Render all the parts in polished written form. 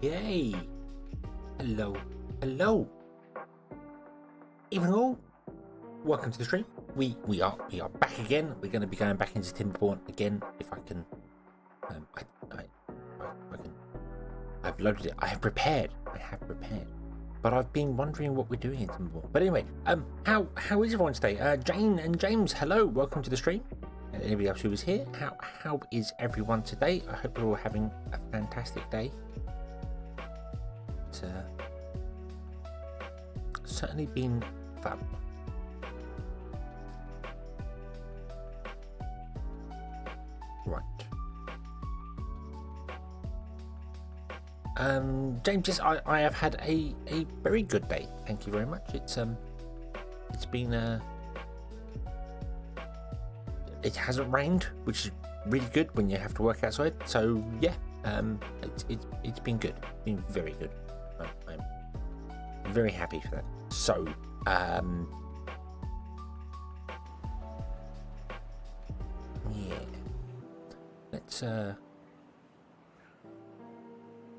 Okay. Hello. Hello. Even all. Welcome to the stream. We are back again. We're going to be going back into Timberborn again. If I can, I've loaded it. I have prepared. But I've been wondering what we're doing in Timberborn. But anyway, how is everyone today? Jane and James, hello. Welcome to the stream. And anybody else who is here, how is everyone today? I hope you're all having a fantastic day. It's certainly been fun. Right. James, yes, I have had a very good day. Thank you very much. It's been it hasn't rained, which is really good when you have to work outside. So yeah, it's been good. It's been very good. I'm very happy for that. So yeah,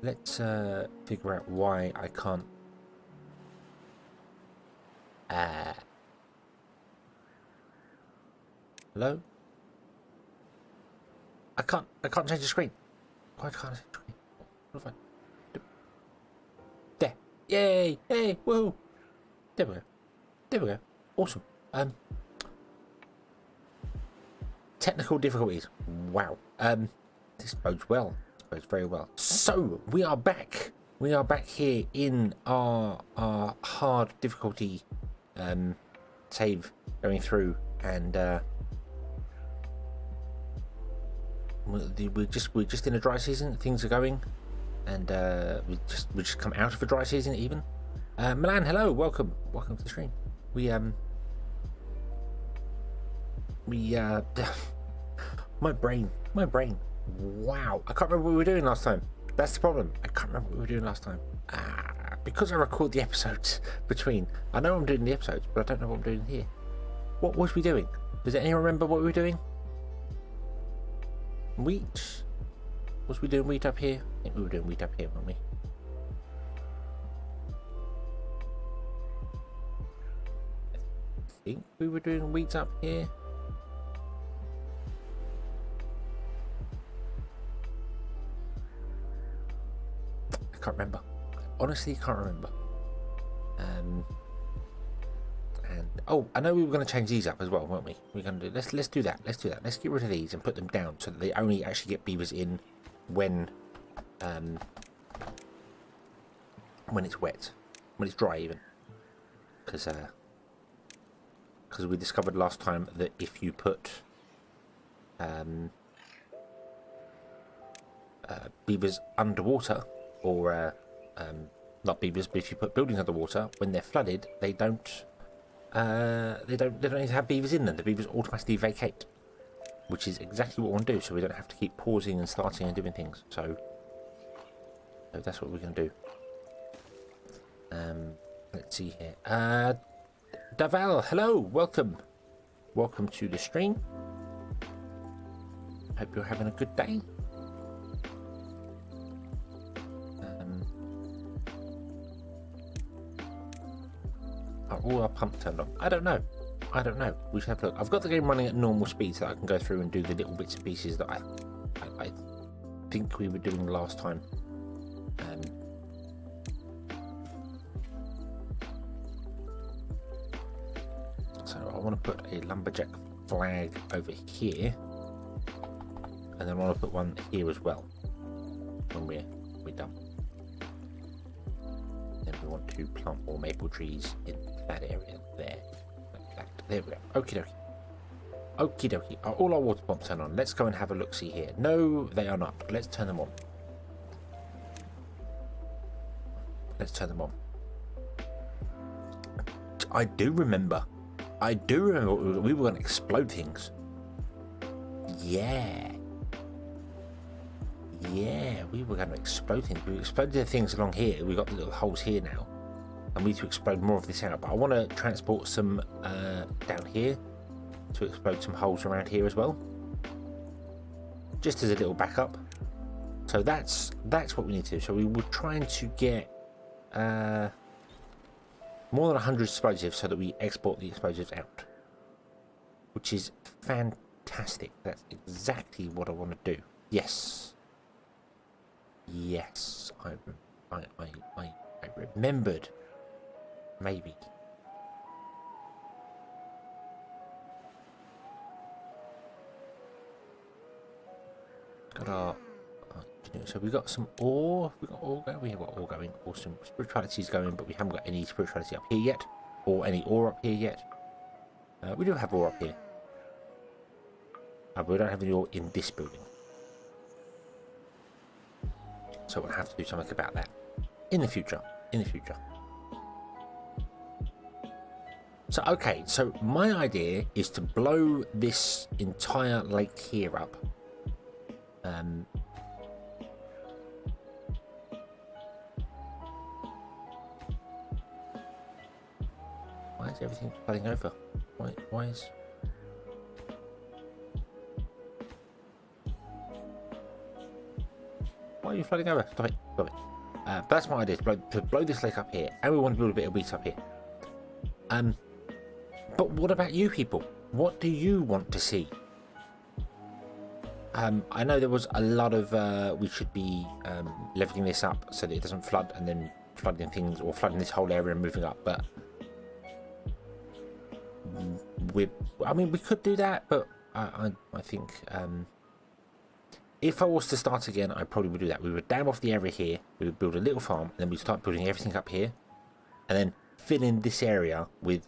let's figure out why I can't hello? I can't change the screen. Why can't I change the screen? What if I do? There. Yay! Hey! Whoa! There we go. Awesome. Technical difficulties. Wow. This bodes well. This bodes very well. So we are back. We are back here in our hard difficulty save going through, and we're just in a dry season. Things are going, and we just come out of a dry season even. Milan, hello, welcome to the stream. My brain. Wow, I can't remember what we were doing last time. That's the problem. I can't remember what we were doing last time. Because I record the episodes between. I know I'm doing the episodes, but I don't know what I'm doing here. What was we doing? Does anyone remember what we were doing? Wheat? Was we doing wheat up here? I think we were doing wheat up here, weren't we? I think we were doing wheat up here. I can't remember. I honestly can't remember. And oh, I know we were going to change these up as well, weren't we? We're going to do let's do that. Let's get rid of these and put them down so that they only actually get beavers in when it's wet, when it's dry even. Because we discovered last time that if you put beavers underwater, or not beavers, but if you put buildings underwater, when they're flooded, they don't need to have beavers in them. The beavers automatically vacate, which is exactly what we want to do, so we don't have to keep pausing and starting and doing things. So that's what we're going to do. Let's see here. Daval, hello, welcome to the stream. Hope you're having a good day. Are all our pumps turned on? I don't know. We should have a look. I've got the game running at normal speed so that I can go through and do the little bits and pieces that I think we were doing last time. So I want to put a lumberjack flag over here, and then I want to put one here as well when we're done. Then we want to plant more maple trees in that area there. Like that. There we go. Okie dokie. Are all our water pumps turned on? Let's go and have a look see here. No, they are not. Let's turn them on. I do remember we were going to explode things. Yeah, we were going to explode things. We exploded the things along here. We got the little holes here now, and we need to explode more of this out. But I want to transport some down here to explode some holes around here as well, just as a little backup. So that's what we need to do. So we were trying to get more than 100 explosives so that we export the explosives out, which is fantastic. That's exactly what I want to do. Yes, I remembered. Maybe. Got our so we got some ore. We got ore going. We have got ore going. Awesome. Spirituality's going, but we haven't got any spirituality up here yet, or any ore up here yet. We do have ore up here, but we don't have any ore in this building. So we'll have to do something about that in the future. So okay. So my idea is to blow this entire lake here up. Why is everything flooding over? Why is... Why are you flooding over? Stop it. But that's my idea, to blow this lake up here, and we want to build a bit of wheat up here. But what about you people? What do you want to see? I know there was a lot of we should be leveling this up so that it doesn't flood, and then flooding things, or flooding this whole area and moving up, but we could do that, but I think if I was to start again, I probably would do that. We would dam off the area here, we would build a little farm, and then we'd start building everything up here, and then fill in this area with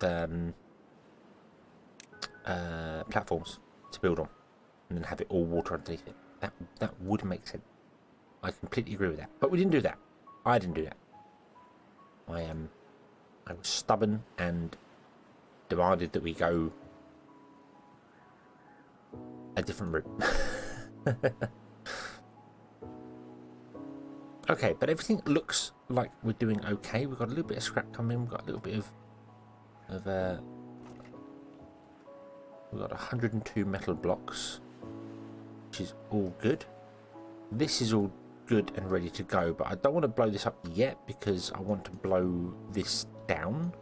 platforms to build on, and then have it all water underneath it. That would make sense. I completely agree with that. But we didn't do that. I didn't do that. I was stubborn and demanded that we go a different route. Okay, but everything looks like we're doing okay. We've got a little bit of scrap coming. We've got a little bit of we've got 102 metal blocks, which is all good. This is all good and ready to go, but I don't want to blow this up yet because I want to blow this down.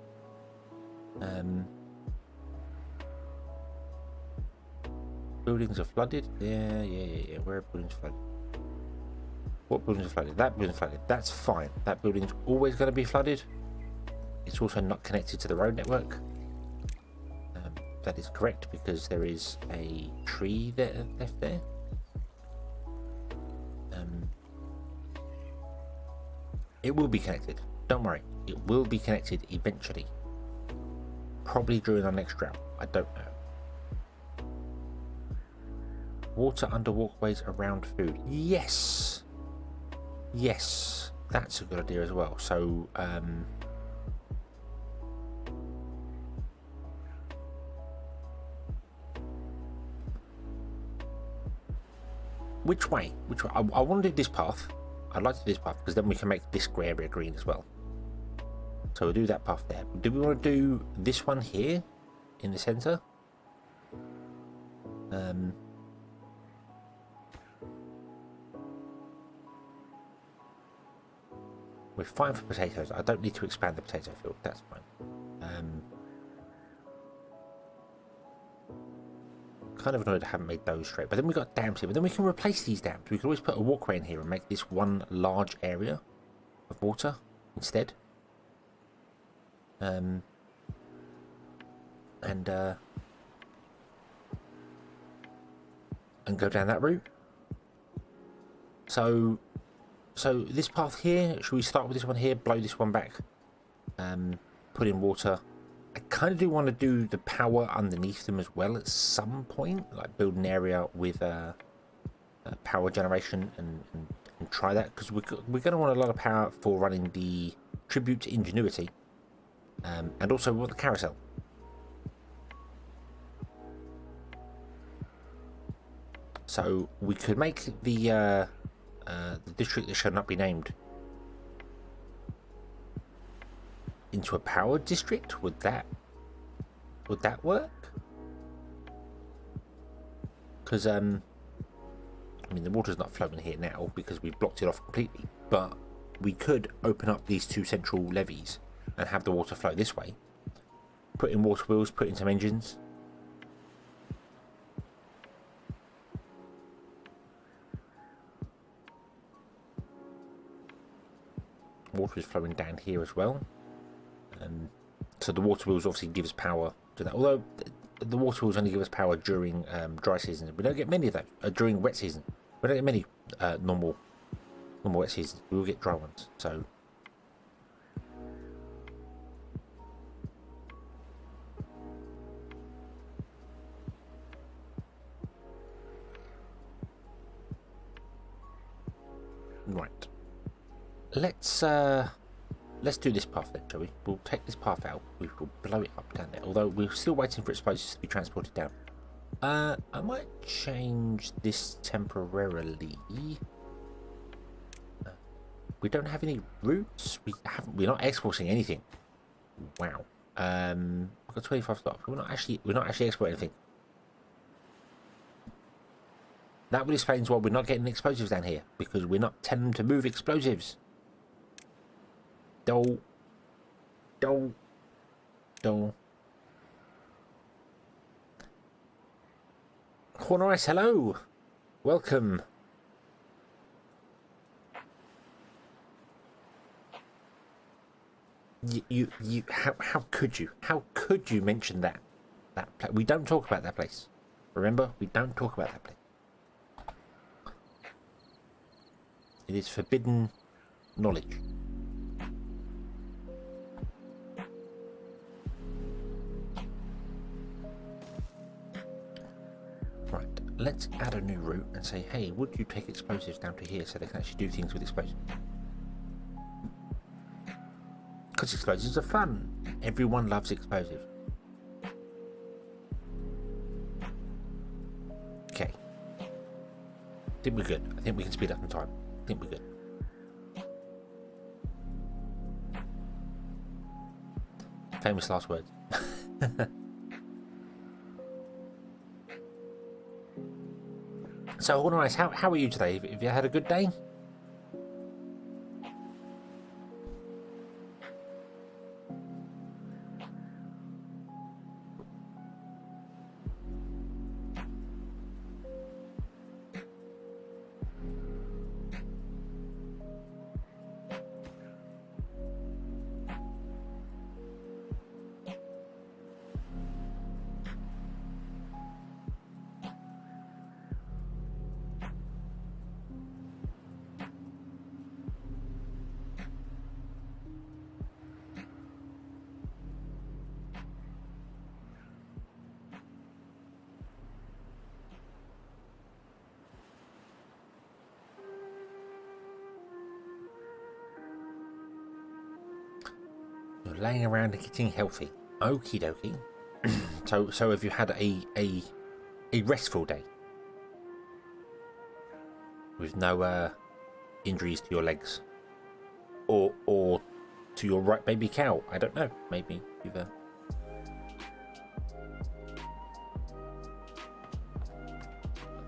Buildings are flooded. Yeah. Where are buildings flooded? What buildings are flooded? That building's flooded. That's fine. That building's always going to be flooded. It's also not connected to the road network. That is correct because there is a tree there left there. It will be connected. Don't worry. It will be connected eventually. Probably during our next drought. I don't know. Water under walkways around food. Yes, that's a good idea as well. So which way? I want to do this path. I'd like to do this path because then we can make this grey area green as well. So we'll do that path there. Do we want to do this one here in the centre? We're fine for potatoes. I don't need to expand the potato field. That's fine. Kind of annoyed I haven't made those straight. But then we've got dams here. But then we can replace these dams. We can always put a walkway in here and make this one large area of water instead. And go down that route. So this path here, should we start with this one here, blow this one back, put in water? I kind of do want to do the power underneath them as well at some point, like build an area with power generation and try that, because we're going to want a lot of power for running the tribute to ingenuity, and also we want the carousel. So we could make the district that shall not be named into a power district. Would that work? Because I mean, the water's not flowing here now because we've blocked it off completely, but we could open up these two central levees and have the water flow this way. Put in water wheels, put in some engines. Water is flowing down here as well. So the water wheels obviously give us power to that. Although the water wheels only give us power during dry season. We don't get many of those during wet season. We don't get many normal wet seasons. We will get dry ones. So right. Let's do this path then, shall we? We'll take this path out. We will blow it up down there. Although we're still waiting for explosives to be transported down. I might change this temporarily. We don't have any routes. We're not exporting anything. Wow. We've got 25 stock. We're not actually exporting anything. That would explain why we're not getting explosives down here, because we're not telling them to move explosives. Corner Ice, hello. Welcome. How could you? How could you mention that? We don't talk about that place. Remember, we don't talk about that place. It is forbidden knowledge. Right, let's add a new route and say, hey, would you take explosives down to here so they can actually do things with explosives? Because explosives are fun. Everyone loves explosives. Okay. I think we're good. I think we can speed up in time. I think we're good. Famous last words. So, all nice. How are you today? Have you had a good day? You're laying around and getting healthy. Okie dokie. So have you had a restful day? With no injuries to your legs? Or to your right baby cow? I don't know. Maybe you've I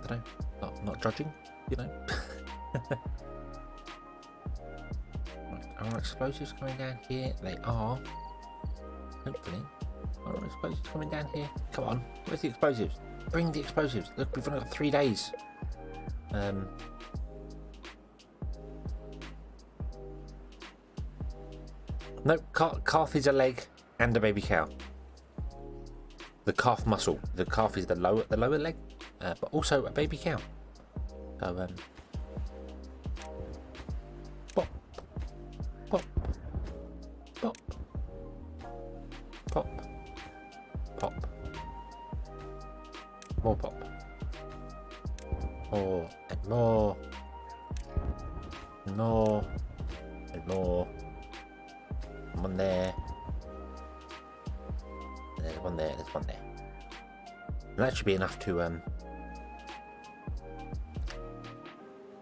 don't know. Not judging, you know. Are explosives coming down here? They are. Hopefully. Are explosives coming down here? Come on. Where's the explosives? Bring the explosives. Look, we've only got 3 days. No, calf is a leg and a baby cow. The calf muscle. The calf is the lower leg, but also a baby cow. So pop, pop, pop, pop, pop, more pop, more and more, and more and more. One there, and there's one there, there's one there. And that should be enough to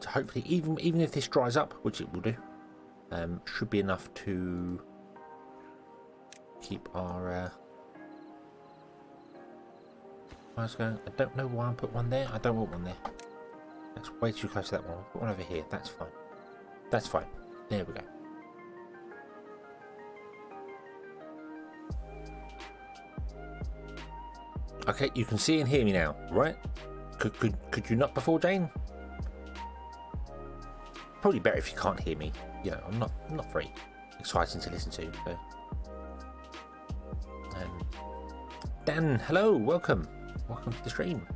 hopefully, even if this dries up, which it will do, should be enough to keep our fires going. I don't know why I put one there. I don't want one there. That's way too close to that one. We'll put one over here. That's fine. That's fine. There we go. Okay, you can see and hear me now, right? Could you not before, Jane? Probably better if you can't hear me. You know, I'm not very exciting to listen to. So. Dan, hello, welcome to the stream.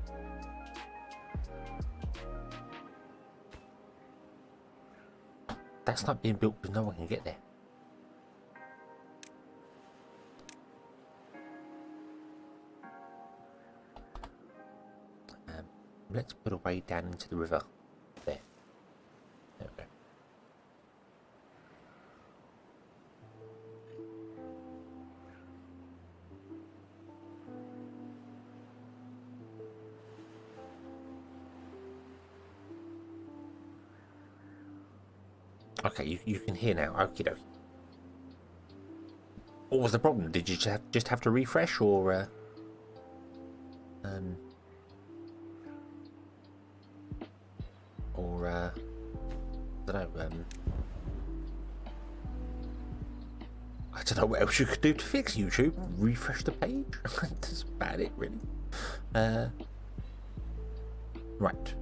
That's not being built because no one can get there. Let's put a way down into the river. There. There we go. Okay, you can hear now. Okie dokie. What was the problem? Did you just have to refresh, or I don't know. I don't know what else you could do to fix YouTube. Refresh the page. That's about it, really. Right.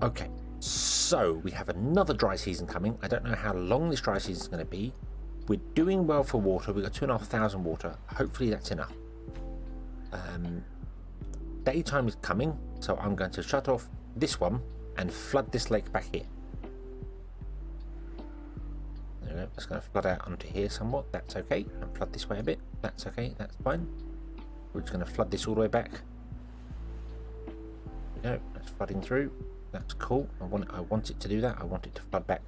Okay. So we have another dry season coming. I don't know how long this dry season is going to be. We're doing well for water. We've got 2,500 water. Hopefully that's enough. Daytime is coming, so I'm going to shut off this one and flood this lake back here. There we go. It's going to flood out onto here somewhat. That's okay. And flood this way a bit. That's okay. That's fine. We're just going to flood this all the way back. There we go. That's flooding through. That's cool. I want it to do that. I want it to flood back.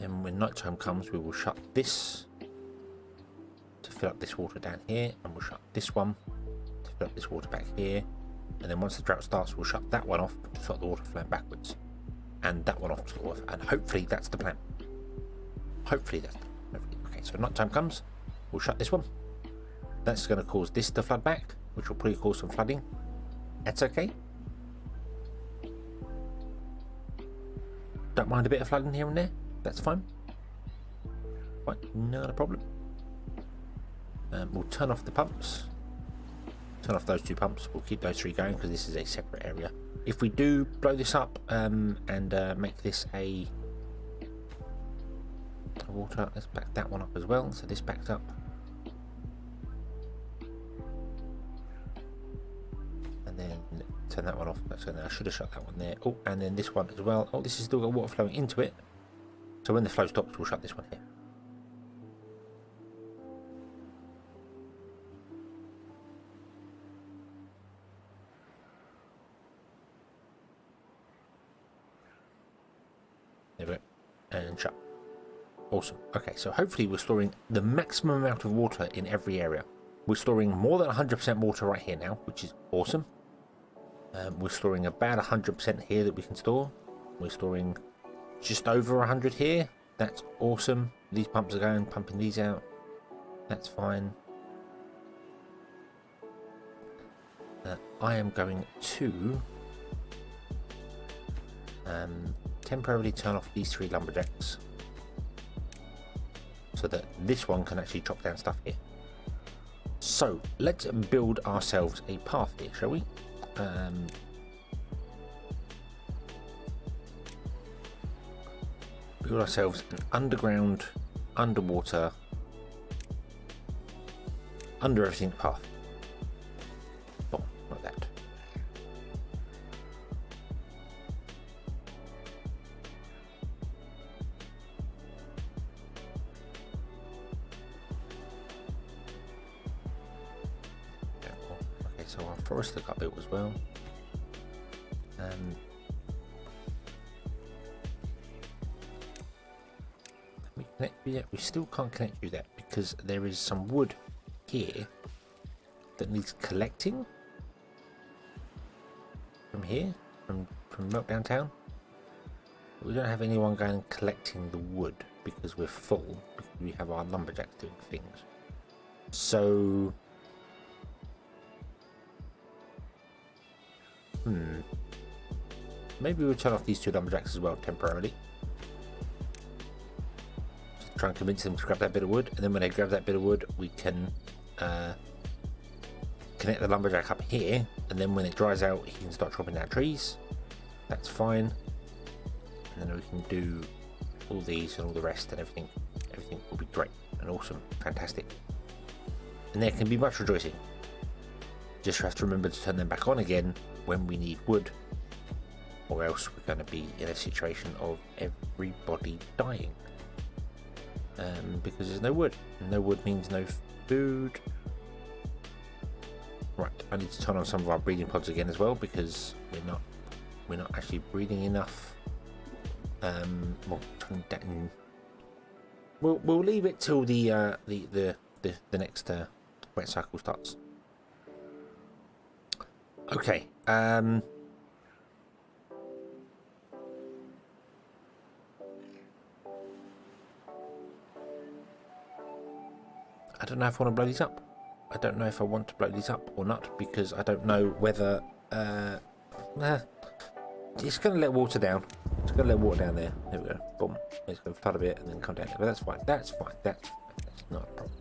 And when night time comes, we will shut this to fill up this water down here, and we'll shut this one to fill up this water back here. And then once the drought starts, we'll shut that one off to stop the water flowing backwards, and that one off to stop the water. And hopefully that's the plan. Hopefully that's okay. So night time comes, we'll shut this one. That's going to cause this to flood back, which will probably cause some flooding. That's okay. Don't mind a bit of flooding here and there. That's fine. Right, not a problem. We'll turn off the pumps. Turn off those two pumps. We'll keep those three going because this is a separate area. If we do blow this up and make this a water, let's back that one up as well. So this backs up. And then turn that one off. So I should have shut that one there. Oh, and then this one as well. Oh, this has still got water flowing into it. So when the flow stops, we'll shut this one here. There we go. And shut. Awesome. Okay, so hopefully we're storing the maximum amount of water in every area. We're storing more than 100% water right here now, which is awesome. We're storing about 100% here that we can store. We're storing just over 100 here. That's awesome. These pumps are going, pumping these out. That's fine. I am going to temporarily turn off these three lumberjacks so that this one can actually chop down stuff here. So let's build ourselves a path here, shall we? Build ourselves an underground, underwater, under everything path. Boom, like that. Okay, so our forest got built as well. We still can't connect you that because there is some wood here that needs collecting from here, from Meltdown Town. But we don't have anyone going and collecting the wood because we're full, because we have our lumberjacks doing things. So maybe we'll turn off these 2 lumberjacks as well temporarily. Just try and convince them to grab that bit of wood, and then when they grab that bit of wood, we can connect the lumberjack up here, and then when it dries out, he can start chopping down trees. That's fine. And then we can do all these and all the rest, and everything will be great and awesome, fantastic. And there can be much rejoicing. Just have to remember to turn them back on again when we need wood, or else we're going to be in a situation of everybody dying. Because there's no wood. No wood means no food. Right, I need to turn on some of our breeding pods again as well, because we're not actually breeding enough. We'll leave it till the next wet cycle starts. Okay. I don't know if I want to blow these up. I don't know if I want to blow these up or not, because I don't know whether it's going to let water down. It's going to let water down there. There we go. Boom. It's going to flood a bit and then come down there. But that's fine. That's fine. That's not a problem.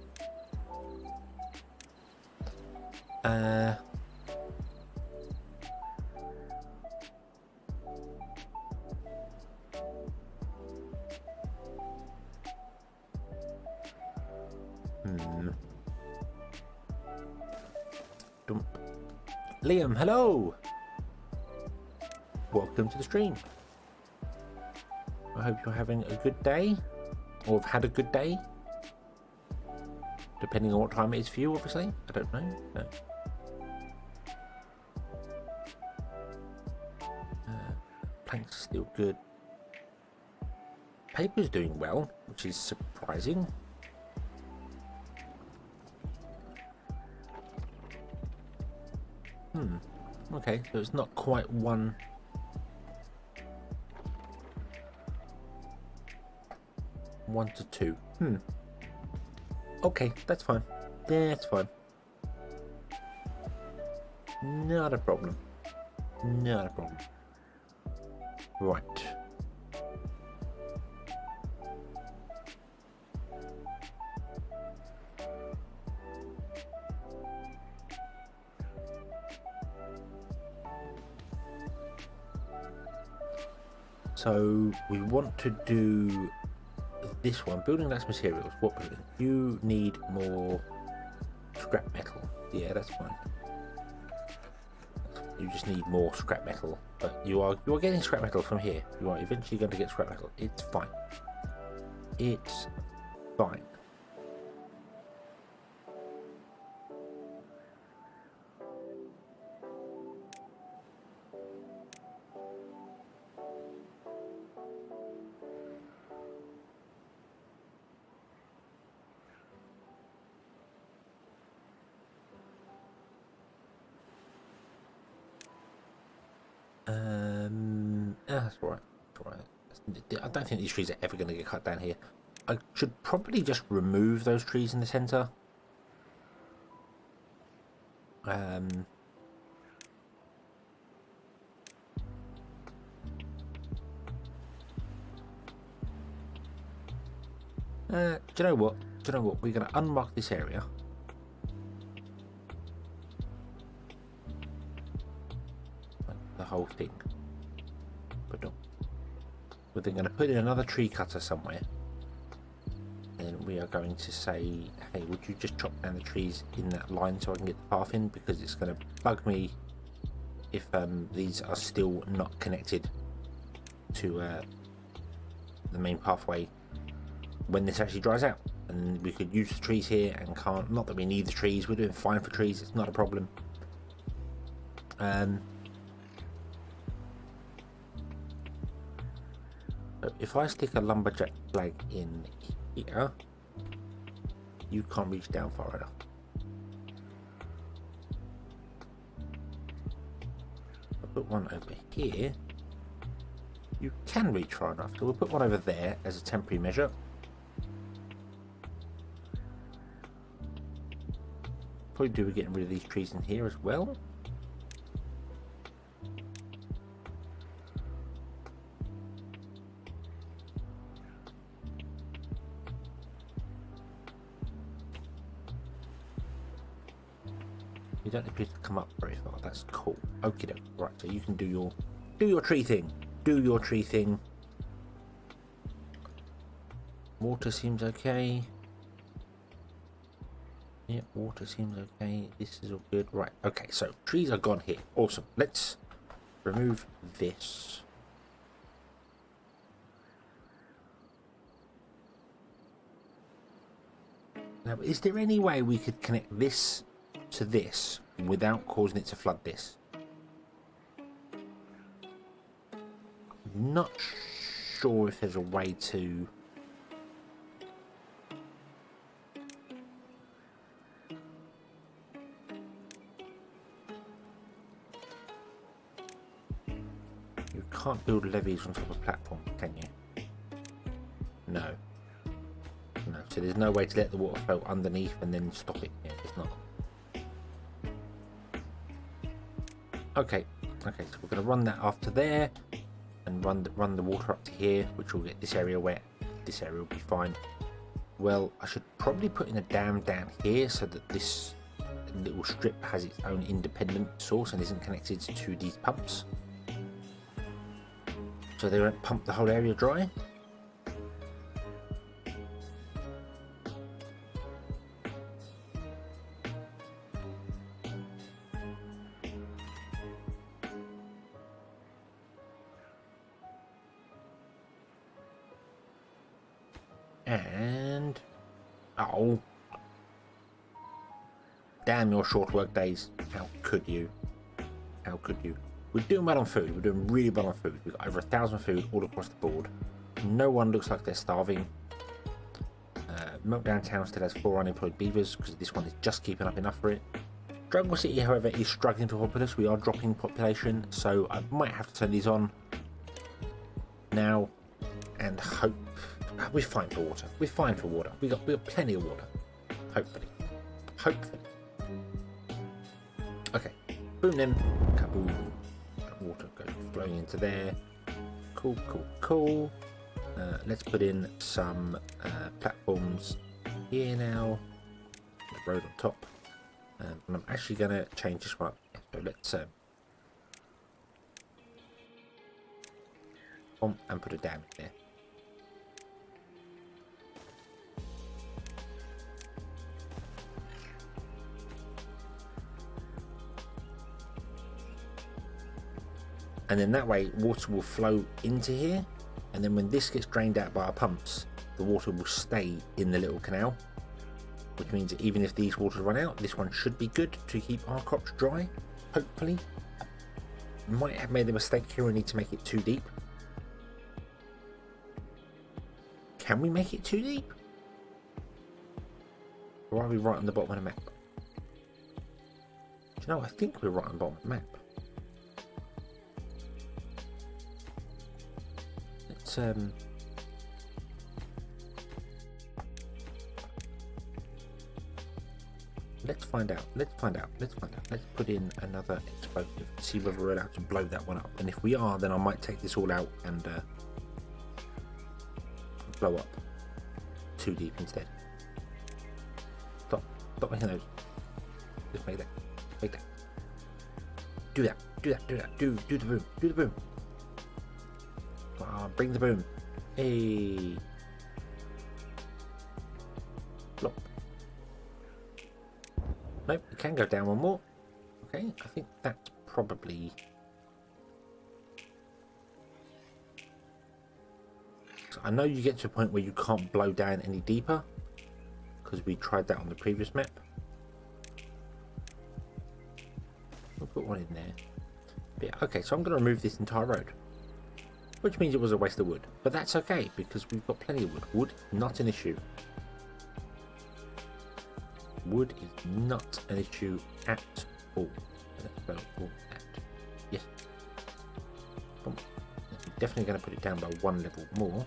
Dump. Liam, hello. Welcome to the stream. I hope you're having a good day, or have had a good day, depending on what time it is for you, obviously. I don't know. No. Planks are still good. Paper's doing well, which is surprising. Okay, so it's not quite 1 to 2. Okay, that's fine. That's fine. Not a problem. Not a problem. Right. So we want to do this one, building less materials. What building? You need more scrap metal. Yeah, that's fine. You just need more scrap metal, but you are getting scrap metal from here. You are eventually going to get scrap metal. It's fine. It's fine. That's all right. That's all right. I don't think these trees are ever going to get cut down here. I should probably just remove those trees in the centre. Do you know what? Do you know what? We're going to unmark this area. The whole thing. But no. We're then going to put in another tree cutter somewhere. And we are going to say, hey, would you just chop down the trees in that line so I can get the path in? Because it's going to bug me if these are still not connected to the main pathway when this actually dries out. And we could use the trees here and can't. Not that we need the trees. We're doing fine for trees. It's not a problem. So if I stick a lumberjack flag in here, you can't reach down far enough. put one over here. You can reach far enough, so we'll put one over there as a temporary measure. Probably do with getting rid of these trees in here as well. You don't appear to come up very far. That's cool. Okie doke. Right, so you can do your tree thing. Do your tree thing. Water seems okay. Yeah, water seems okay. This is all good. Right. Okay, so trees are gone here. Awesome. Let's remove this. Now, is there any way we could connect this to this without causing it to flood this? Not sure if there's a way to. You can't build levees on top of platforms, can you? No. No, so there's no way to let the water flow underneath and then stop it. Yeah, it's not. Okay, okay, so we're going to run that after there and run the water up to here, which will get this area wet. This area will be fine. Well, I should probably put in a dam down here so that this little strip has its own independent source and isn't connected to these pumps, so they won't pump the whole area dry. And oh, damn your short work days. How could you? How could you? We're doing well on food. We're doing really well on food. We've got over 1,000 food all across the board. No one looks like they're starving. Meltdown Town still has 4 unemployed beavers because this one is just keeping up enough for it. Jungle City, however, is struggling to populous. We are dropping population, so I might have to turn these on now and hope. We're fine for water. We're fine for water. We got plenty of water. Hopefully. Hopefully. Okay. Boom then. Kaboom. Water goes flowing into there. Cool, cool, cool. Let's put in some platforms here now. The road on top. And I'm actually going to change this one up. So let's and put a dam in there. And then that way water will flow into here, and then when this gets drained out by our pumps, the water will stay in the little canal, which means that even if these waters run out, this one should be good to keep our crops dry, hopefully. Might have made a mistake here and need to make it too deep. Can we make it too deep? Or are we right on the bottom of the map? Do you know, I think we're right on the bottom of the map. Let's find out. Let's put in another explosive, see whether we're allowed to blow that one up, and if we are, then I might take this all out and blow up too deep instead. Stop making those. Just make that. Do the boom. Bring the boom. Hey. Plop. Nope, it can go down one more. Okay, I think that's probably. So I know you get to a point where you can't blow down any deeper, because we tried that on the previous map. We'll put one in there. But yeah, okay, so I'm going to remove this entire road, which means it was a waste of wood, but that's okay because we've got plenty of wood. Wood, not an issue. Wood is not an issue at all. Let's go all that. Yes. Definitely going to put it down by 1 level more.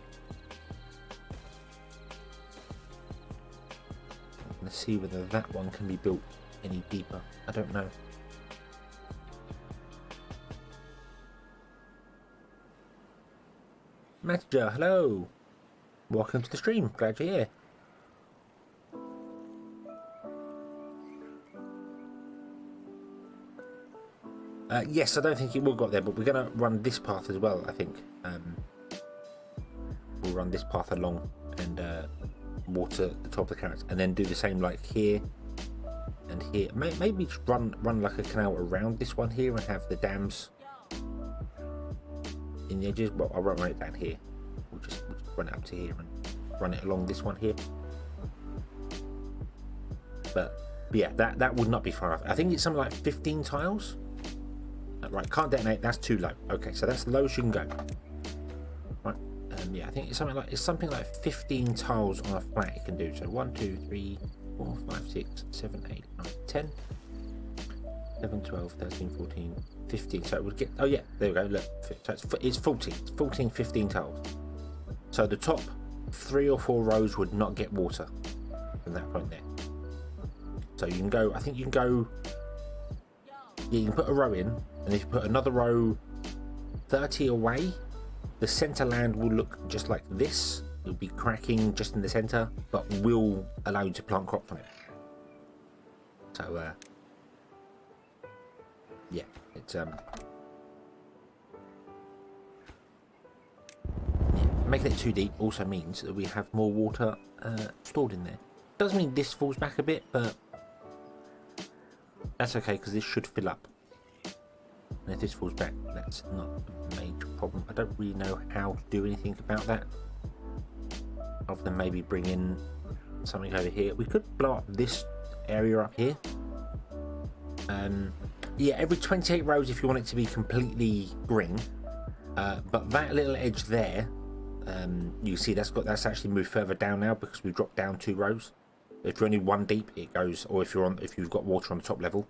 Let's see whether that one can be built any deeper. I don't know. Messenger, hello. Welcome to the stream. Glad you're here. Yes, I don't think it will go up there, but we're going to run this path as well, I think. We'll run this path along and water the top of the carrots, and then do the same like here and here. Maybe just run like a canal around this one here and have the dams in the edges. Well, I won't run it down here. We'll just run it up to here and run it along this one here. But yeah, that would not be far off. I think it's something like 15 tiles. Right, can't detonate. That's too low. Okay, so that's the lowest you can go. Right, yeah, I think it's something like 15 tiles on a flat you can do. So 1, 2, 3, 4, 5, 6, 7, 8, 9, 10, 11, 12, 13, 14, 15. So it would get. Oh yeah, there we go. Look, so it's 14. It's 14, 15 tiles. So the top 3 or 4 rows would not get water from that point there. So you can go. I think you can go. Yeah, you can put a row in, and if you put another row 30 away, the center land will look just like this. It'll be cracking just in the center, but will allow you to plant crops on it. So yeah, it's yeah, making it too deep also means that we have more water stored in there. Does mean this falls back a bit, but that's okay because this should fill up. And if this falls back, that's not a major problem. I don't really know how to do anything about that, other than maybe bring in something over here. We could blow up this area up here. Yeah, every 28 rows if you want it to be completely green. But that little edge there, you see that's actually moved further down now because we've dropped down 2 rows. If you're only 1 deep, it goes, or if you've got water on the top level,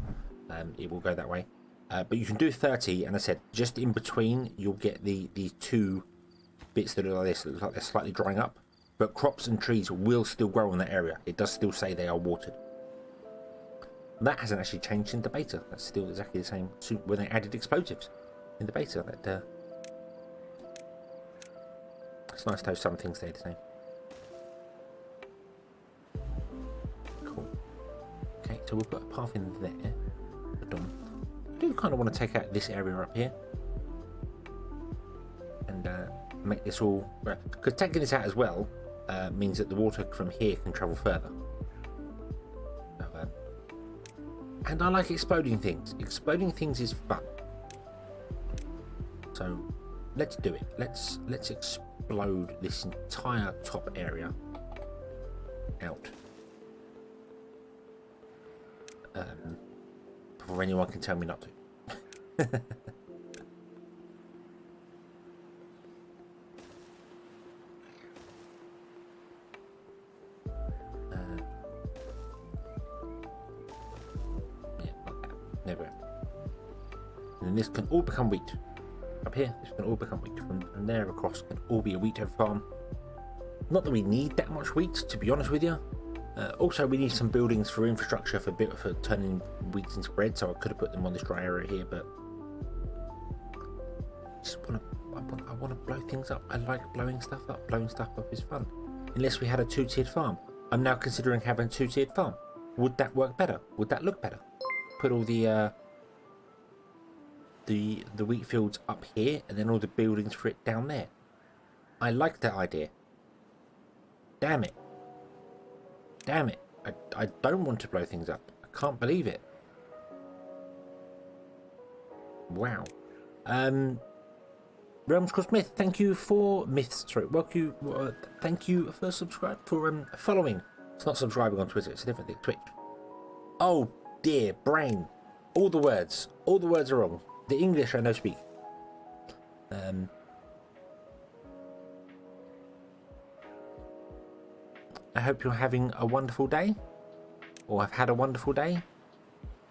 it will go that way. But you can do 30, and I said just in between you'll get the 2 bits that look like this. That look like they're slightly drying up, but crops and trees will still grow in that area. It does still say they are watered. That hasn't actually changed in the beta. That's still exactly the same when they added explosives in the beta. It's nice to have some things stay the same. Okay, so we'll put a path in there. I do kind of want to take out this area up here and make this all, because taking this out as well means that the water from here can travel further. So, and I like exploding things. Exploding things is fun. So let's do it. Let's explode this entire top area out. Before anyone can tell me not to. Yeah, like that. There we go. And then this can all become wheat. Up here, this can all become wheat. From there across can all be a wheat farm. Not that we need that much wheat, to be honest with you. Also, we need some buildings for infrastructure for turning wheat into bread, so I could have put them on this dry area here, but I want to blow things up. I like blowing stuff up. Blowing stuff up is fun. Unless we had a 2-tiered farm. I'm now considering having a 2-tiered farm. Would that work better? Would that look better? Put all the wheat fields up here, and then all the buildings for it down there. I like that idea. Damn it. Damn it. I don't want to blow things up. I can't believe it. Wow. Realms Cross Myth, thank you for thank you for following. It's not subscribing on Twitter, it's a different thing. Twitch. Oh dear, brain. All the words are wrong. The English I know speak. I hope you're having a wonderful day, or have had a wonderful day,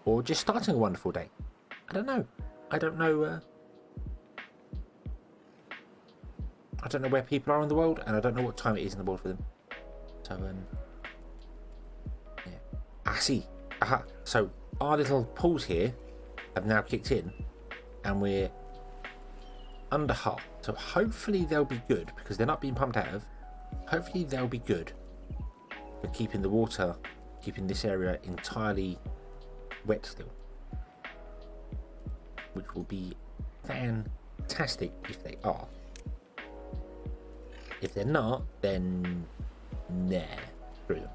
or just starting a wonderful day. I don't know. I don't know where people are in the world, and I don't know what time it is in the world for them. So yeah. I see. Aha. So our little pools here have now kicked in, and we're under half. So hopefully they'll be good because they're not being pumped out of. Hopefully they'll be good for keeping the water, keeping this area entirely wet still, which will be fantastic if they are. If they're not, then nah, screw them.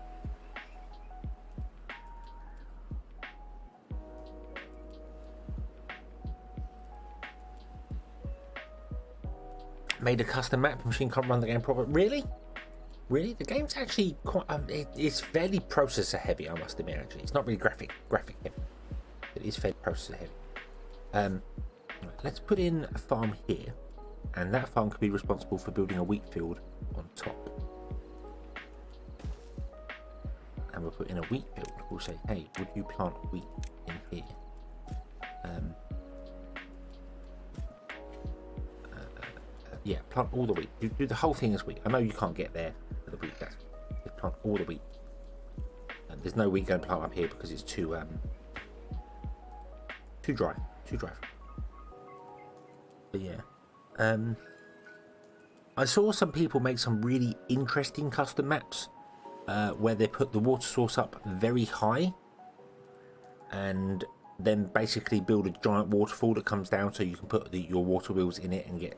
Made a custom map, machine can't run the game properly. Really? Really? The game's actually quite, it's fairly processor heavy, I must admit. Actually, it's not really graphic heavy. It is fairly processor heavy. Let's put in a farm here, and that farm could be responsible for building a wheat field on top. And we'll put in a wheat field. We'll say, hey, would you plant wheat in here? Yeah, plant all the wheat. Do the whole thing as wheat. I know you can't get there for the wheat. Just plant all the wheat. And there's no wheat going to plant up here because it's too dry. But yeah, I saw some people make some really interesting custom maps where they put the water source up very high and then basically build a giant waterfall that comes down so you can put your water wheels in it and get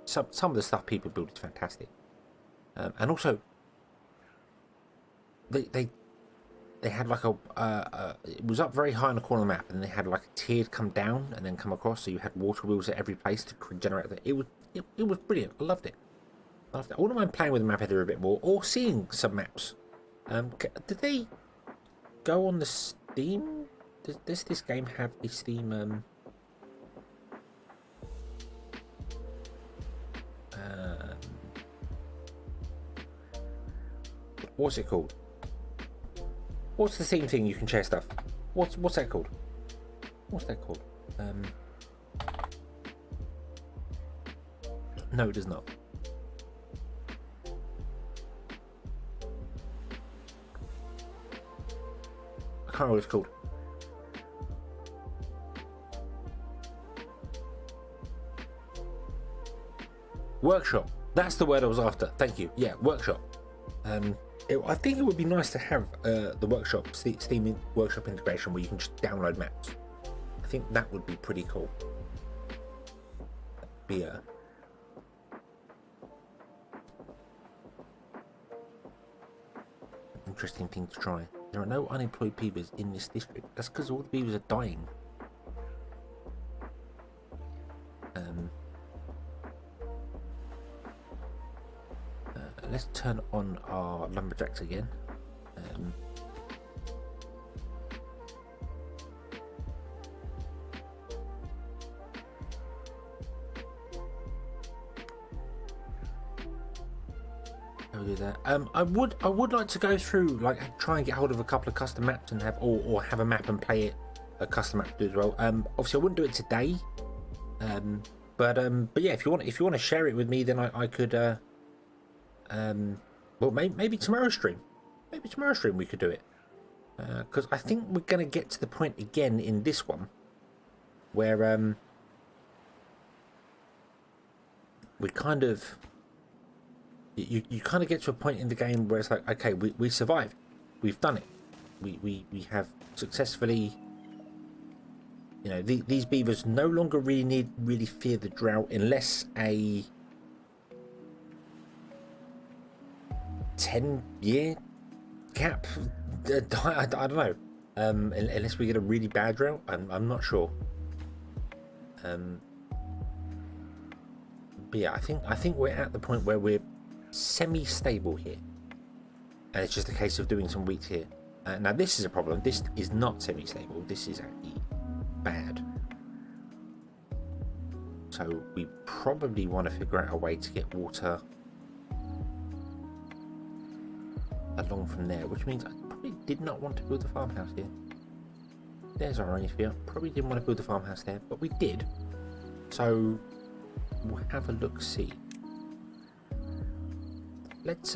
some of the stuff people build is fantastic. And also they had like it was up very high on the corner of the map, and they had like a tiered come down and then come across, so you had water wheels at every place to generate that. It was brilliant. I loved it. I wouldn't mind playing with the map editor a bit more, or seeing some maps. Did they go on the Steam? Does this game have a Steam? What's it called? What's the Steam thing you can share stuff? What's that called? What's that called? No, it does not. I can't remember what it's called. Workshop. That's the word I was after. Thank you. Yeah, workshop. I think it would be nice to have the workshop, Steam workshop integration, where you can just download maps. I think that would be pretty cool. Be a interesting thing to try. There are no unemployed beavers in this district. That's because all the beavers are dying. Let's turn on our lumberjacks again. I'll do that. I would like to go through, like, try and get hold of a couple of custom maps and have or have a map and play it custom map to do as well. Obviously I wouldn't do it today. But yeah, if you want to share it with me, then I could well, maybe tomorrow's stream. Maybe tomorrow's stream we could do it. Because I think we're going to get to the point again in this one where we kind of you kind of get to a point in the game where it's like, okay, we survived, we've done it, we have successfully, you know, these beavers no longer really fear the drought unless a 10-year gap. I don't know. Unless we get a really bad drought, I'm not sure. But yeah, I think we're at the point where we're semi-stable here, and it's just a case of doing some wheat here. Now this is a problem. This is not semi-stable. This is actually bad. So we probably want to figure out a way to get water along from there, which means I probably did not want to build the farmhouse here. There's our only fear. Probably didn't want to build the farmhouse there, but we did. So we'll have a look. See. Let's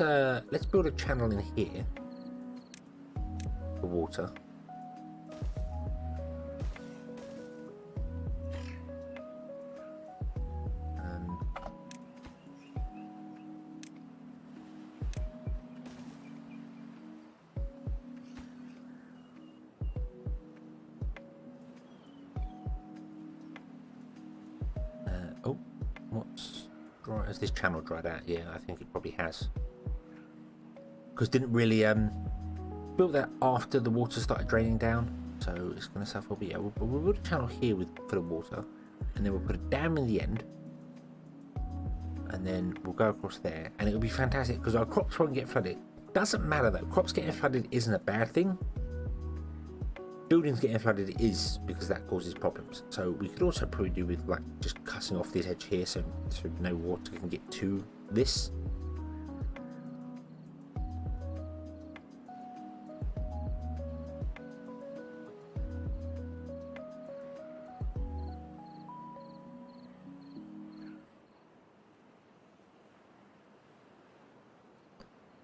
build a channel in here for water. Oh, what's dry? Has this channel dried out? Yeah, I think it probably has. Because didn't really built that after the water started draining down, so it's going to suffer. But yeah, we'll build a channel here for the water, and then we'll put a dam in the end, and then we'll go across there, and it'll be fantastic because our crops won't get flooded. Doesn't matter though. Crops getting flooded isn't a bad thing. Buildings getting flooded is, because that causes problems. So we could also probably do with like just cutting off this edge here so no water can get to this.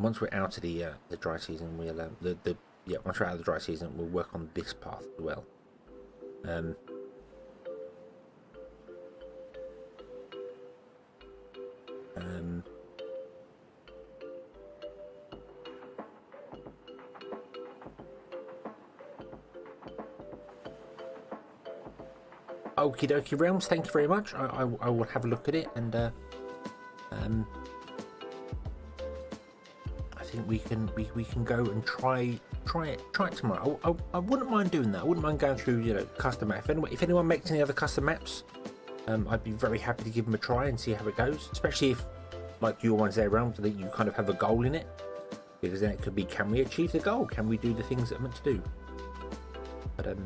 Once we're out of the dry season, we'll once we're out of the dry season, we'll work on this path as well. Okie dokie realms, thank you very much. I will have a look at it, and I think we can go and try it tomorrow. I wouldn't mind doing that. I wouldn't mind going through custom map. If anyone makes any other custom maps, I'd be very happy to give them a try and see how it goes. Especially if like your one's there around, so that you kind of have a goal in it, because then it could be, can we achieve the goal? Can we do the things that we're meant to do? But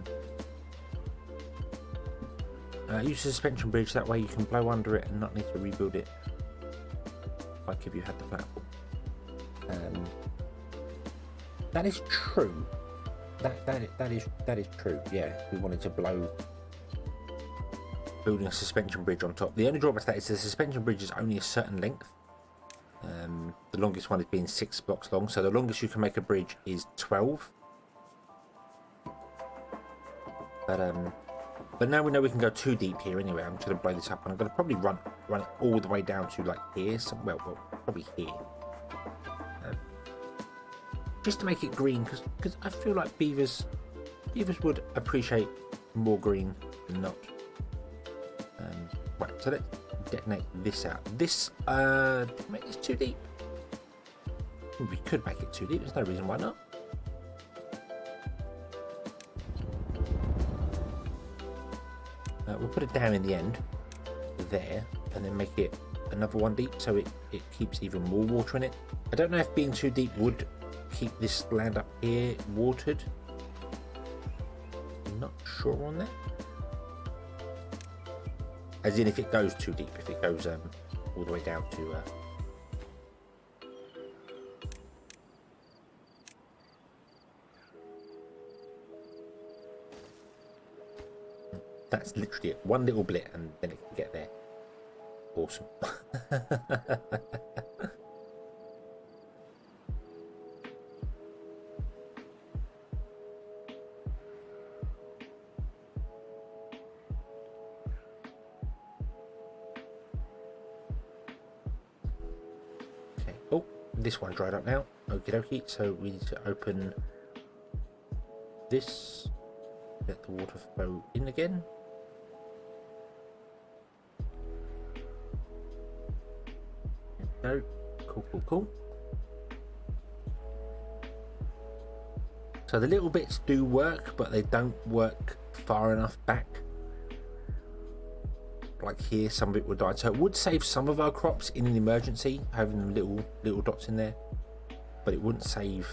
use a suspension bridge, that way you can blow under it and not need to rebuild it, like if you had the platform. That is true. That is true. Yeah, if we wanted to blow building a suspension bridge on top. The only drawback to that is the suspension bridge is only a certain length. The longest one is being 6 blocks long, so the longest you can make a bridge is 12. But now we know we can go too deep here anyway. I'm just going to blow this up, and I'm going to probably run it all the way down to like here, somewhere. Well, probably here. Just to make it green, because I feel like beavers would appreciate more green than not. Right, so let's detonate this out. This make this too deep. We could make it too deep. There's no reason why not. We'll put it down in the end there, and then make it another one deep, so it keeps even more water in it. I don't know if being too deep would keep this land up here watered. I'm not sure on that. As in if it goes too deep, if it goes all the way down to that's literally it. One little bit and then it can get there. Awesome. This one dried up now. Okie dokie. So we need to open this. Let the water flow in again. There we go. Cool. So the little bits do work, but they don't work far enough back. Like here, some of it would die, so it would save some of our crops in an emergency, having them little dots in there, but it wouldn't save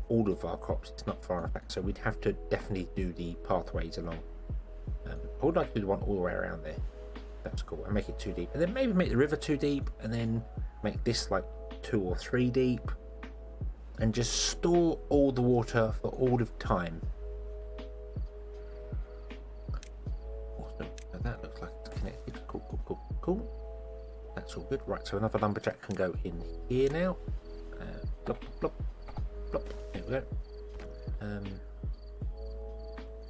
all of our crops. It's not far enough back, so we'd have to definitely do the pathways along. I would like to do one all the way around there. That's cool. And make it too deep, and then maybe make the river too deep, and then make this like 2 or 3 deep, and just store all the water for all of time. Awesome. Now that looks like it's connected. Cool. good. Right, so another lumberjack can go in here now. Plop, plop, plop. There we go.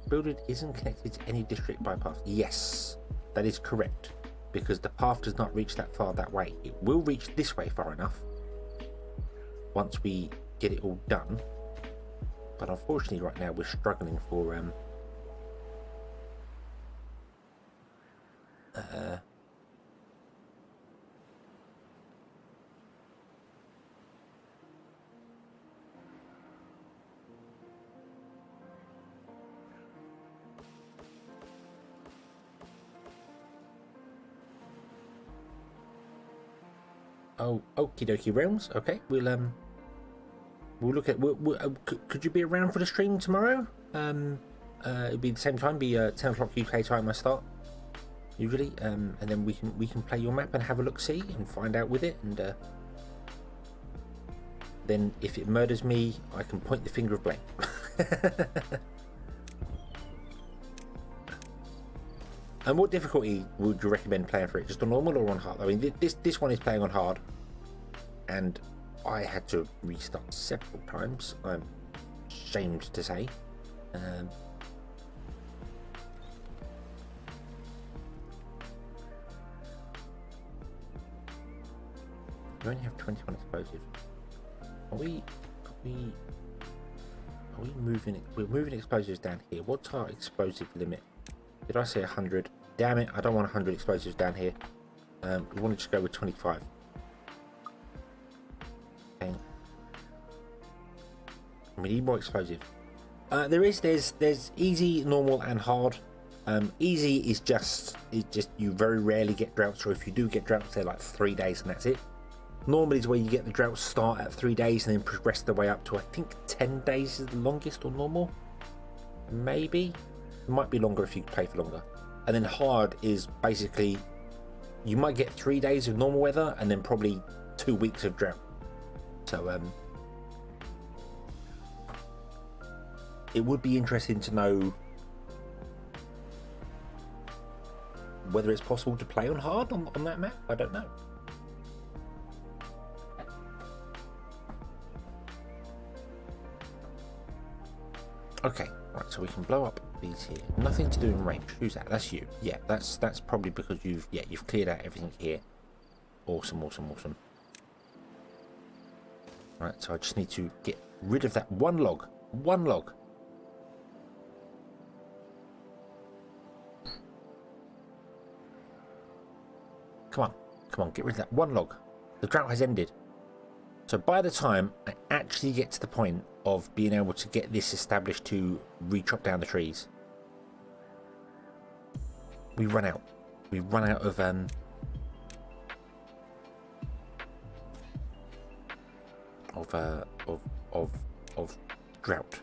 Building isn't connected to any district bypass. Yes, that is correct, because the path does not reach that far that way. It will reach this way far enough once we get it all done, but unfortunately right now we're struggling for oh, okie dokie realms. Okay, we'll look at. Could you be around for the stream tomorrow? It'll be the same time, be 10 o'clock UK time. I start usually, and then we can play your map and have a look, see, and find out with it, and then if it murders me, I can point the finger of blame. And what difficulty would you recommend playing for it? Just on normal or on hard? I mean, this one is playing on hard, and I had to restart several times. I'm ashamed to say. We only have 21 explosives. Are we moving it? We're moving explosives down here. What's our explosive limit? Did I say 100? Damn it, I don't want 100 explosives down here. We want to just go with 25. Okay. We need more explosive. There's easy, normal, and hard. Easy is just you very rarely get droughts, or if you do get droughts, they're like 3 days and that's it. Normal is where you get the droughts start at 3 days and then progress their way up to, I think 10 days is the longest or normal. Maybe. It might be longer if you play for longer. And then hard is basically you might get 3 days of normal weather and then probably 2 weeks of drought. So it would be interesting to know whether it's possible to play on hard on that map. I don't know. Okay, right, so we can blow up these here. Nothing to do in range. Who's that? That's you. Yeah, that's probably because you've cleared out everything here. Awesome, awesome, awesome. Right, so I just need to get rid of that one log. One log. Come on, get rid of that one log. The drought has ended. So by the time I actually get to the point of being able to get this established to re-chop down the trees, we run out. We run out of drought.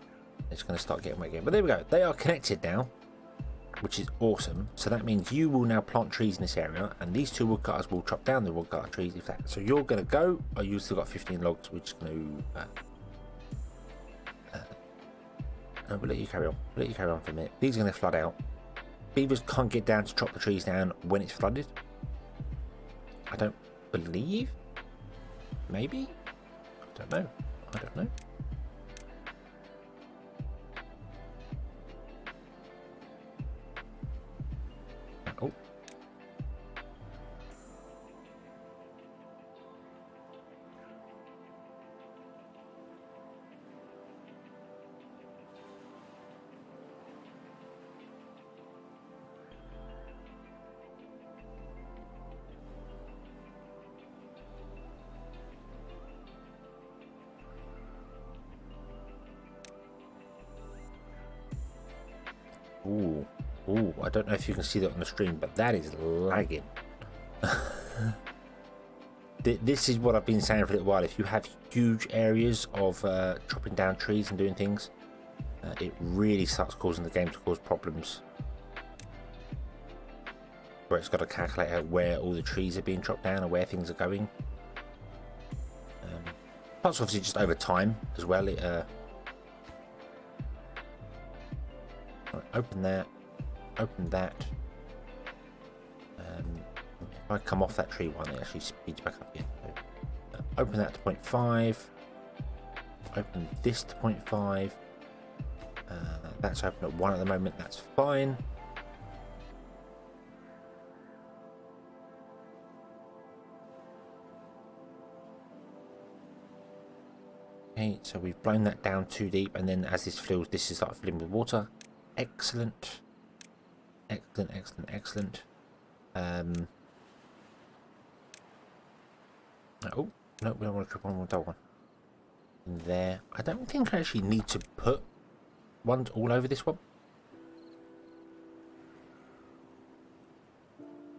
It's going to start getting wet again. But there we go. They are connected now, which is awesome. So that means you will now plant trees in this area, and these two woodcutters will chop down the woodcutter trees. If that, so you're going to go. Oh, you've still got 15 logs. We're just going to. We'll let you carry on. We'll let you carry on for a minute. These are going to flood out. Beavers can't get down to chop the trees down when it's flooded. I don't believe. Maybe. I don't know. I don't know. Oh. Ooh, ooh, I don't know if you can see that on the stream, but that is lagging. This is what I've been saying for a little while. If you have huge areas of chopping down trees and doing things, it really starts causing the game to cause problems. Where it's got to calculate out where all the trees are being chopped down and where things are going. Plus obviously just over time as well. Open that, open that. If I come off that tree one, it actually speeds back up again. So, open that to 0.5. Open this to 0.5. That's open at 1 at the moment. That's fine. Okay, so we've blown that down too deep, and then as this fills, this is starting filling with water. Excellent. Excellent, excellent, excellent. Oh, no, we don't want to trip on one double one. There. I don't think I actually need to put ones all over this one.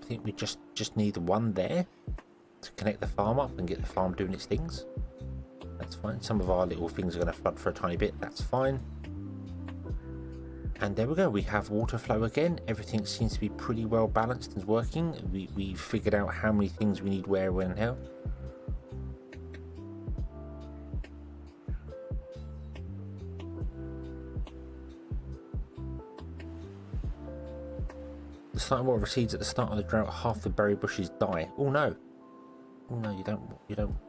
I think we just need one there to connect the farm up and get the farm doing its things. That's fine. Some of our little things are going to flood for a tiny bit. That's fine. And there we go. We have water flow again. Everything seems to be pretty well balanced and working. We figured out how many things we need where, when, and how. The slight water recedes at the start of the drought. Half the berry bushes die. Oh no! Oh no! You don't.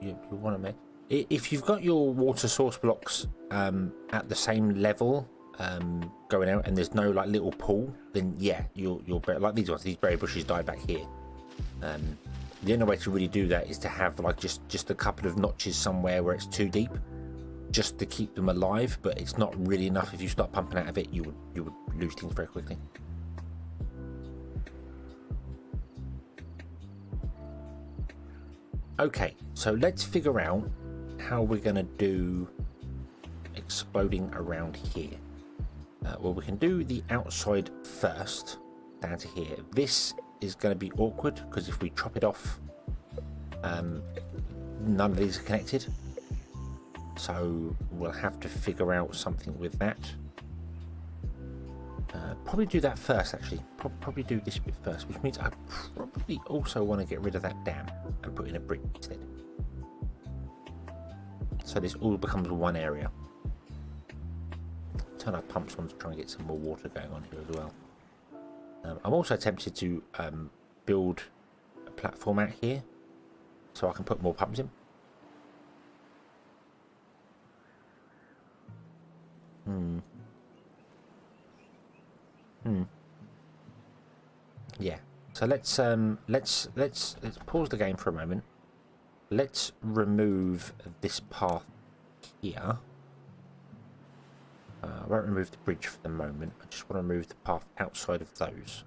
You want to make. If you've got your water source blocks at the same level going out, and there's no like little pool, then yeah, you'll like these ones. These berry bushes die back here. The only way to really do that is to have like just a couple of notches somewhere where it's too deep, just to keep them alive. But it's not really enough. If you start pumping out of it, you would lose things very quickly. Okay, so let's figure out how we're going to do exploding around here. Well, we can do the outside first, down to here. This is going to be awkward, because if we chop it off, none of these are connected. So we'll have to figure out something with that. Probably do that first, actually. Probably do this bit first, which means I probably also want to get rid of that dam and put in a brick instead. So this all becomes one area. Turn our pumps on to try and get some more water going on here as well. I'm also tempted to build a platform out here so I can put more pumps in. Yeah. So let's pause the game for a moment. Let's remove this path here. I won't remove the bridge for the moment. I just want to remove the path outside of those.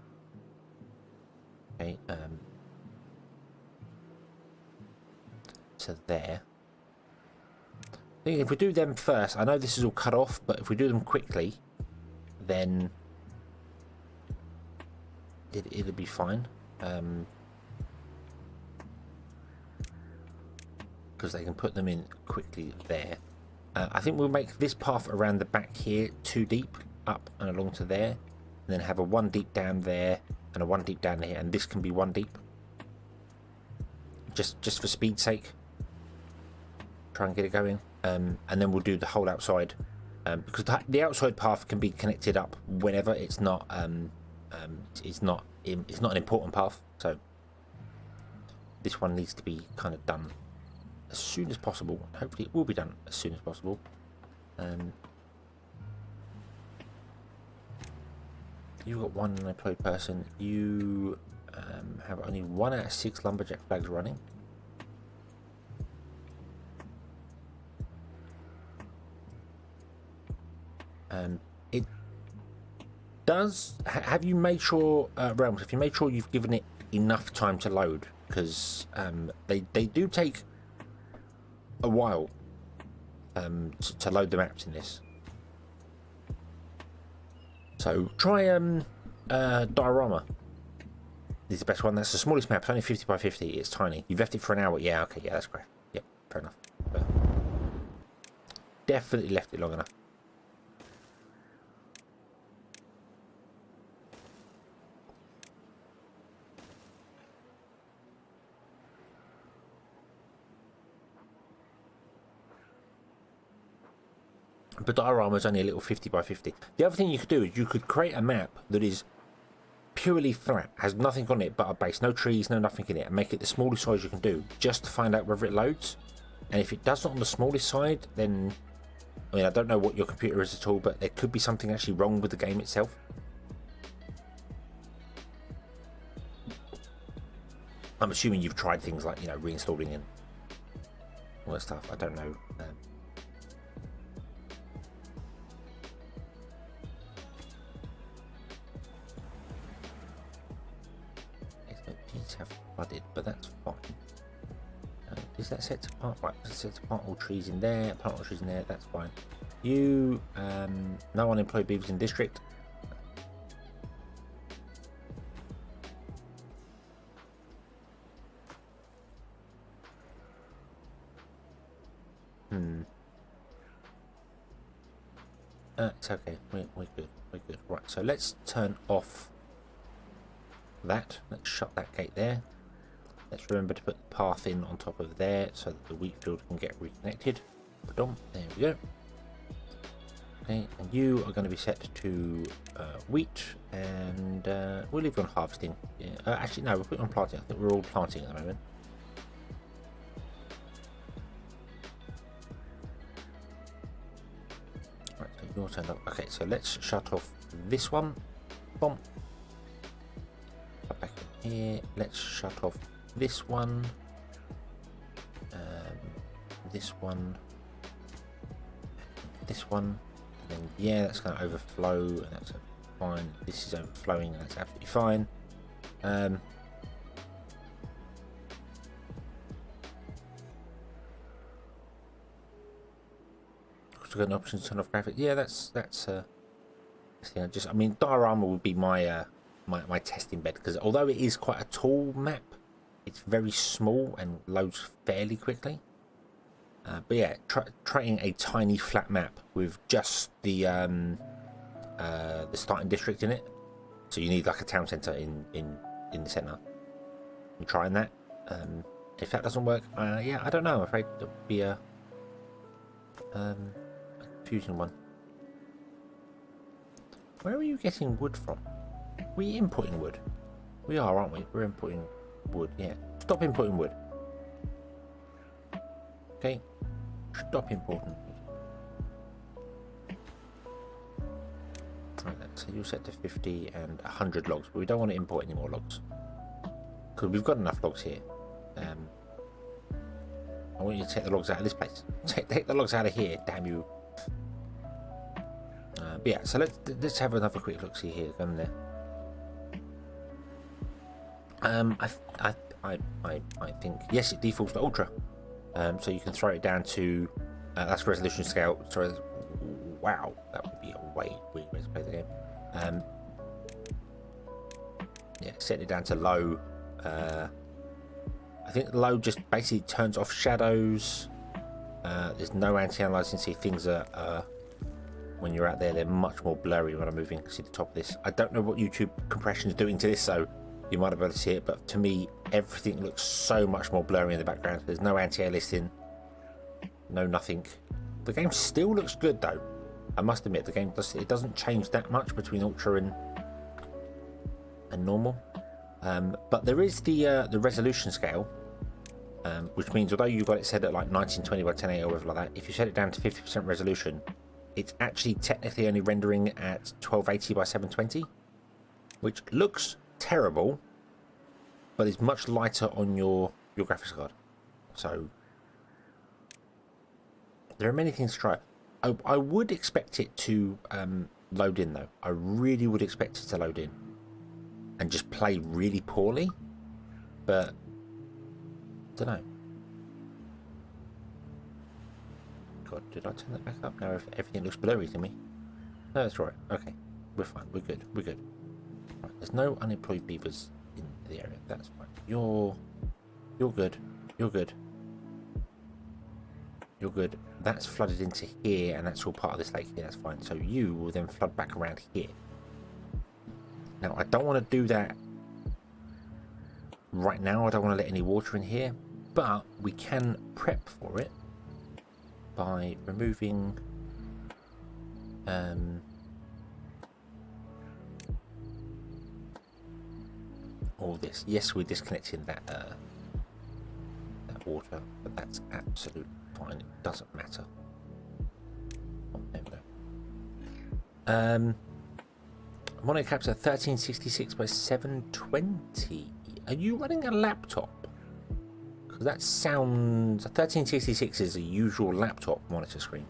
Okay. To there. I think if we do them first, I know this is all cut off, but if we do them quickly, then it'll be fine. Because they can put them in quickly there. I think we'll make this path around the back here too deep, up and along to there, and then have a one deep down there and a one deep down here, and this can be one deep. Just for speed's sake. Try and get it going, and then we'll do the whole outside, because the outside path can be connected up whenever. It's not it's not an important path, so this one needs to be kind of done as soon as possible. Hopefully it will be done as soon as possible. You've got one unemployed person. You have only 1 out of 6 lumberjack flags running. It does. Have you made sure, Realms? Have you made sure you've given it enough time to load? Because they do take a while to load the maps in this. So try diorama. This is the best one. That's the smallest map. It's only 50 by 50. It's tiny. You've left it for an hour. Yeah. Okay. Yeah, that's great. Yep. Fair enough. But definitely left it long enough. But diorama is only a little 50 by 50. The other thing you could do is you could create a map that is purely flat, has nothing on it but a base, no trees, no nothing in it, and make it the smallest size you can do, just to find out whether it loads. And if it does not on the smallest side, then, I mean, I don't know what your computer is at all, but there could be something actually wrong with the game itself. I'm assuming you've tried things like, you know, reinstalling and all that stuff. I don't know. These have flooded, but that's fine. Is that set to plant? Right, so set to plant all trees in there, plant all trees in there, that's fine. You, no unemployed beavers in district. It's okay, we're good, we're good. Right, so let's turn off that. Let's shut that gate there. Let's remember to put the path in on top of there so that the wheat field can get reconnected. There we go. Okay, and you are going to be set to wheat, and we'll leave you on harvesting. Yeah, actually, no, we'll put it on planting. I think we're all planting at the moment. Right, so you're turned up. Okay, so let's shut off this one. Boom. Back in here. Let's shut off this one, this one, and then yeah, that's going to overflow, and that's fine. This is overflowing, and that's absolutely fine. Also got an option to turn off graphics. Yeah, that's yeah, just, I mean, diorama would be my my testing bed, because although it is quite a tall map, it's very small and loads fairly quickly. But yeah, trying a tiny flat map with just the starting district in it. So you need like a town centre in the centre. I'm trying that. If that doesn't work, yeah, I don't know. I'm afraid it'll be a confusing one. Where are you getting wood from? Are we importing wood? We are, aren't we? We're importing wood, yeah. Stop importing wood. Okay. Stop importing wood. Right, so you're set to 50 and 100 logs, but we don't want to import any more logs, because we've got enough logs here. I want you to take the logs out of this place. Take the logs out of here, damn you. But yeah, so let's have another quick look see here. Come there. I think yes, it defaults to ultra, so you can throw it down to that's resolution scale. Sorry, wow, that would be a way weird way to play the game. Yeah, set it down to low. I think low just basically turns off shadows. There's no anti-aliasing. See, things are when you're out there, they're much more blurry when I'm moving. See the top of this. I don't know what YouTube compression is doing to this, so you might have been able to see it, but to me, everything looks so much more blurry in the background. There's no anti-aliasing, no nothing. The game still looks good though. I must admit, the game doesn't change that much between ultra and normal. But there is the resolution scale, which means although you've got it set at like 1920 by 1080 or whatever like that, if you set it down to 50% resolution, it's actually technically only rendering at 1280 by 720, which looks terrible, but is much lighter on your graphics card. So there are many things to try. I would expect it to load in though. I really would expect it to load in and just play really poorly, but I don't know. God, did I turn that back up? Now everything looks blurry to me. No, that's right. Okay, we're fine. We're good. We're good. Right, there's no unemployed beavers in the area. That's fine. You're good. You're good. You're good. That's flooded into here, and that's all part of this lake here. That's fine. So you will then flood back around here. Now, I don't want to do that right now. I don't want to let any water in here, but we can prep for it by removing all this. Yes, we're disconnecting that that water, but that's absolutely fine. It doesn't matter. Oh, there we go. Monitor caps at 1366 by 720. Are you running a laptop? Because that sounds... 1366 is a usual laptop monitor screen.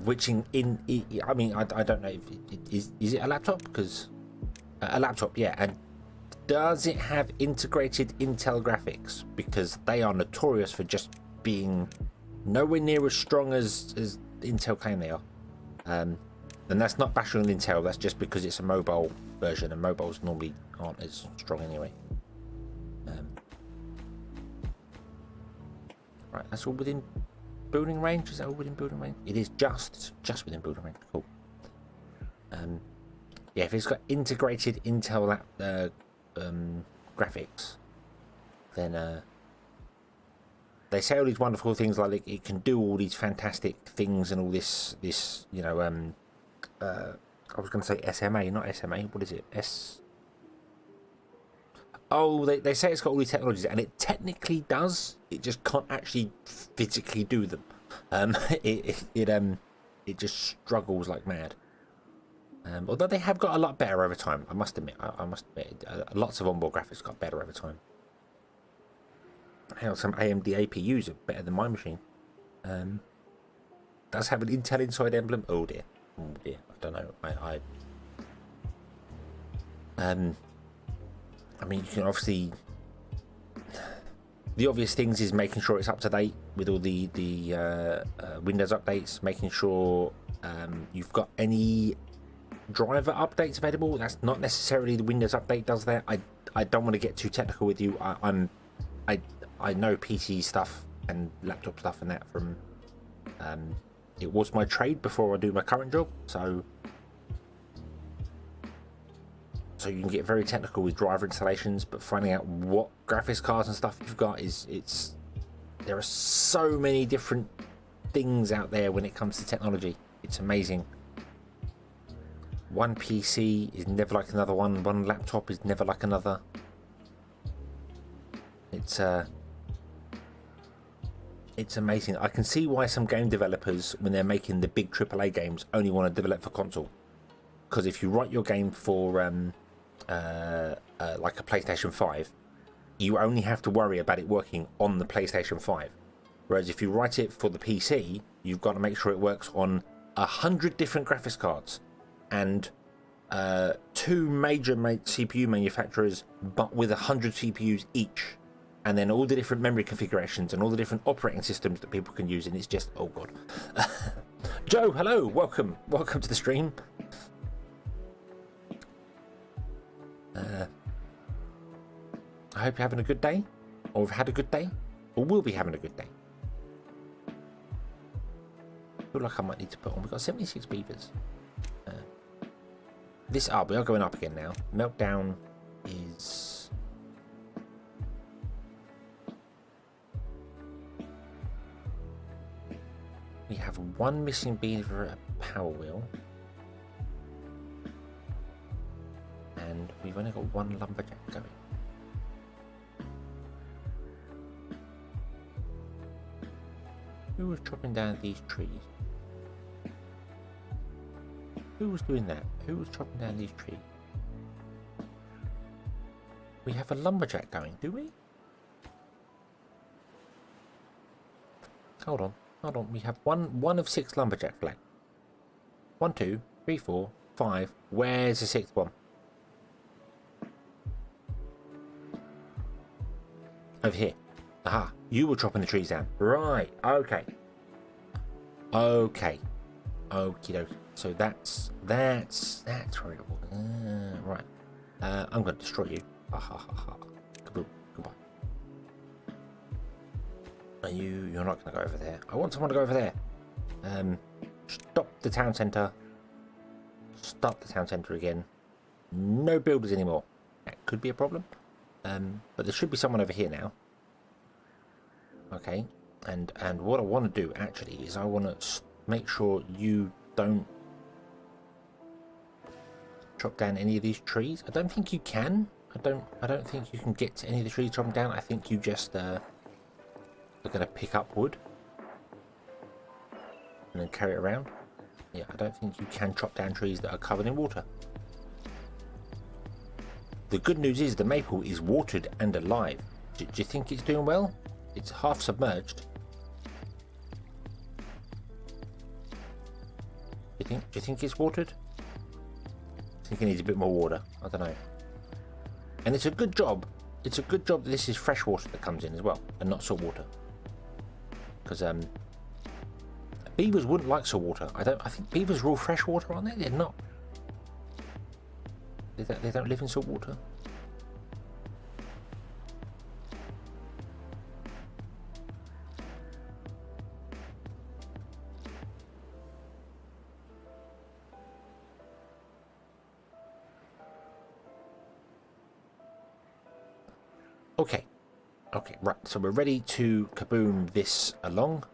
Which I mean, I don't know if is it a laptop? Because a laptop, yeah. And does it have integrated Intel graphics? Because they are notorious for just being nowhere near as strong as Intel claim they are. And that's not bashing on Intel. That's just because it's a mobile version, and mobiles normally aren't as strong anyway. Right, that's all within building range. Is that all within building range? It is just within building range. Cool. Yeah, if it's got integrated Intel graphics, then they say all these wonderful things like it can do all these fantastic things and all this you know I was going to say SMA, not SMA. What is it? Oh, they say it's got all these technologies, and it technically does. It just can't actually physically do them. It just struggles like mad. Although they have got a lot better over time, I must admit. Lots of onboard graphics got better over time. Hell, some AMD APUs are better than my machine. Does have an Intel Inside emblem. Oh dear, I don't know. I mean, you can obviously... The obvious things is making sure it's up to date with all the Windows updates, making sure you've got any driver updates available. That's not necessarily the Windows update does that. I don't want to get too technical with you. I know PC stuff and laptop stuff and that from... it was my trade before I do my current job, so you can get very technical with driver installations, but finding out what graphics cards and stuff you've got there are so many different things out there when it comes to technology. It's amazing. One PC is never like another one. One laptop is never like another. It's amazing. I can see why some game developers, when they're making the big AAA games, only want to develop for console. Because if you write your game for like a PlayStation 5, you only have to worry about it working on the PlayStation 5. Whereas if you write it for the PC, you've got to make sure it works on 100 different graphics cards and 2 major CPU manufacturers, but with 100 CPUs each, and then all the different memory configurations and all the different operating systems that people can use, and it's just, oh god. Joe, hello, welcome to the stream. I hope you're having a good day, or have had a good day, or will be having a good day. I feel like I might need to put on. We've got 76 beavers. We are going up again now. Meltdown is... We have 1 missing beaver at a power wheel. And we've only got 1 lumberjack going. Who was chopping down these trees? Who was doing that? Who was chopping down these trees? We have a lumberjack going, do we? Hold on. We have one of 6 lumberjack flag. 1, 2, 3, 4, 5. Where's the 6th one? Over here. Aha, you were chopping the trees down. Right, okay. Okie dokie. So that's where it was. Right. I'm going to destroy you. Ha ha ha ha. Kaboom. Goodbye. You're not going to go over there. I want someone to go over there. Stop the town centre. Stop the town centre again. No builders anymore. That could be a problem. But there should be someone over here now. Okay, and what I want to do actually is I want to make sure you don't chop down any of these trees? I don't think you can. I don't think you can get to any of the trees chopping down. I think you just are going to pick up wood and then carry it around. Yeah, I don't think you can chop down trees that are covered in water. The good news is the maple is watered and alive. Do you think it's doing well? It's half submerged. Do you think it's watered? I think it needs a bit more water. I don't know. And it's a good job. It's a good job that this is fresh water that comes in as well, and not salt water. Because beavers wouldn't like salt water. I think beavers are all fresh water, aren't they? They're not. They don't live in salt water. Okay, right, so we're ready to kaboom this along.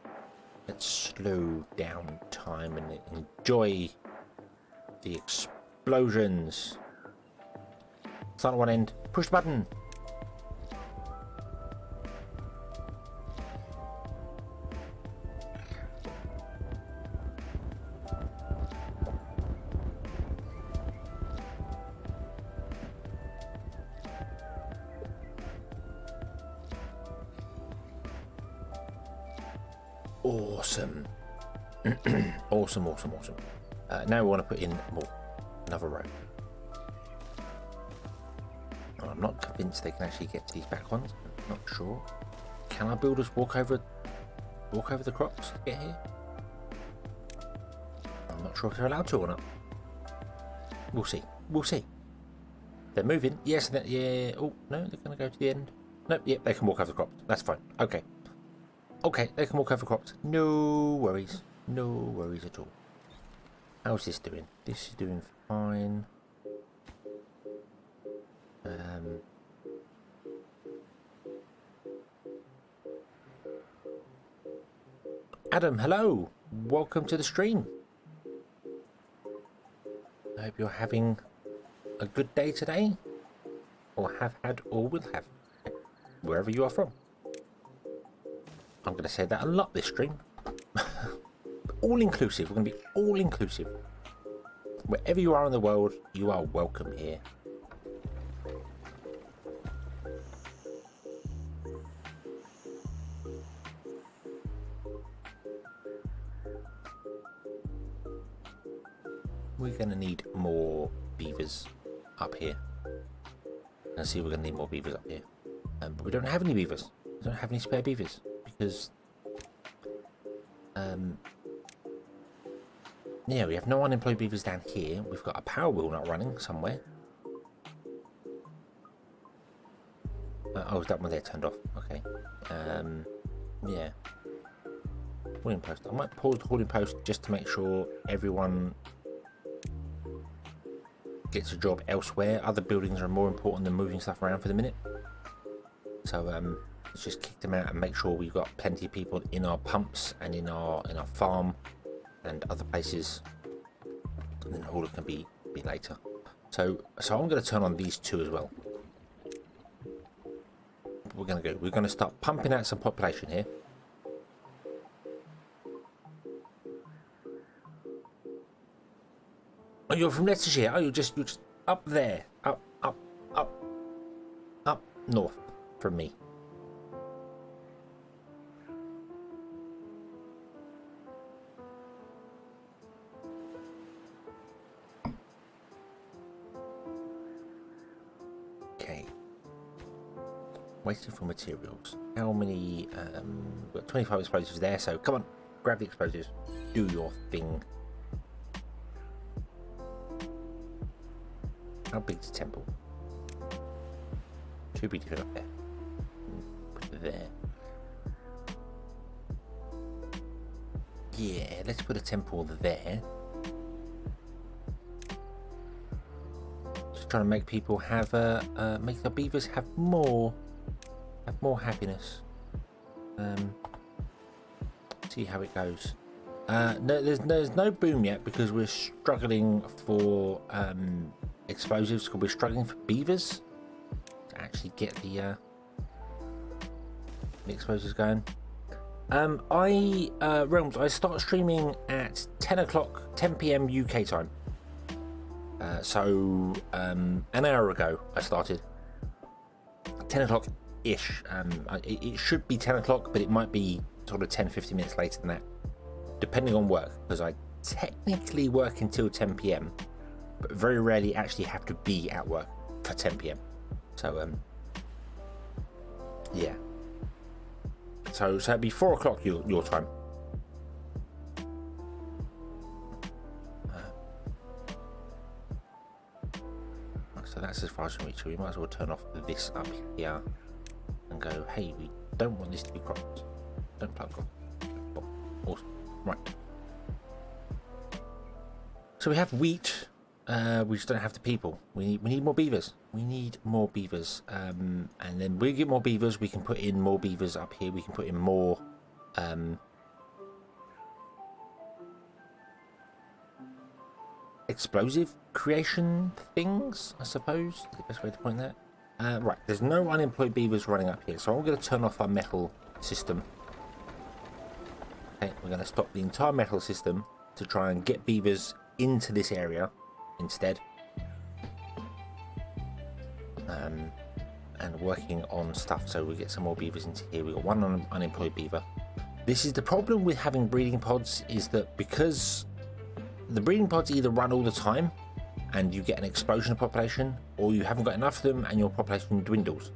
Let's slow down time and enjoy the explosions. Start at one end, push the button. Awesome. Awesome. Now we want to put in another row. And I'm not convinced they can actually get to these back ones. I'm not sure. Can our builders walk over the crops to get here? I'm not sure if they're allowed to or not. We'll see. They're moving. Yes, yeah. Oh, no, they're going to go to the end. Nope, yep, they can walk over the crops. That's fine. Okay, they can walk over crops. No worries at all. How's this doing? This is doing fine. Adam, hello. Welcome to the stream. I hope you're having a good day today, or have had, or will have, wherever you are from. I'm going to say that a lot this stream. All inclusive. We're going to be all inclusive. Wherever you are in the world, you are welcome here. We're going to need more beavers up here. I see we're going to need more beavers up here. But we don't have any beavers. We don't have any spare beavers. Because yeah, we have no unemployed beavers down here. We've got a power wheel not running somewhere. Oh, is that one there turned off? Okay. Yeah. Hauling post. I might pause the hauling post just to make sure everyone gets a job elsewhere. Other buildings are more important than moving stuff around for the minute. So let's just kick them out and make sure we've got plenty of people in our pumps and in our farm and other places, and then hauler can be later. So I'm going to turn on these two as well. We're going to start pumping out some population here. Oh, you're from Leicestershire. Oh, you're just up there, up north from me. Okay. Waiting for materials. How many? We've got 25 explosives there. So come on, grab the explosives. Do your thing. How big's the temple? Too big to put up there. Put it there. Yeah, let's put a temple there. Just trying to make people have make the beavers have more happiness. See how it goes. No, there's no boom yet because we're struggling for explosives because we're struggling for beavers to actually get the explosives going. Realms, I start streaming at 10 p.m. UK time. So an hour ago I started. 10 o'clock ish. It should be 10 o'clock, but it might be sort of 10-15 minutes later than that, depending on work, because I technically work until 10 p.m. but very rarely actually have to be at work for 10 p.m. So yeah. So it'd be 4 o'clock your time. So that's as far as we reach. So we might as well turn off this up here and go, hey, we don't want this to be cropped. Don't plant crops. Awesome. Right. So we have wheat. We just don't have the people. We need more beavers. We need more beavers. And then we get more beavers. We can put in more beavers up here. We can put in more explosive creation things, I suppose is the best way to point that. Right, there's no unemployed beavers running up here, so I'm going to turn off our metal system. Okay, we're going to stop the entire metal system to try and get beavers into this area instead. And working on stuff so we get some more beavers into here. We've got one unemployed beaver. This is the problem with having breeding pods, is that because the breeding pods either run all the time and you get an explosion of population, or you haven't got enough of them and your population dwindles.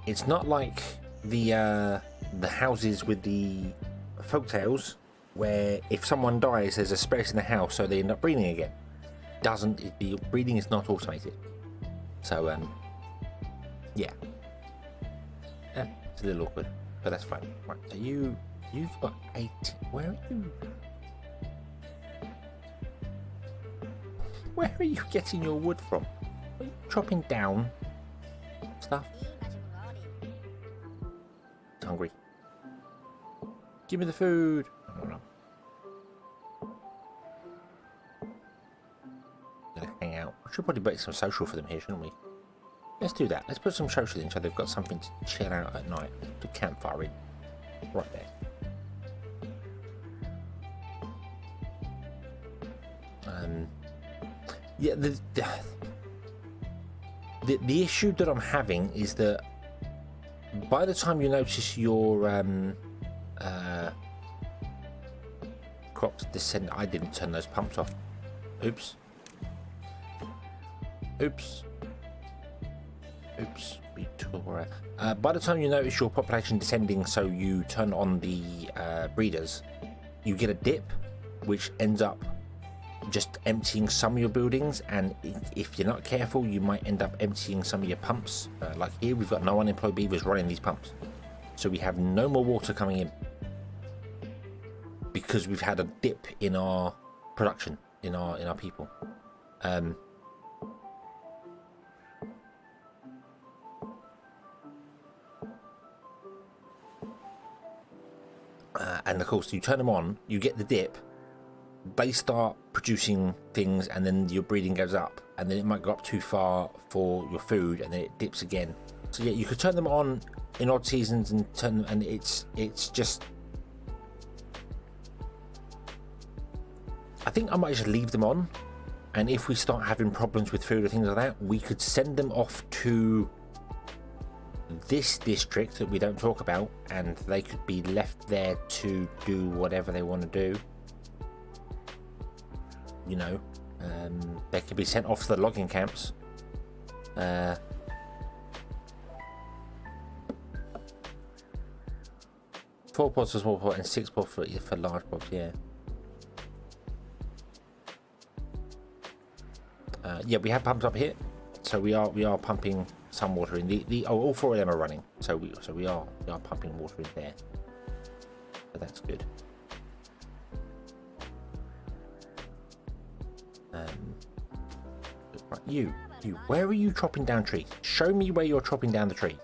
It's not like the houses with the folktales where if someone dies there's a space in the house so they end up breeding again. The breeding is not automated. So yeah, it's a little awkward, but that's fine. Right, so you've got 8. Where are you? Where are you getting your wood from? Are you chopping down stuff? It's hungry. Give me the food. No. Gonna hang out. We should probably make some social for them here, shouldn't we? Let's do that. Let's put some social in so they've got something to chill out at night. To campfire in. Right there. Yeah, the issue that I'm having is that by the time you notice your crops descend, I didn't turn those pumps off. Oops. VTuber. By the time you notice your population descending, so you turn on the breeders, you get a dip, which ends up just emptying some of your buildings, and if you're not careful you might end up emptying some of your pumps. Like here we've got no unemployed beavers running these pumps, so we have no more water coming in because we've had a dip in our production, in our people. And of course you turn them on, you get the dip, they start producing things, and then your breeding goes up, and then it might go up too far for your food, and then it dips again. So yeah, you could turn them on in odd seasons and turn them, and it's just, I think I might just leave them on, and if we start having problems with food or things like that, we could send them off to this district that we don't talk about, and they could be left there to do whatever they want to do. You know, they could be sent off to the logging camps. 4 pods for small pod and 6 pods for large pods. Yeah. Yeah, we have pumps up here, so we are pumping some water in. All 4 of them are running, so we are pumping water in there. So that's good. Right, you, where are you chopping down trees? Show me where you're chopping down the trees.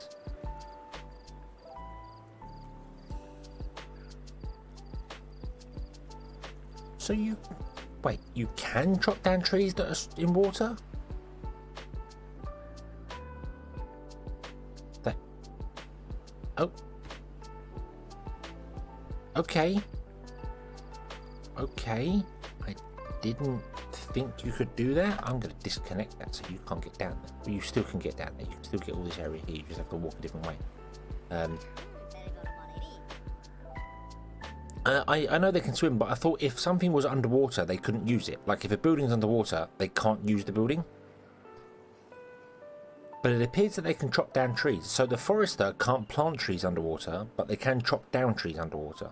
So Wait, you can chop down trees that are in water? That... Oh. Okay. Okay. I didn't think you could do that. I'm going to disconnect that so you can't get down there. But you still can get down there. You can still get all this area here. You just have to walk a different way. I know they can swim, but I thought if something was underwater, they couldn't use it. Like if a building's underwater, they can't use the building. But it appears that they can chop down trees. So the forester can't plant trees underwater, but they can chop down trees underwater.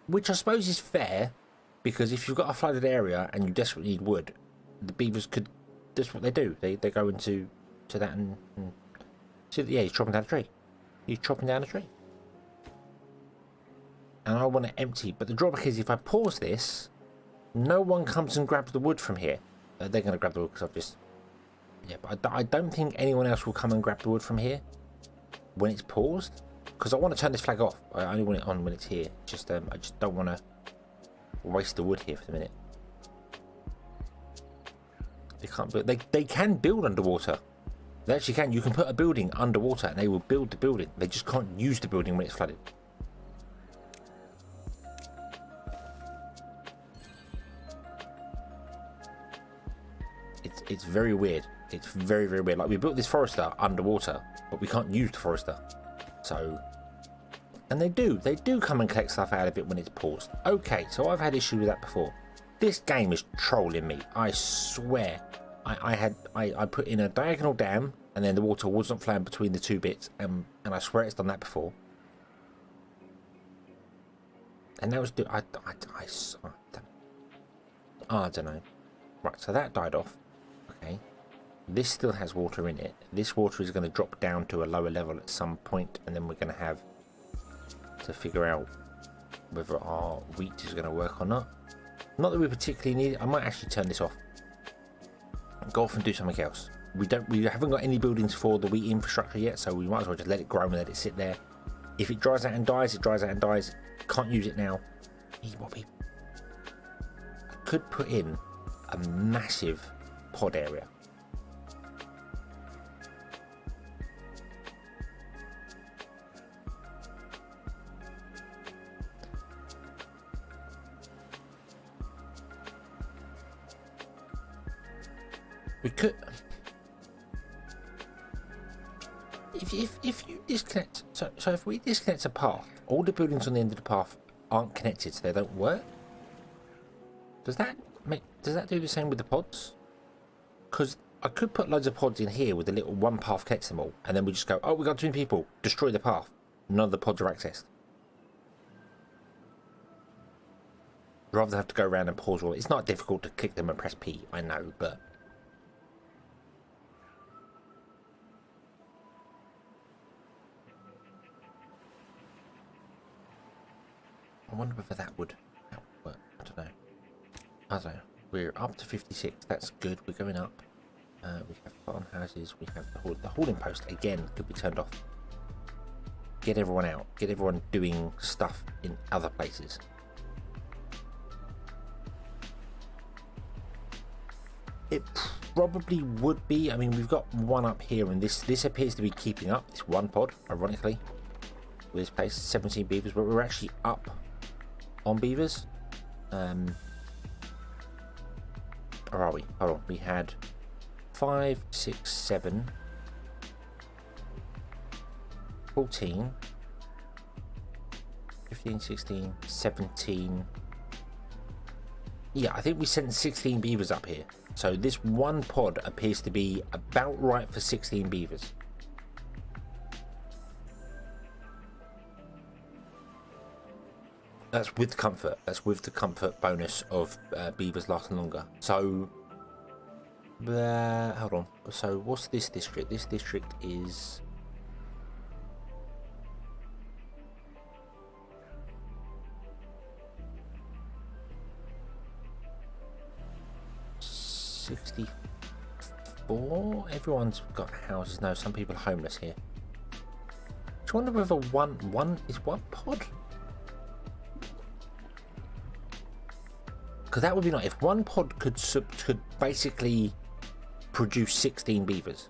Which I suppose is fair, because if you've got a flooded area and you desperately need wood, the beavers could... That's what they do. They go into that and so yeah, he's chopping down a tree. He's chopping down a tree. And I want to empty, but the drawback is if I pause this, no one comes and grabs the wood from here. They're going to grab the wood because I've just... Yeah, but I don't think anyone else will come and grab the wood from here when it's paused. Because I want to turn this flag off. I only want it on when it's here. Just I just don't want to waste the wood here for the minute. They can't build. They can build underwater. They actually can. You can put a building underwater and they will build the building. They just can't use the building when it's flooded. It's very weird. It's very, very weird. Like we built this forester underwater, but we can't use the forester. So, and they do come and collect stuff out of it when it's paused. Okay, so I've had issues with that before. This game is trolling me. I swear. I put in a diagonal dam and then the water wasn't flowing between the two bits, and I swear it's done that before. And that was I don't know. Right, so that died off. Okay. This still has water in it. This water is going to drop down to a lower level at some point, and then we're going to have to figure out whether our wheat is going to work or not. Not that we particularly need it. I might actually turn this off. Go off and do something else. We haven't got any buildings for the wheat infrastructure yet, so we might as well just let it grow and let it sit there. If it dries out and dies, it dries out and dies. Can't use it now. I could put in a massive pod area. We could, if you disconnect, so if we disconnect a path, all the buildings on the end of the path aren't connected, so they don't work. Does that do the same with the pods? Because I could put loads of pods in here with a little one path connects them all, and then we just go, oh, we got too many people, destroy the path. None of the pods are accessed. Rather than have to go around and pause all. It's not difficult to click them and press P, I know, but I wonder whether that would work. I don't know. We're up to 56. That's good. We're going up. We have farmhouses. We have the hauling post again could be turned off. Get everyone out. Get everyone doing stuff in other places. It probably would be. I mean, we've got one up here, and this appears to be keeping up. This one pod, ironically, with this place, 17 beavers, but we're actually up on beavers. Where are we? Hold on. We had 5, 6, 7, 14, 15, 16, 17. Yeah, I think we sent 16 beavers up here. So this one pod appears to be about right for 16 beavers. That's with comfort. That's with the comfort bonus of beavers lasting longer. So, hold on. So, what's this district? This district is... $64. Everyone's got houses. No, some people are homeless here. Do you wonder whether one is one pod? Because that would be nice if one pod could basically produce 16 beavers.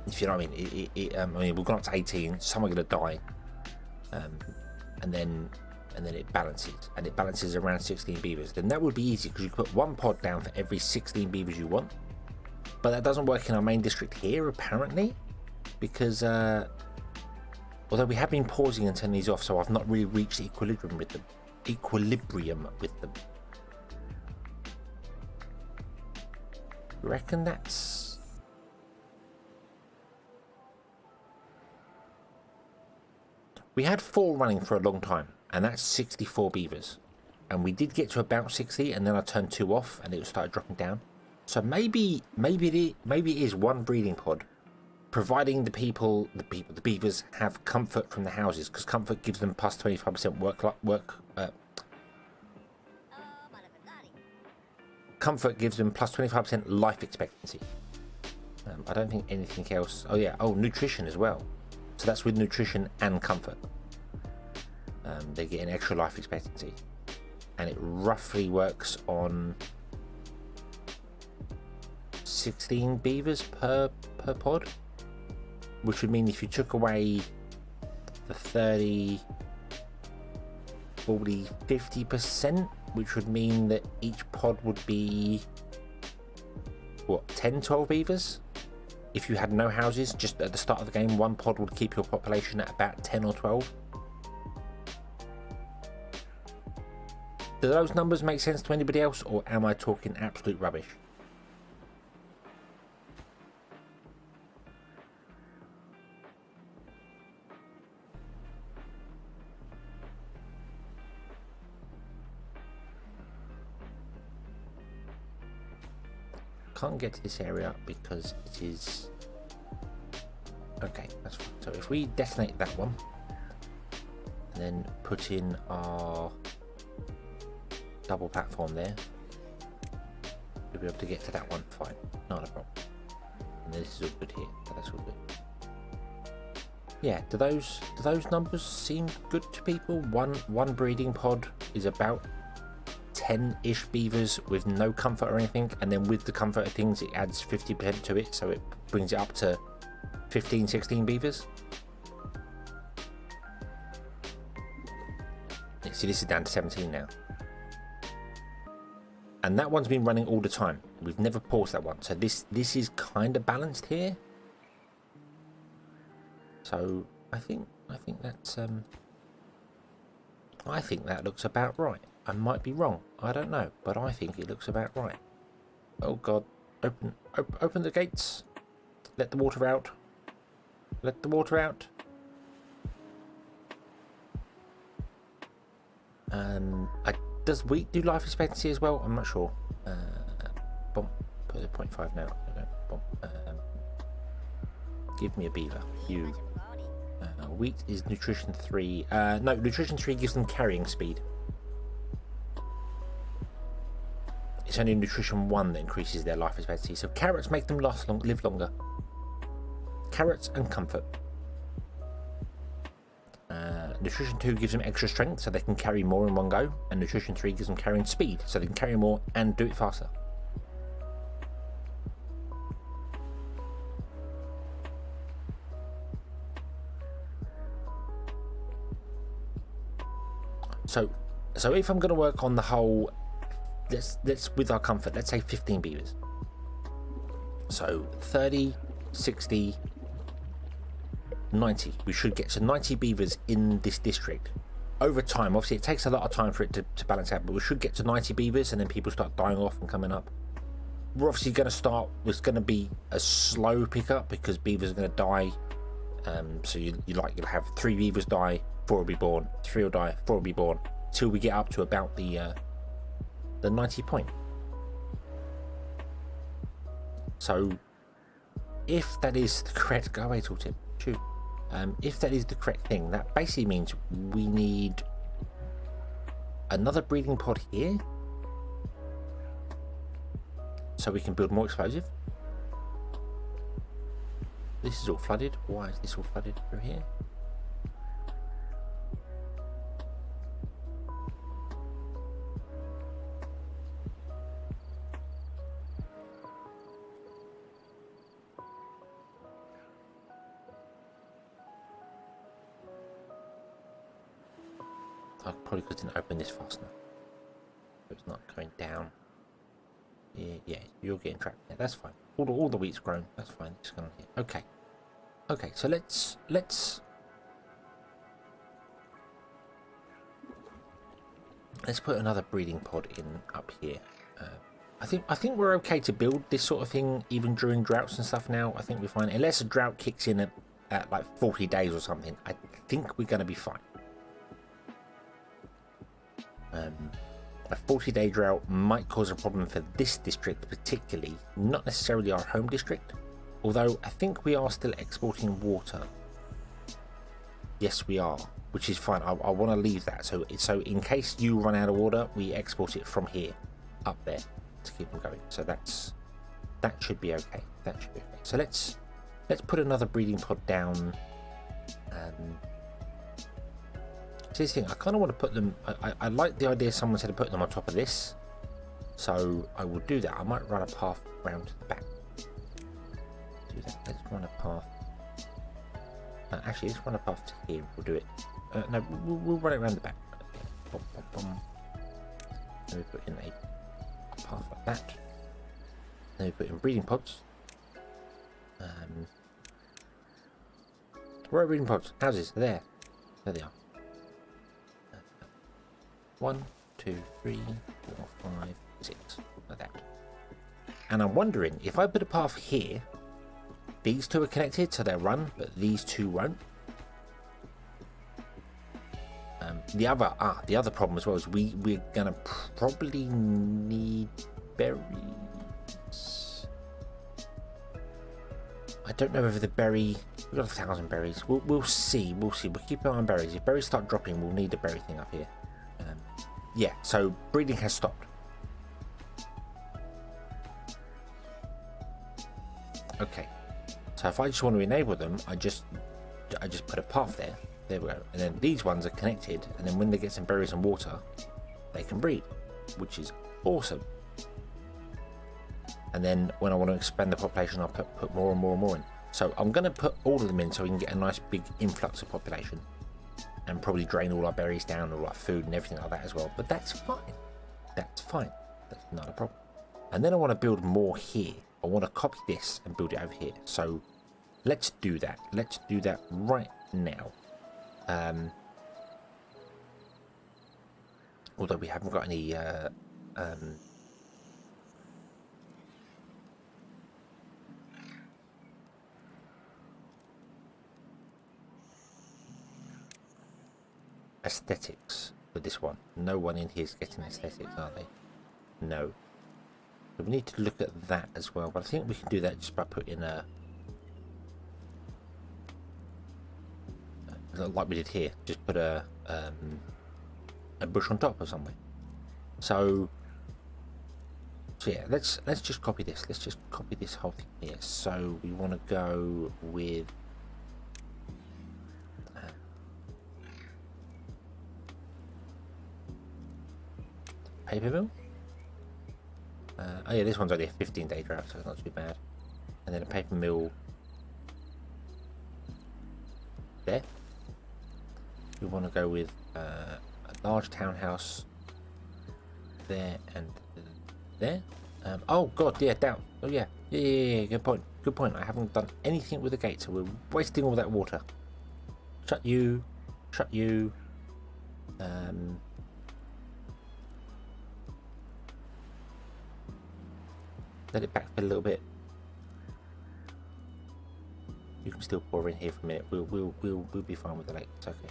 If you know what I mean. I mean, we've gone up to 18. Some are going to die, and then it balances, and it balances around 16 beavers. Then that would be easy because you could put one pod down for every 16 beavers you want. But that doesn't work in our main district here, apparently, because although we have been pausing and turning these off, so I've not really reached equilibrium with them. Reckon that's... We had 4 running for a long time, and that's 64 beavers. And we did get to about 60, and then I turned 2 off, and it started dropping down. So maybe it is one breeding pod, providing the beavers have comfort from the houses, because comfort gives them plus 25% comfort gives them plus 25% life expectancy. I don't think anything else. Oh yeah, nutrition as well. So that's with nutrition and comfort. They get an extra life expectancy, and it roughly works on 16 beavers per pod, which would mean if you took away the 30, 40, 50%, which would mean that each pod would be what, 10, 12 beavers? If you had no houses, just at the start of the game, one pod would keep your population at about 10 or 12. Do those numbers make sense to anybody else, or am I talking absolute rubbish? Can't get to this area because it is... Okay, that's fine. So if we detonate that one, and then put in our double platform there, we'll be able to get to that one fine, not a problem. And this is all good here, so that's all good. Yeah, do those numbers seem good to people? One breeding pod is about 10-ish beavers with no comfort or anything, and then with the comfort of things it adds 50% to it, so it brings it up to 15-16 beavers. Yeah, see, this is down to 17 now, and that one's been running all the time. We've never paused that one, so this is kind of balanced here. So I think that's I think that looks about right. I might be wrong, I don't know, but I think it looks about right. Oh god, open the gates. Let the water out. Let the water out. Does wheat do life expectancy as well? I'm not sure. Put it at 0.5 now. Give me a beaver. You. Wheat is nutrition 3. No, nutrition 3 gives them carrying speed. It's only nutrition 1 that increases their life expectancy. So carrots make them live longer. Carrots and comfort. Nutrition 2 gives them extra strength, so they can carry more in one go. And nutrition 3 gives them carrying speed, so they can carry more and do it faster. So if I'm going to work on the whole, let's with our comfort, let's say 15 beavers. So 30, 60, 90. We should get to 90 beavers in this district. Over time, obviously it takes a lot of time for it to balance out, but we should get to 90 beavers, and then people start dying off and coming up. We're obviously going to start, it's going to be a slow pickup because beavers are going to die. So you'll have 3 beavers die, 4 will be born, 3 will die, 4 will be born, till we get up to about the 90 point. So if that is the correct, go away tooltip, shoot. If that is the correct thing, that basically means we need another breeding pod here, so we can build more explosive. This is all flooded. Why is this all flooded through here? I probably didn't open this fast enough. It's not going down. Yeah, you're getting trapped there. That's fine. All the wheat's grown. That's fine. Just going on here. Okay. Okay, so let's put another breeding pod in up here. I think we're okay to build this sort of thing even during droughts and stuff now. I think we're fine. Unless a drought kicks in at like 40 days or something, I think we're going to be fine. A 40-day drought might cause a problem for this district particularly, not necessarily our home district. Although I think we are still exporting water. Yes, we are, which is fine. I want to leave that. So in case you run out of water, we export it from here up there to keep them going. So that should be okay. That should be okay. So let's put another breeding pod down. This thing, I kind of want to put them. I like the idea someone said to put them on top of this. So I will do that. I might run a path round to the back. Do that. Let's run a path. Actually, let's run a path to here. We'll do it. No, we'll run it around the back. Bum, bum, bum. Then we put in a path like that. Then we put in breeding pods. Where are breeding pods? Houses. There. There they are. 1, 2, 3, 4, 5, 6. Like that. And I'm wondering if I put a path here. These two are connected, so they'll run, but these two won't. The other problem as well is we're gonna probably need berries. I don't know whether the berry. We've got 1,000 berries. We'll see. We'll keep an eye on berries. If berries start dropping, we'll need the berry thing up here. Yeah. So breeding has stopped. Okay. So if I just want to enable them, I just put a path there. There we go. And then these ones are connected, and then when they get some berries and water, they can breed, which is awesome. And then when I want to expand the population, I'll put more and more and more in. So I'm going to put all of them in so we can get a nice big influx of population, and probably drain all our berries down, all our food and everything like that as well. But that's fine. That's fine. That's not a problem. And then I want to build more here. I want to copy this and build it over here. So let's do that. Let's do that right now. Although we haven't got any aesthetics for this one. No one in here is getting aesthetics, are they? No. So we need to look at that as well, but I think we can do that just by putting a like we did here, just put a bush on top or something. So yeah, let's just copy this. Let's just copy this whole thing here. So we want to go with paper mill. Oh yeah, this one's only a 15-day drought, so it's not too bad. And then a paper mill there. We want to go with a large townhouse there and there. Oh god, yeah, down. Oh yeah. Yeah. Good point. Good point. I haven't done anything with the gate, so we're wasting all that water. Shut you. Shut you. Let it backfill a little bit. You can still pour in here for a minute. We'll be fine with the lake. It's okay.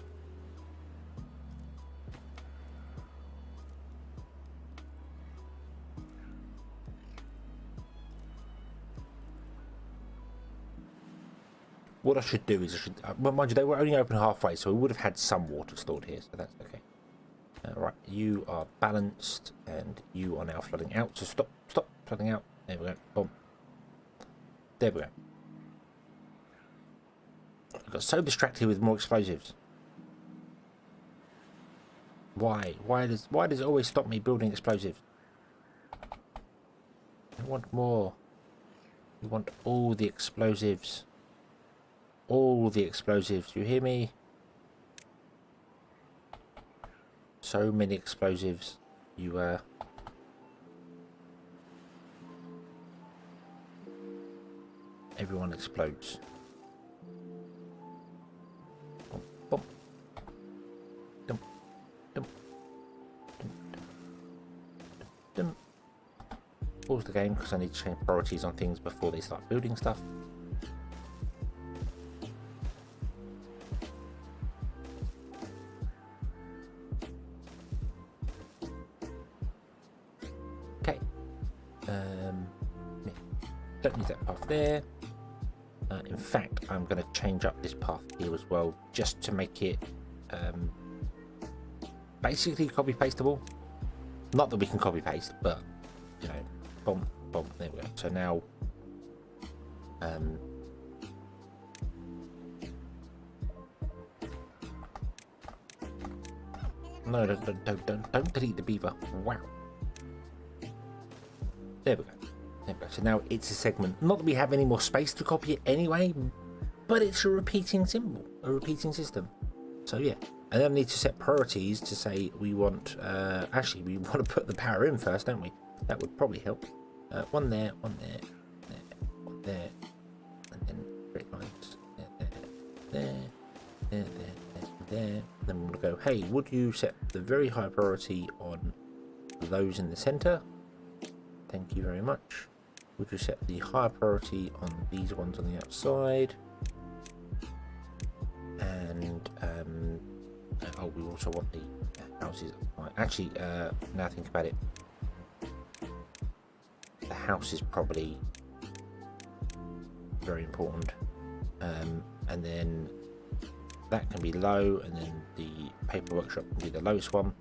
What I should do is well, mind you, they were only open halfway, so we would have had some water stored here, so that's okay. Right, you are balanced, and you are now flooding out. So stop flooding out. There we go. Boom. There we go. I got so distracted with more explosives. Why? Why does it always stop me building explosives? I want more. You want all the explosives. All the explosives. You hear me? So many explosives. You everyone explodes. Bum, bum. Dum, dum, dum, dum. Pause the game because I need to change priorities on things before they start building stuff. Okay. Don't need that path there. In fact, I'm going to change up this path here as well, just to make it basically copy pasteable. Not that we can copy paste, but you know, boom, boom, there we go. So now, no, don't delete the beaver. Wow. There we go. There we go. So now it's a segment. Not that we have any more space to copy it anyway, but it's a repeating symbol, a repeating system. So yeah. And then we need to set priorities to say we want, actually we want to put the power in first, don't we? That would probably help. One there, one there, one there, and then straight lines. There. Then we're going to go, hey, would you set the very high priority on those in the center? Thank you very much. Would you set the high priority on these ones on the outside? And oh, we also want the houses. Actually, now I think about it, the house is probably very important. And then that can be low, and then the paper workshop can be the lowest one,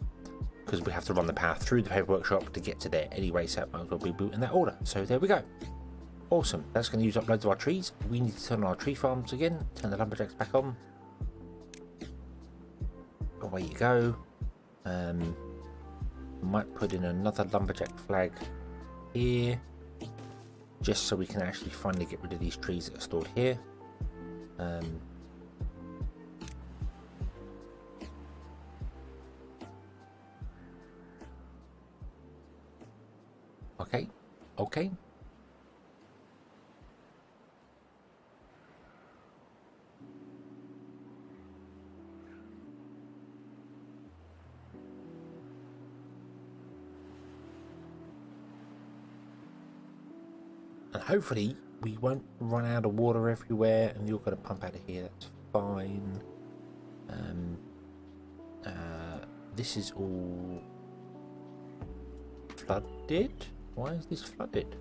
because we have to run the power through the paper workshop to get to there anyway, so it might as well be built in that order. So there we go. Awesome. That's going to use up loads of our trees. We need to turn on our tree farms again, turn the lumberjacks back on. Away you go. Might put in another lumberjack flag here, just so we can actually finally get rid of these trees that are stored here. Okay. And hopefully we won't run out of water everywhere and you're going to pump out of here. That's fine. This is all flooded. Why is this flooded?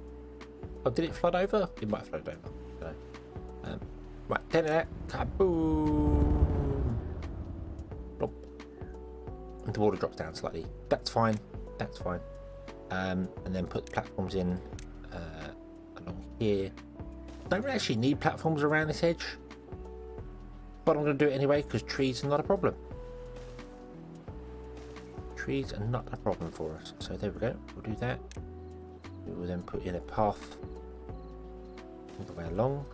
Oh, did it flood over? It might have flooded over. I don't know. Right, turn it. Kaboom! Plop. And the water drops down slightly. That's fine. That's fine. And then put the platforms in along here. Don't really actually need platforms around this edge, but I'm going to do it anyway because trees are not a problem. Trees are not a problem for us. So there we go. We'll do that. We will then put in a path all the way along.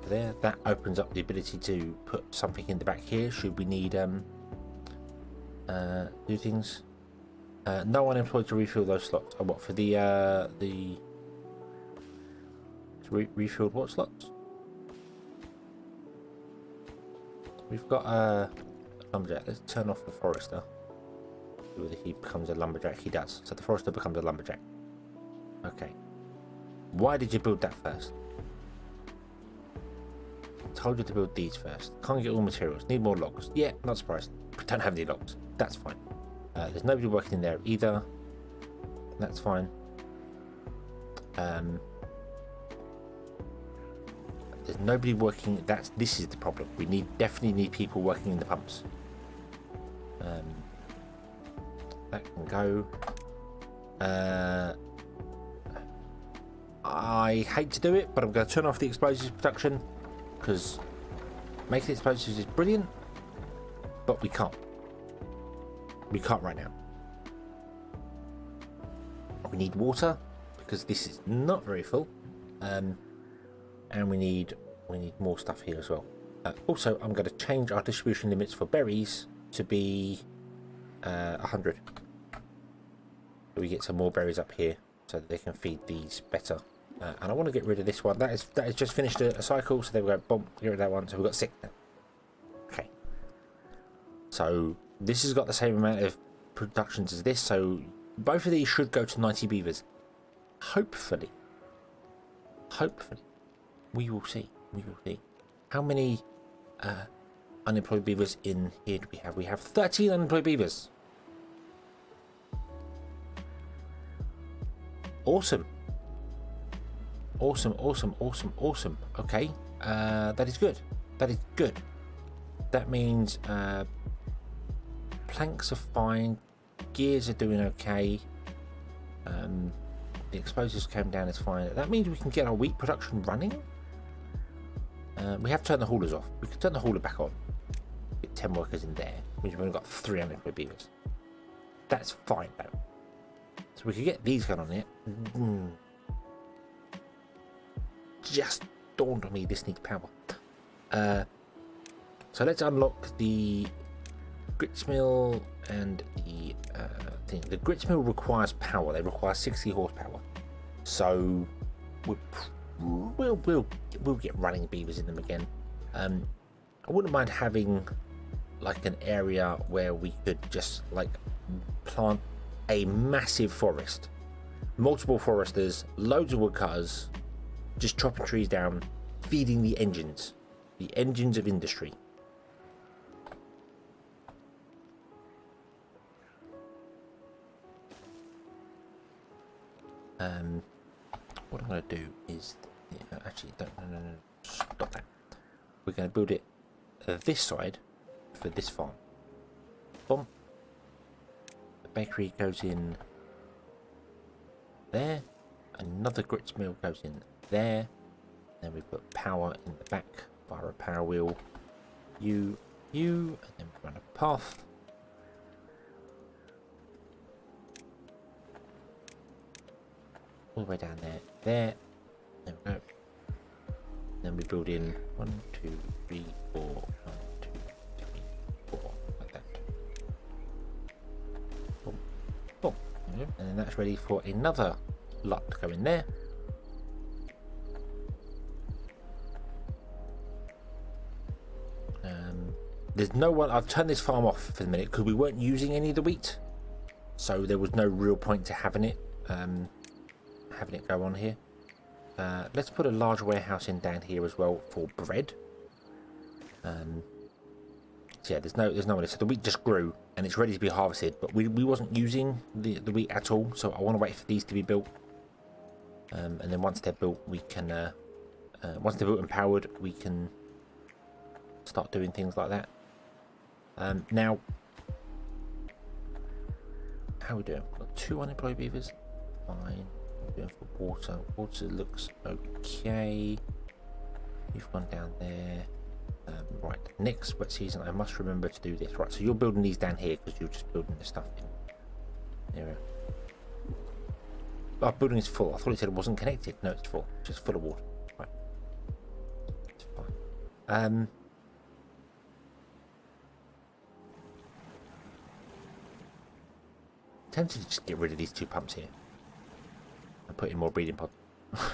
There. That opens up the ability to put something in the back here should we need do things. No one employed to refill those slots. Oh, what for the refilled what slots? We've got a lumberjack. Let's turn off the forester. Whether he becomes a lumberjack, he does. So the forester becomes a lumberjack. Okay. Why did you build that first? I told you to build these first. Can't get all materials. Need more logs. Yeah, not surprised. We don't have any logs. That's fine. There's nobody working in there either. That's fine. There's nobody working. This is the problem. We definitely need people working in the pumps. That can go. I hate to do it, but I'm going to turn off the explosives production because making explosives is brilliant, but we can't. We can't right now. We need water because this is not very full, and we need more stuff here as well. Also, I'm going to change our distribution limits for berries to be 100. So we get some more berries up here so that they can feed these better. And I want to get rid of this one. That is just finished a cycle, so there we go. Boom, get rid of that one. So we've got 6 now. Okay. So this has got the same amount of productions as this. So both of these should go to 90 beavers. Hopefully. Hopefully. We will see. We will see. How many unemployed beavers in here do we have? We have 13 unemployed beavers. Awesome. Awesome, awesome, awesome, awesome. Okay, that is good. That is good. That means planks are fine. Gears are doing okay. The explosives came down is fine. That means we can get our wheat production running. We have to turn the haulers off. We can turn the hauler back on. Get 10 workers in there. We've only got 300 beavers. That's fine though. So we could get these going on here. Just dawned on me this needs power. So let's unlock the grits mill and the thing. The grits mill requires power. They require 60 horsepower. So we'll get running beavers in them again. I wouldn't mind having like an area where we could just like plant a massive forest, multiple foresters, loads of woodcutters, just chopping trees down, feeding the engines of industry. What I'm going to do is actually no, stop that. We're going to build it this side for this farm. Boom. The bakery goes in there. Another grits mill goes in there. Then we put power in the back via a power wheel. And then we run a path. All the way down there. There we go. Then we build in 1, 2, 3, 4, 1, 2, 3, 4, like that. Boom, boom. And then that's ready for another lot to go in there. There's no one. I've turned this farm off for the minute because we weren't using any of the wheat, so there was no real point to having it go on here. Let's put a large warehouse in down here as well for bread. So yeah, there's no one. So the wheat just grew and it's ready to be harvested, but we wasn't using the wheat at all. So I want to wait for these to be built, and then once they're built, we can once they're built and powered, we can start doing things like that. Now, how are we doing? We've got 2 unemployed beavers. Fine. We're doing for water. Water looks okay. You've gone down there. Right, next wet season I must remember to do this. Right, so you're building these down here because you're just building the stuff in. There we go. Our building is full. I thought it said it wasn't connected. No, it's full. It's just full of water. Right. It's fine. Tempted to just get rid of these 2 pumps here and put in more breeding pods. How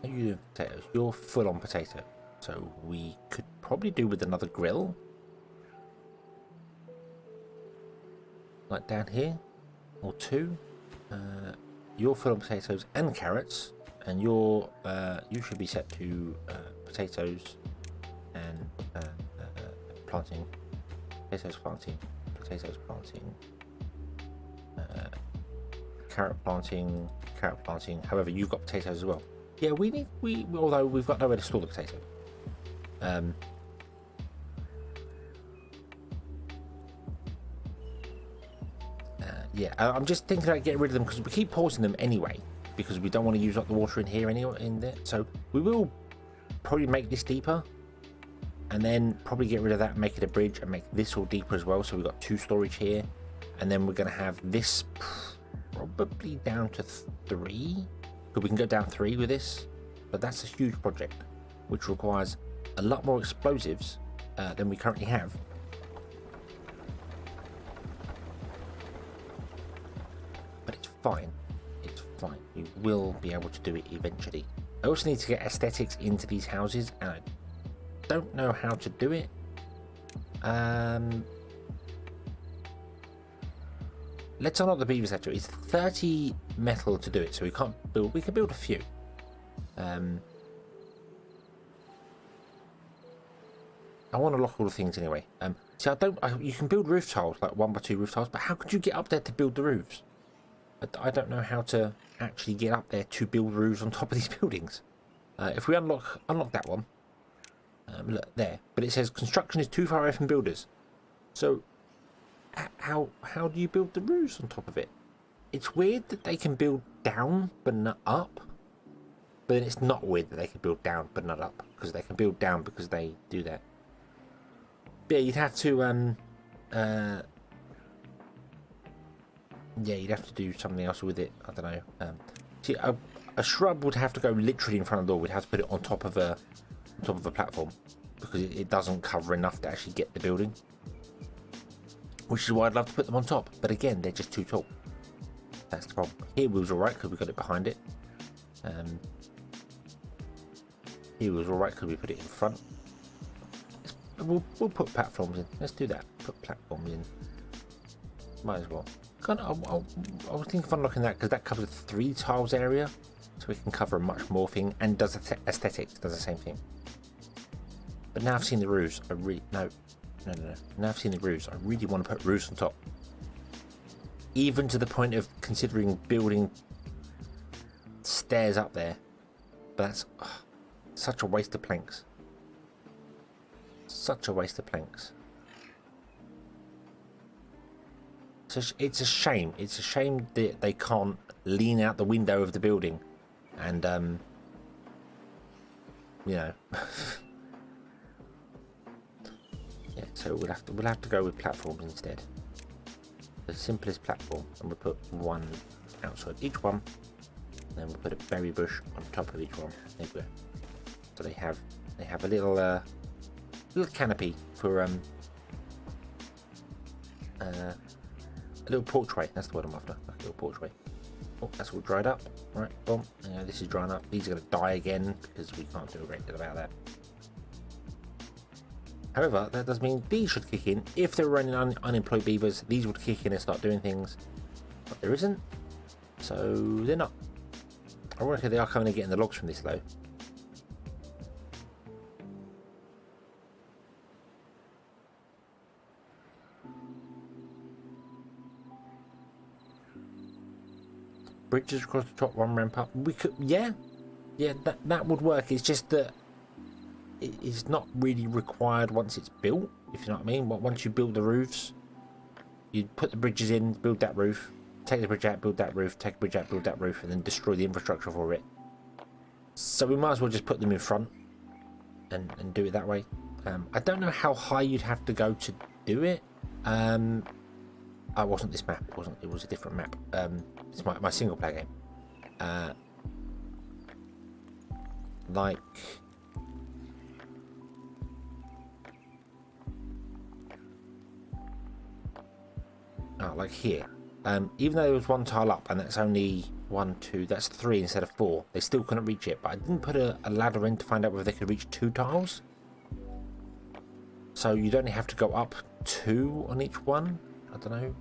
are you doing potatoes? You're full on potato, so we could probably do with another grill, like down here, or 2. You're full on potatoes and carrots. And you should be set to potatoes and planting, potatoes planting, carrot planting. However, you've got potatoes as well. Yeah, although we've got nowhere to store the potato. Yeah, I'm just thinking about getting rid of them because we keep pausing them anyway. Because we don't want to use up the water in here in there. So we will probably make this deeper and then probably get rid of that and make it a bridge and make this all deeper as well. So we've got 2 storage here, and then we're going to have this probably down to 3. But we can go down 3 with this, but that's a huge project, which requires a lot more explosives than we currently have. But it's fine. It's fine. We will be able to do it eventually. I also need to get aesthetics into these houses, and I don't know how to do it. Let's unlock the beavers actually. It's 30 metal to do it, so we can't build. We can build a few. I want to lock all the things anyway. See, you can build roof tiles, like 1x2 roof tiles, but how could you get up there to build the roofs? I don't know how to actually get up there to build roofs on top of these buildings. If we unlock that one, look there, but it says construction is too far away from builders. So how do you build the roofs on top of it? It's weird that they can build down but not up, but then it's not weird that they can build down but not up, because they can build down because they do that. But yeah, you'd have to yeah, you'd have to do something else with it. I don't know. See, a shrub would have to go literally in front of the door. We'd have to put it on top of a platform, because it doesn't cover enough to actually get the building. Which is why I'd love to put them on top, but again, they're just too tall. That's the problem. Here we was alright because we got it behind it. Here was alright because we put it in front. We'll put platforms in. Let's do that. Put platforms in. Might as well. I was thinking of unlocking that because that covers 3 tiles area, so we can cover a much more thing, and does aesthetics, does the same thing. But now I've seen the roofs, I really no. Now I've seen the roofs, I really want to put roofs on top. Even to the point of considering building stairs up there. But that's such a waste of planks. Such a waste of planks. So it's a shame. It's a shame that they can't lean out the window of the building and you know. Yeah, so we'll have to go with platforms instead. The simplest platform, and we'll put one outside each one, and then we'll put a berry bush on top of each one. There we go. So they have a little canopy for a little porchway. That's the word I'm after. Like a little porchway. Oh, that's all dried up. All right, boom. This is drying up. These are going to die again because we can't do a great deal about that. However, that does mean these should kick in. If they're running unemployed beavers, these would kick in and start doing things. But there isn't. So they're not. I wonder if they are coming and getting the logs from this though. Bridges across the top, one ramp up. We could, yeah, that would work. It's just that it's not really required once it's built, if you know what I mean. But once you build the roofs, you put the bridges in, build that roof, take the bridge out, build that roof, take the bridge out, build that roof, and then destroy the infrastructure for it. So we might as well just put them in front and do it that way. I don't know how high you'd have to go to do it. It wasn't this map. It was a different map. It's my single player game. Like. Oh, like here. Even though there was one tile up, and that's only 1, 2, that's 3 instead of 4, they still couldn't reach it. But I didn't put a ladder in to find out whether they could reach 2 tiles. So you'd only have to go up 2 on each one. I don't know.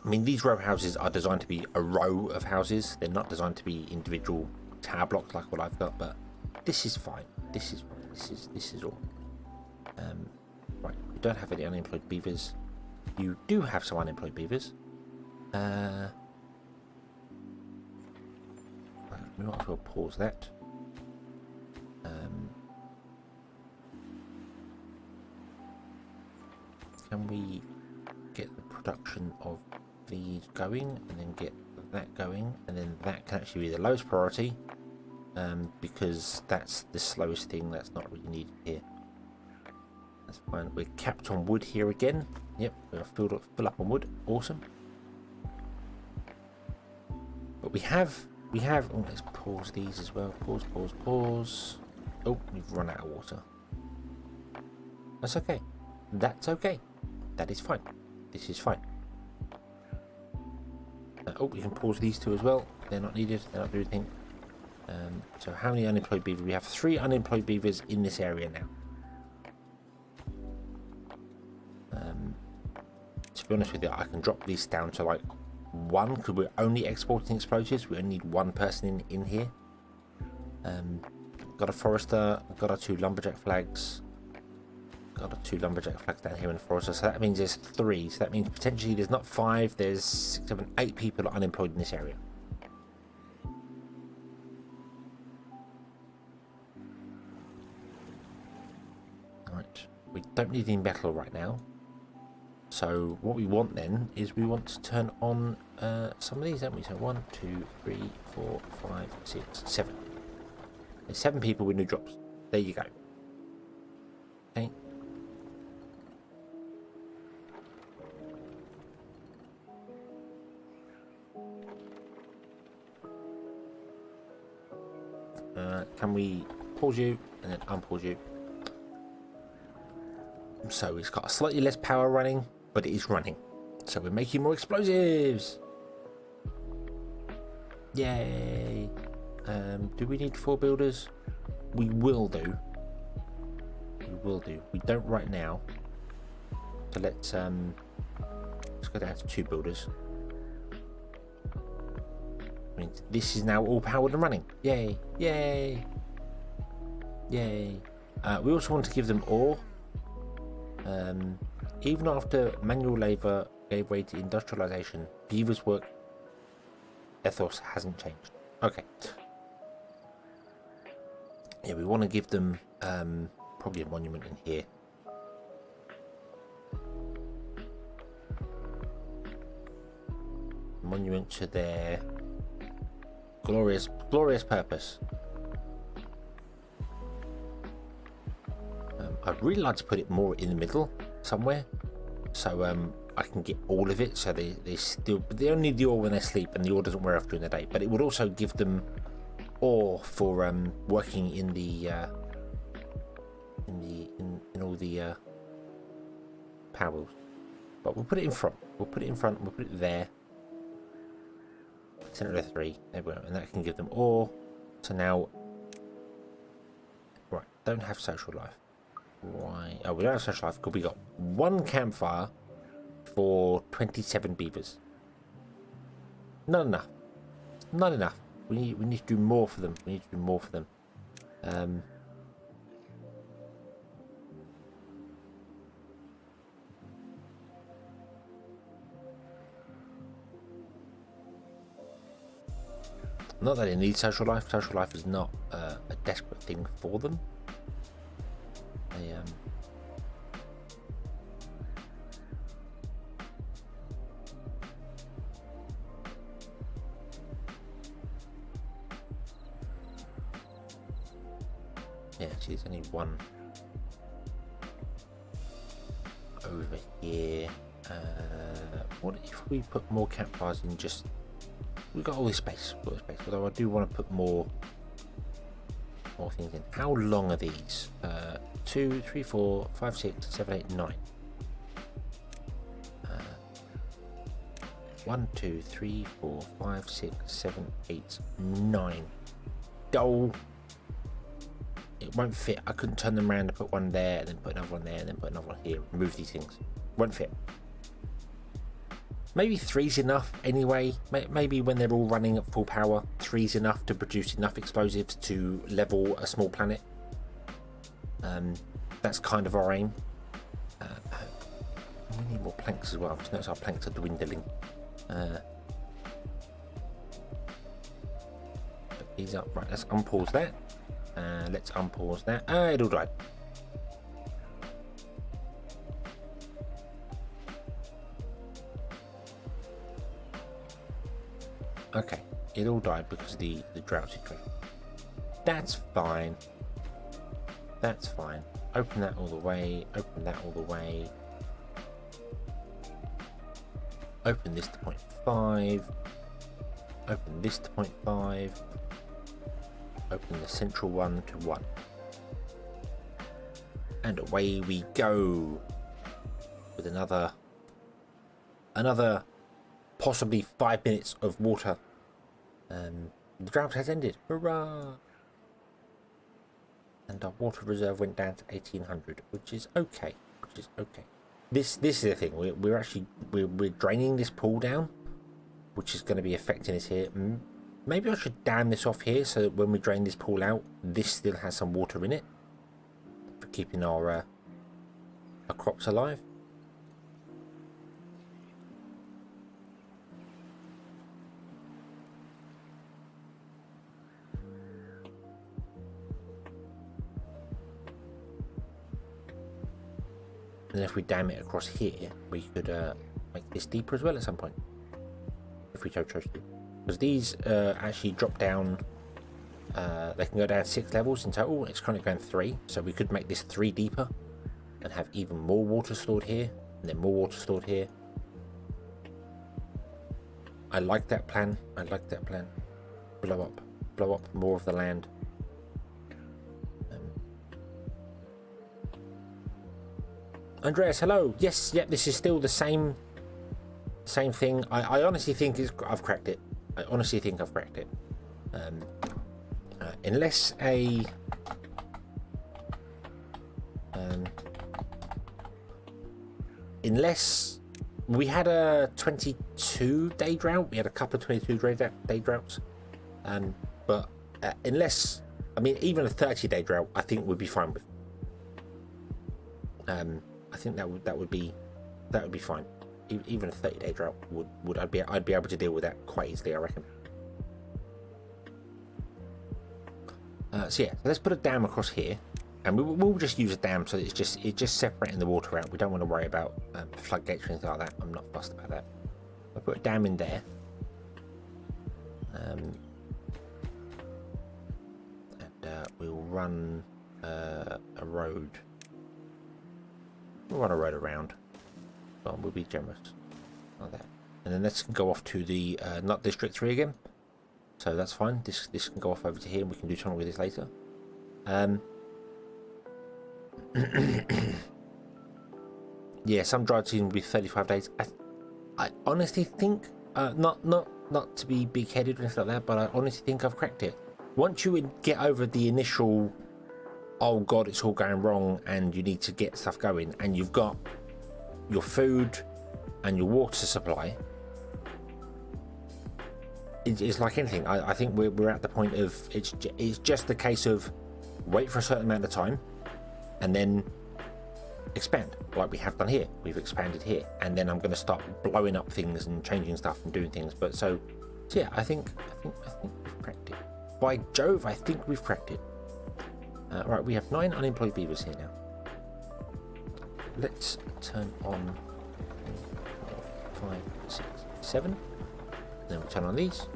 I mean, these row houses are designed to be a row of houses. They're not designed to be individual tower blocks like what I've got. But this is fine. This is fine. This is all. Right, we don't have any unemployed beavers. You do have some unemployed beavers. We might as well pause that. Can we get the production of these going, and then get that going, and then that can actually be the lowest priority, because that's the slowest thing. That's not really needed here. That's fine. We're capped on wood here again. Yep, we're filled up, fill up on wood. Awesome. But we have. Oh, let's pause these as well. Pause. Oh, we've run out of water. That's okay. That's okay. That is fine. This is fine. Oh, we can pause these two as well. They're not needed. They're not doing anything. So how many unemployed beavers? We have 3 unemployed beavers in this area now. To be honest with you, I can drop these down to like 1 because we're only exporting explosives. We only need 1 person in here. Got a forester. Got our 2 lumberjack flags. Got our 2 lumberjack flags down here in the forester. So that means there's 3. So that means potentially there's not 5. There's 6, 7, 8 people unemployed in this area. Right. We don't need any metal right now. So what we want then is we want to turn on some of these, don't we? So 1, 2, 3, 4, 5, 6, 7. There's 7 people with new drops. There you go. Okay. Can we pause you and then unpause you? So it's got a slightly less power running, but it is running. So we're making more explosives. Yay. Do we need 4 builders? We will do. We don't right now. So let's go down to 2 builders. I mean, this is now all powered and running. Yay. We also want to give them ore. Even after manual labour gave way to industrialisation, beavers' work ethos hasn't changed. Okay. Yeah, we want to give them probably a monument in here. Monument to their glorious purpose. I'd really like to put it more in the middle somewhere, so I can get all of it. So they only need the ore when they sleep, and the ore doesn't wear off during the day. But it would also give them ore for working in all the power wheels. But we'll put it in front. We'll put it there. Center of 3. There we go, and that can give them ore. So now, right, don't have social life. Why? Oh, we don't have social life because we got 1 campfire for 27 beavers. Not enough. Not enough. We need to do more for them. Not that it needs social life. Social life is not a desperate thing for them. Yeah, there's only 1 over here. What if we put more campfires in just... We've got all this space. Although I do want to put more things in. How long are these? 2, 3, 4, 5, 6, 7, 8, 9. 1, 2, 3, 4, 5, 6, 7, 8, 9. Oh, it won't fit. I couldn't turn them around and put 1 there, and then put another 1 there, and then put another 1 here. Remove these things. Won't fit. Maybe 3's enough anyway. Maybe when they're all running at full power, 3's enough to produce enough explosives to level a small planet. That's kind of our aim. We need more planks as well. Just notice our planks are dwindling. Put these up. Right, let's unpause that. Let's unpause that. It all died. Okay, it all died because of the drought situation. That's fine. Open that all the way. Open that all the way. Open this to 0.5. Open this to 0.5. Open the central one to 1. And away we go with another possibly 5 minutes of water. The drought has ended. Hurrah! And our water reserve went down to 1800, which is okay. This is the thing. We're draining this pool down, which is going to be affecting us here. Maybe I should dam this off here so that when we drain this pool out, this still has some water in it for keeping our crops alive. And then if we dam it across here, we could make this deeper as well at some point, if we chose to. Because these actually drop down, they can go down 6 levels in total. It's currently going 3, so we could make this 3 deeper and have even more water stored here, and then more water stored here. I like that plan. Blow up more of the land. Andreas, hello. Yes, yep, this is still the same thing. I honestly think I've cracked it. Unless we had a 22-day drought. We had a couple of 22-day droughts. But unless, I mean, even a 30-day drought, I think we'd be fine with. I think that would be fine. Even a 30-day drought would I'd be able to deal with that quite easily, I reckon. So let's put a dam across here, and we'll just use a dam so it's just separating the water out. We don't want to worry about floodgates or anything like that. I'm not fussed about that. I'll put a dam in there, and we'll run a road. We'll run a road around. Well, we'll be generous like that, and then this can go off to the not District 3 again. So that's fine. This can go off over to here, and we can do something with this later. Yeah, some dry season will be 35 days. I honestly think, not to be big-headed or anything like that, but I honestly think I've cracked it. Once you get over the initial, oh god, it's all going wrong, and you need to get stuff going, and you've got your food and your water supply, it's like anything. I think we're at the point of it's just a case of wait for a certain amount of time and then expand, like we have done here. We've expanded here, and then I'm going to start blowing up things and changing stuff and doing things. But so yeah, I think we've cracked it. By Jove, I think we've cracked it. Right, we have 9 unemployed beavers here now. Let's turn on 5, 6, 7. Then we'll turn on these.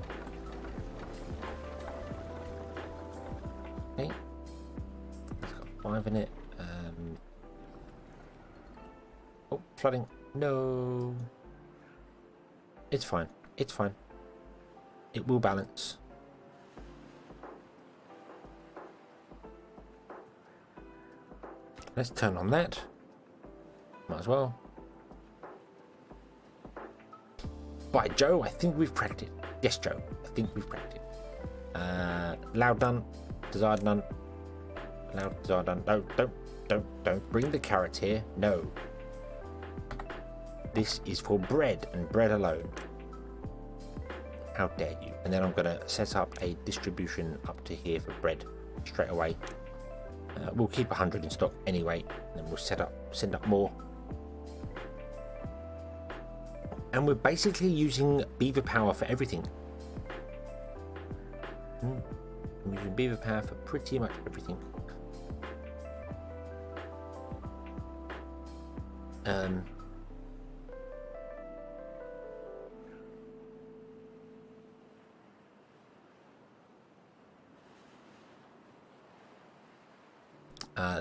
Okay. It's got 5 in it. Oh, flooding. No. It's fine. It's fine. It will balance. Let's turn on that. Might as well. By Joe, I think we've cracked it. Yes, Joe, I think we've cracked it. Loud none. Desired none. Loud, desired none. No, don't bring the carrots here. No. This is for bread and bread alone. How dare you? And then I'm going to set up a distribution up to here for bread straight away. We'll keep 100 in stock anyway, and then we'll send up more. And we're basically using beaver power for everything. We're using beaver power for pretty much everything.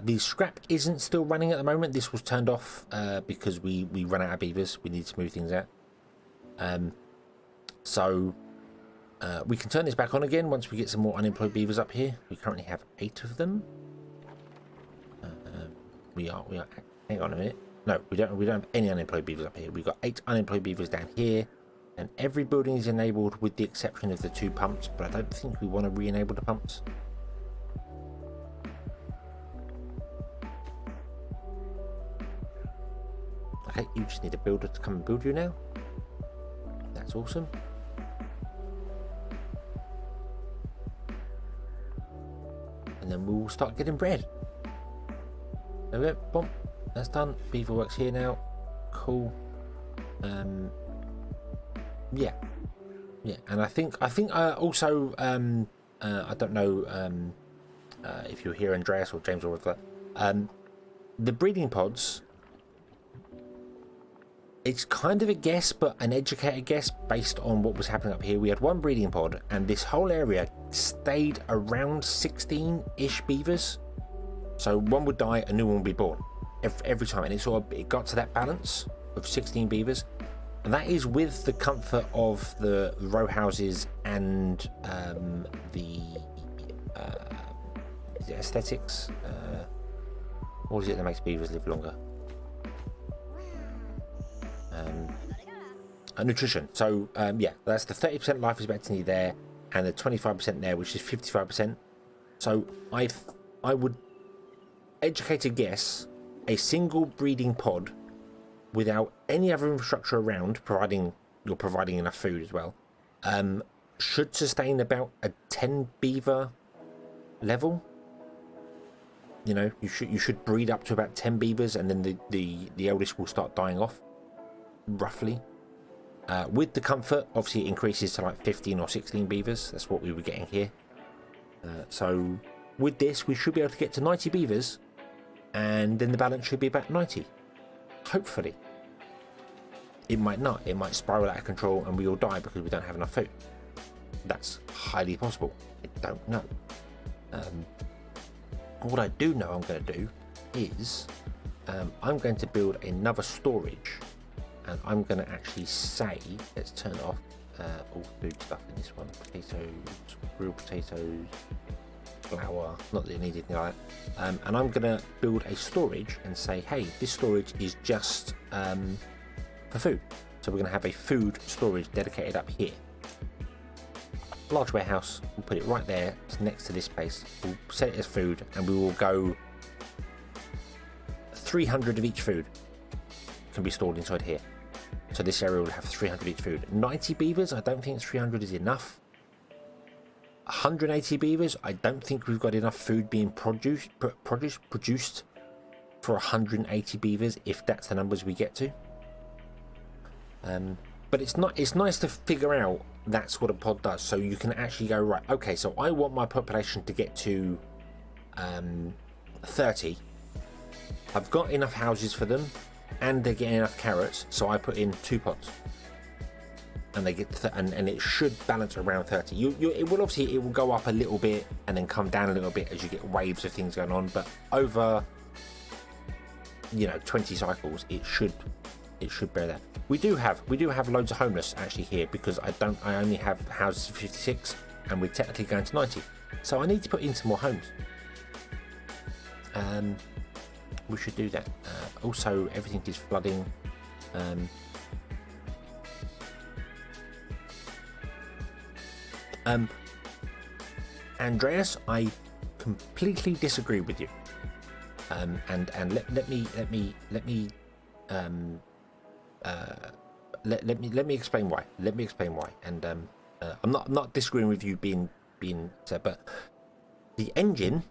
The scrap isn't still running at the moment. This was turned off because we ran out of beavers. We need to move things out. So we can turn this back on again once we get some more unemployed beavers up here. We currently have 8 of them. We are. Hang on a minute. No, we don't have any unemployed beavers up here. We've got 8 unemployed beavers down here, and every building is enabled with the exception of the 2 pumps. But I don't think we want to re-enable the pumps. Okay, you just need a builder to come and build you now. That's awesome. And then we'll start getting bread. There we go. Boom. That's done. Beaver works here now. Cool. Yeah. And I think also I don't know if you're here, Andreas or James or whatever. The breeding pods. It's kind of a guess, but an educated guess based on what was happening up here. We had 1 breeding pod, and this whole area stayed around 16-ish beavers. So one would die, a new one would be born every time, and it got to that balance of 16 beavers, and that is with the comfort of the row houses and the is it aesthetics. What is it that makes beavers live longer? Nutrition. So yeah, that's the 30% life expectancy there, and the 25% there, which is 55%. So I would educated guess a single breeding pod without any other infrastructure around, providing you're providing enough food as well, should sustain about a 10 beaver level. You know, you should breed up to about 10 beavers, and then the eldest will start dying off, roughly. With the comfort, obviously it increases to like 15 or 16 beavers. That's what we were getting here. So with this, we should be able to get to 90 beavers, and then the balance should be about 90. Hopefully. It might not. It might spiral out of control and we all die because we don't have enough food. That's highly possible. I don't know. What I do know I'm going to do is I'm going to build another storage, and I'm going to actually say, let's turn off all food stuff in this one. Potatoes, grilled potatoes, flour, not that you need anything like that. And I'm going to build a storage and say, hey, this storage is just for food. So we're going to have a food storage dedicated up here. Large warehouse, we'll put it right there, it's next to this space. We'll set it as food, and we will go 300 of each food can be stored inside here. So this area will have 300 each food. 90 beavers, I don't think 300 is enough. 180 beavers, I don't think we've got enough food being produced for 180 beavers, if that's the numbers we get to. But it's nice to figure out that's what a pod does, so you can actually go, right, okay, so I want my population to get to 30. I've got enough houses for them, and they're getting enough carrots, so I put in 2 pods, and they get and it should balance around 30. It will obviously, it will go up a little bit and then come down a little bit as you get waves of things going on, but over 20 cycles it should bear that. We do have loads of homeless actually here, because I only have houses of 56 and we're technically going to 90, so I need to put in some more homes. We should do that. Also, everything is flooding. Andreas, I completely disagree with you. And let me explain why. And I'm not disagreeing with you being said, but the engine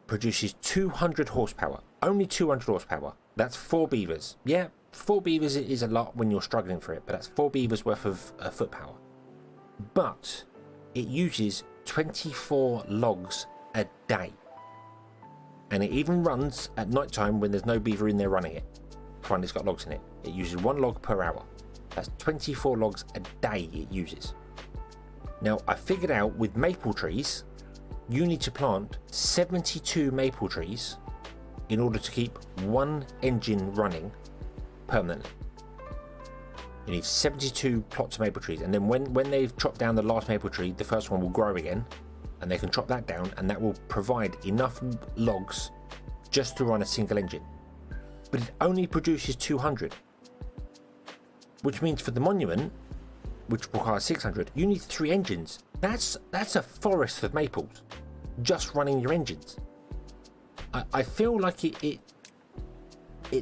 produces 200 horsepower. Only 200 horsepower. That's 4 beavers. Yeah, 4 beavers is a lot when you're struggling for it, but that's 4 beavers worth of foot power. But it uses 24 logs a day. And it even runs at night time when there's no beaver in there running it. Find it's got logs in it. It uses 1 log per hour. That's 24 logs a day it uses. Now, I figured out with maple trees, you need to plant 72 maple trees in order to keep 1 engine running permanently. You need 72 plots of maple trees, and then when they've chopped down the last maple tree, the first one will grow again, and they can chop that down, and that will provide enough logs just to run a single engine. But it only produces 200, which means for the monument, which requires 600, you need 3 engines. That's a forest of maples just running your engines. I feel like it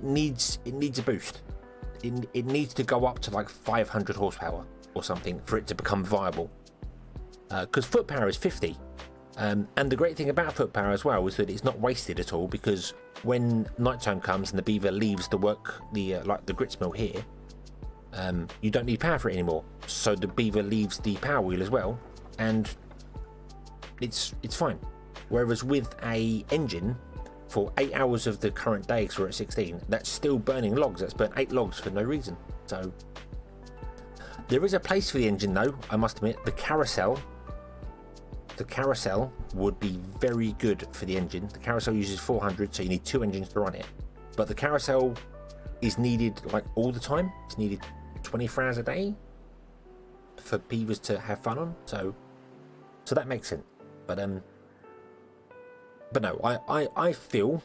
needs a boost. It needs to go up to like 500 horsepower or something for it to become viable. Because foot power is 50. And the great thing about foot power as well is that it's not wasted at all, because when nighttime comes and the beaver leaves the like the grits mill here, you don't need power for it anymore. So the beaver leaves the power wheel as well, and it's fine. Whereas with a engine, for 8 hours of the current day, because we're at 16, that's still burning logs. That's burnt 8 logs for no reason. So there is a place for the engine, though, I must admit. The carousel would be very good for the engine. The carousel uses 400, so you need 2 engines to run it. But the carousel is needed like all the time. It's needed 24 hours a day for beavers to have fun on. So that makes sense. But no, I feel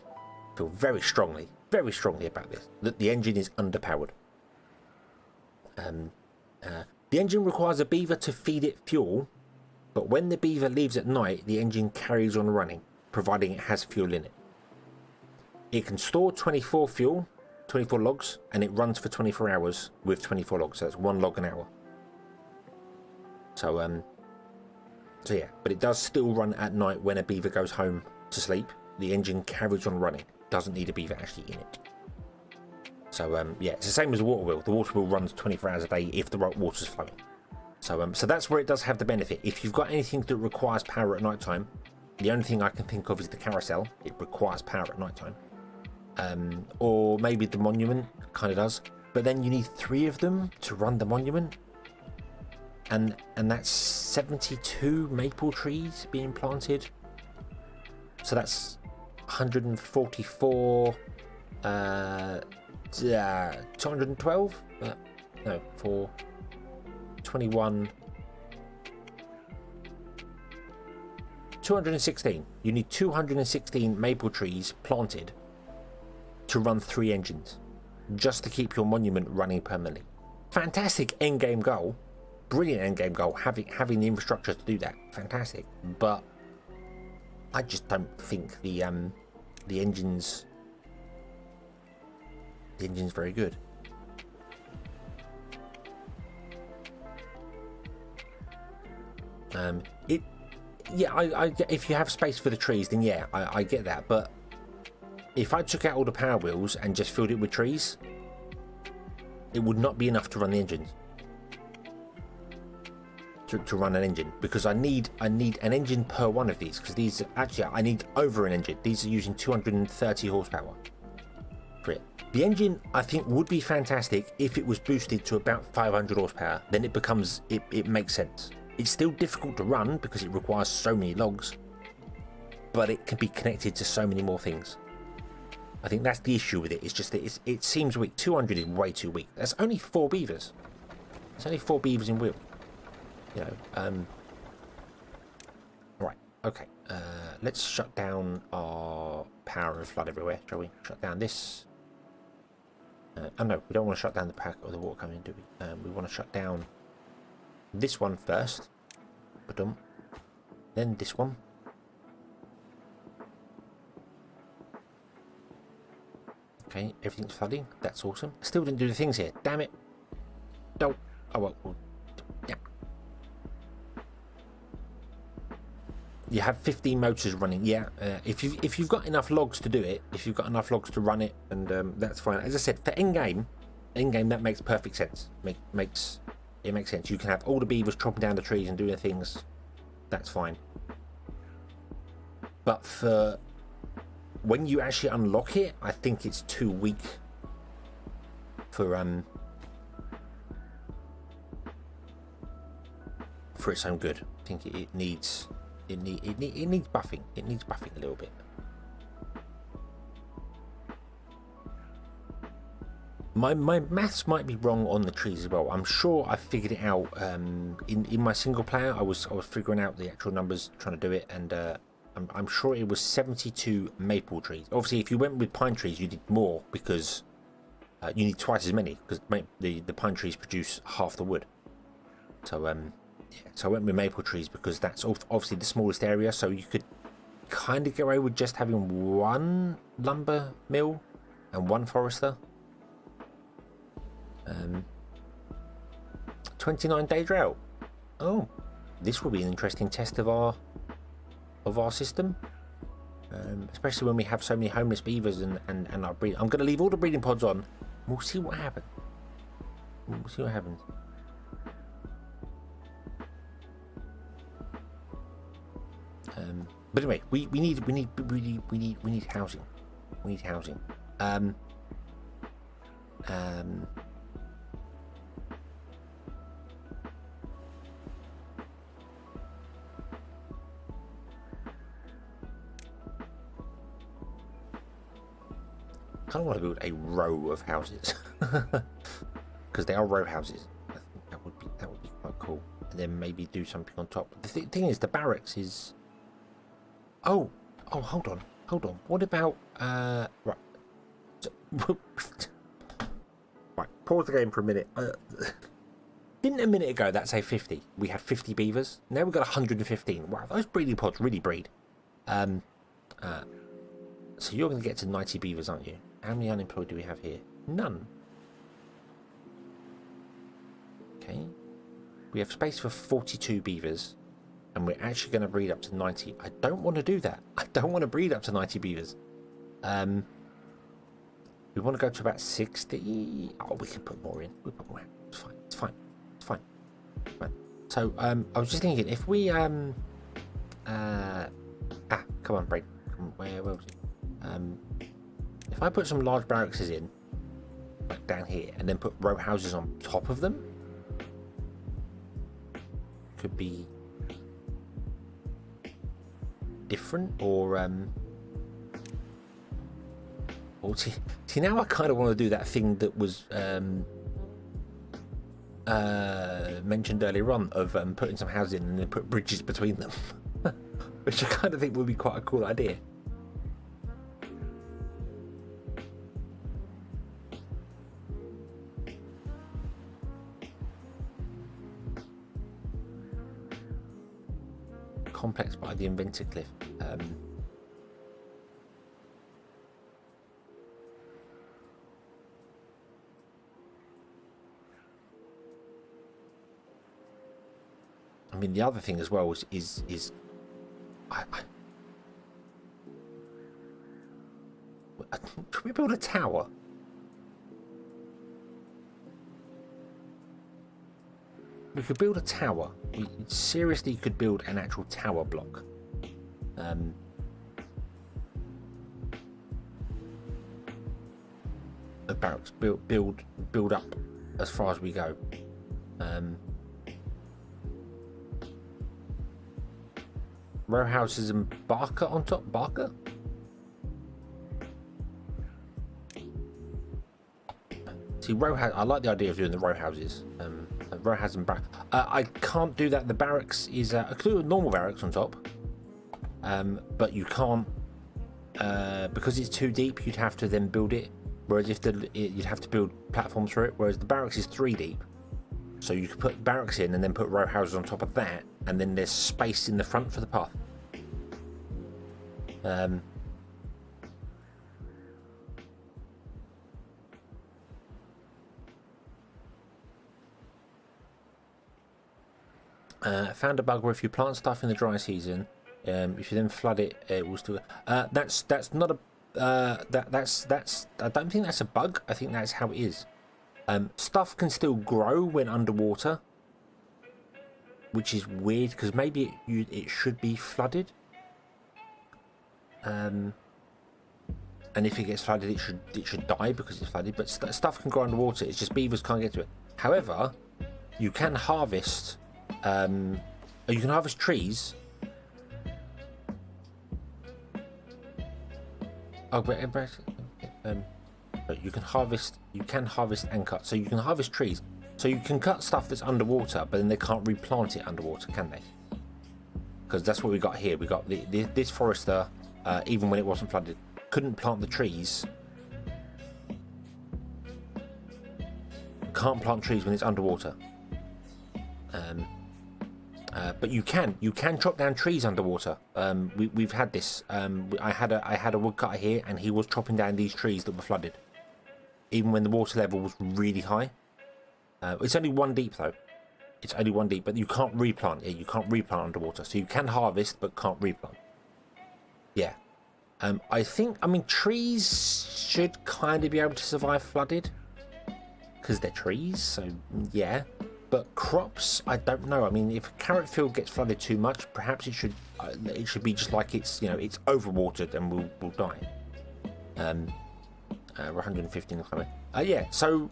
very strongly about this, that the engine is underpowered. The engine requires a beaver to feed it fuel, but when the beaver leaves at night, the engine carries on running, providing it has fuel in it. It can store 24 logs, and it runs for 24 hours with 24 logs, so that's 1 log an hour. So yeah, but it does still run at night when a beaver goes home to sleep. The engine carries on running, doesn't need a beaver actually in it. So yeah, it's the same as the water wheel. The water wheel runs 24 hours a day if the right water's flowing. So that's where it does have the benefit. If you've got anything that requires power at night time, the only thing I can think of is the carousel. It requires power at night time. Or maybe the monument kind of does, but then you need 3 of them to run the monument, and that's 72 maple trees being planted. So that's 144, 212, no, for 21, 216. You need 216 maple trees planted to run 3 engines, just to keep your monument running permanently. Fantastic end game goal, brilliant end game goal. Having the infrastructure to do that, fantastic. But I just don't think the engine's very good. If you have space for the trees, then yeah, I get that. But if I took out all the power wheels and just filled it with trees, it would not be enough to run the engines. To run an engine, because I need an engine per one of these, because these actually I need over an engine. These are using 230 horsepower for it. The engine I think would be fantastic if it was boosted to about 500 horsepower. Then it makes sense. It's still difficult to run because it requires so many logs, but it can be connected to so many more things. I think that's the issue with it. It's just that it seems weak. 200 is way too weak. That's only 4 beavers. It's only 4 beavers in wheel. You know, right, okay, let's shut down our power and flood everywhere, shall we? Shut down this. Oh no, we don't want to shut down the pack or the water coming in, do we? We want to shut down this one first, then this one. Okay, everything's flooding, that's awesome. Still didn't do the things here, damn it. No, oh well, yeah. You have 15 motors running. Yeah, if you've got enough logs to do it, if you've got enough logs to run it, and that's fine. As I said, for end game that makes perfect sense. It makes sense. You can have all the beavers chopping down the trees and doing their things. That's fine. But for when you actually unlock it, I think it's too weak for its own good. I think it needs. It needs buffing. It needs buffing a little bit. My maths might be wrong on the trees as well. I'm sure I figured it out in my single player. I was figuring out the actual numbers, trying to do it, and I'm sure it was 72 maple trees. Obviously, if you went with pine trees, you did more because you need twice as many because the pine trees produce half the wood. So yeah, so I went with maple trees because that's obviously the smallest area. So you could kind of get away with just having one lumber mill and one forester. 29-day drought. Oh, this will be an interesting test of our system, especially when we have so many homeless beavers and our breed. I'm going to leave all the breeding pods on. We'll see what happens. We'll see what happens. But anyway, we need housing. We need housing. I kind of want to build a row of houses because they are row houses. I think that would be quite cool. And then maybe do something on top. The thing is, the barracks is. Oh, hold on. What about right? Right, pause the game for a minute. Didn't a minute ago that say 50? We had 50 beavers. Now we've got 115. Wow, those breeding pods really breed. So you're going to get to 90 beavers, aren't you? How many unemployed do we have here? None. Okay. We have space for 42 beavers. And we're actually going to breed up to 90. I don't want to do that. I don't want to breed up to 90 beavers. We want to go to about 60. Oh, we can put more in. We'll put more in. It's fine. So, I was just thinking, if we, come on, break. Where was it? If I put some large barracks in, like down here, and then put row houses on top of them, could be different, or see now I kind of want to do that thing that was mentioned earlier on of putting some houses in and then put bridges between them, which I kind of think would be quite a cool idea. Complex by the Inventor Cliff. I mean, the other thing as well is should we build a tower? We could build a tower. We seriously could build an actual tower block. The barracks build up as far as we go. Row houses and Barker on top. Barker. See, row house. I like the idea of doing the row houses. Row house and barracks. I can't do that. The barracks is I could do a normal barracks on top, but you can't because it's too deep. You'd have to then build it. Whereas if you'd have to build platforms for it. Whereas the barracks is 3 deep, so you could put barracks in and then put row houses on top of that, and then there's space in the front for the path. Found a bug where if you plant stuff in the dry season, if you then flood it, it will still. That's not a. That's. I don't think that's a bug. I think that's how it is. Stuff can still grow when underwater, which is weird because maybe it should be flooded. And if it gets flooded, it should die because it's flooded. But stuff can grow underwater. It's just beavers can't get to it. However, you can harvest. You can harvest trees. Oh, but you can harvest You can harvest and cut. So you can harvest trees. So you can cut stuff that's underwater, but then they can't replant it underwater, can they? Because that's what we got here. We got this forester, even when it wasn't flooded, couldn't plant the trees. Can't plant trees when it's underwater. But you can chop down trees underwater. We've had this. I had a woodcutter here, and he was chopping down these trees that were flooded, even when the water level was really high. It's only 1 deep though. It's only 1 deep, but you can't replant it. You can't replant underwater, so you can harvest but can't replant. Yeah. I mean, trees should kind of be able to survive flooded because they're trees. So yeah. But crops, I don't know. I mean, if a carrot field gets flooded too much, perhaps it should be just like it's it's overwatered and will die. We're 115 coming. Yeah. So,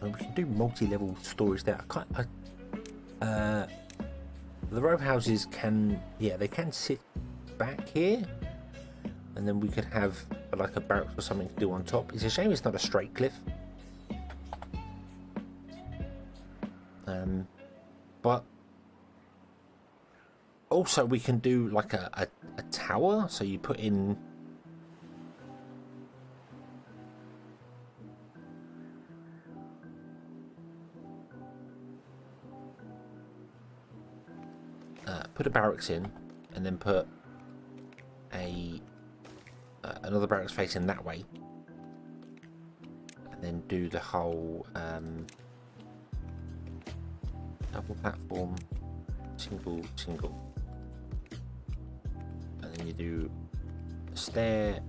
we can do multi-level storage there. The row houses can sit back here. And then we could have like a barracks or something to do on top. It's a shame it's not a straight cliff. But also we can do like a tower. So you put in put a barracks in, and then put another barracks facing that way, and then do the whole double platform, single, and then you do stair,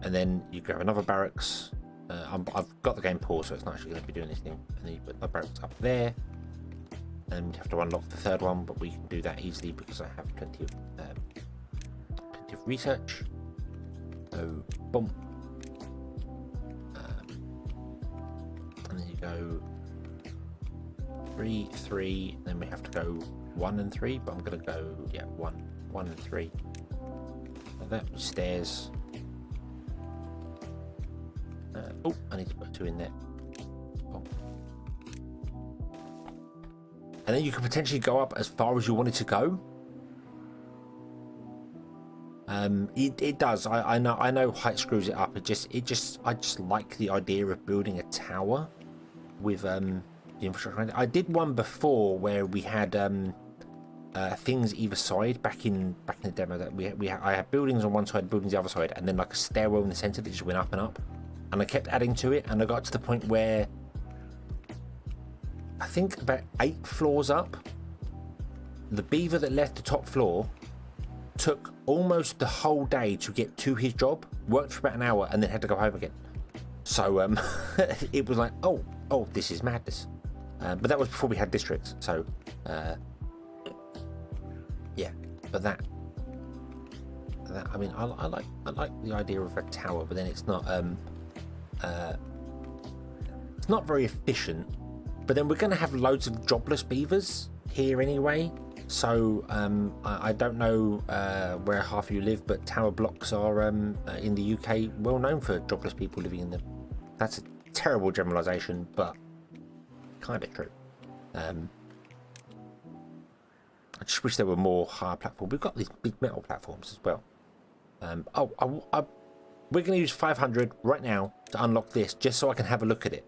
and then you grab another barracks. I've got the game paused, so it's not actually going to be doing anything. And then you put the barracks up there, and we have to unlock the third one, but we can do that easily because I have plenty of research. So boom, and then you go 3, 3, then we have to go 1 and 3, but I'm gonna go 1 and 3. And that was stairs. I need to put 2 in there. Oh. And then you can potentially go up as far as you wanted to go. It does. I know height screws it up. I just like the idea of building a tower with the infrastructure. I did one before where we had things either side back in the demo that I had buildings on one side, buildings the other side, and then like a stairwell in the center that just went up and up. And I kept adding to it, and I got to the point where I think about 8 floors up, the beaver that left the top floor took almost the whole day to get to his job, worked for about an hour, and then had to go home again. So it was like, oh, this is madness. But that was before we had districts. So yeah, but that I mean, I like the idea of a tower, but then it's not very efficient. But then we're going to have loads of jobless beavers here anyway. So I don't know where half of you live, but tower blocks are in the UK well known for jobless people living in them. That's a terrible generalisation, but kind of true. I just wish there were more higher platforms. We've got these big metal platforms as well. We're going to use 500 right now to unlock this, just so I can have a look at it.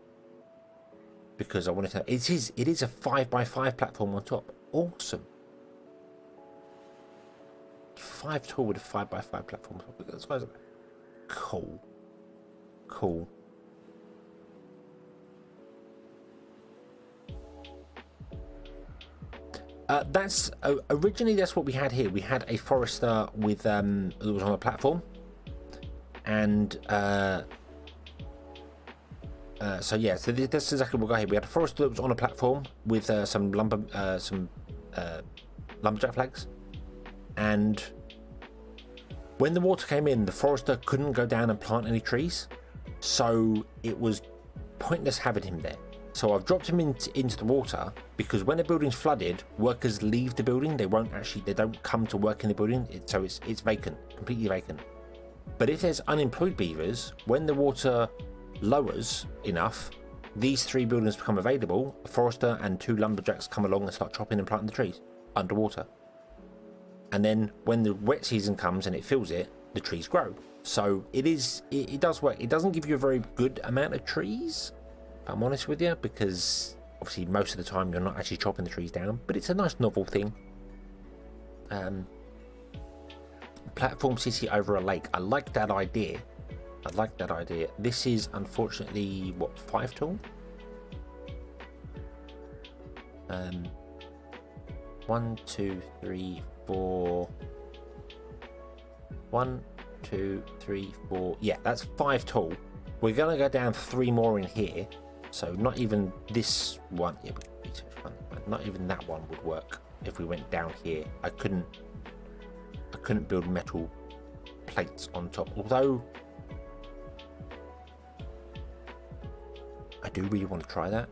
Because I wanted to. It is a 5x5 platform on top. Awesome. 5 tall with a 5x5 platform. That's cool. That's originally that's what we had here. We had a forester with that was on a platform, and so yeah. So that's exactly what we got here. We had a forester that was on a platform with some lumberjack flags. And when the water came in, the forester couldn't go down and plant any trees, so it was pointless having him there. So I've dropped them into the water because when the building's flooded, workers leave the building. They don't come to work in the building. So it's vacant, completely vacant. But if there's unemployed beavers, when the water lowers enough, these 3 buildings become available. A forester and 2 lumberjacks come along and start chopping and planting the trees underwater. And then when the wet season comes and it fills it, the trees grow. So it does work. It doesn't give you a very good amount of trees, if I'm honest with you, because obviously most of the time you're not actually chopping the trees down, but it's a nice novel thing. Platform city over a lake. I like that idea. This is unfortunately what, 5 tall? 1, 2, 3, 4. 1, 2, 3, 4. Yeah, that's 5 tall. We're gonna go down 3 more in here. So not even this one. Yeah, not even that one would work if we went down here. I couldn't build metal plates on top. Although I do really want to try that.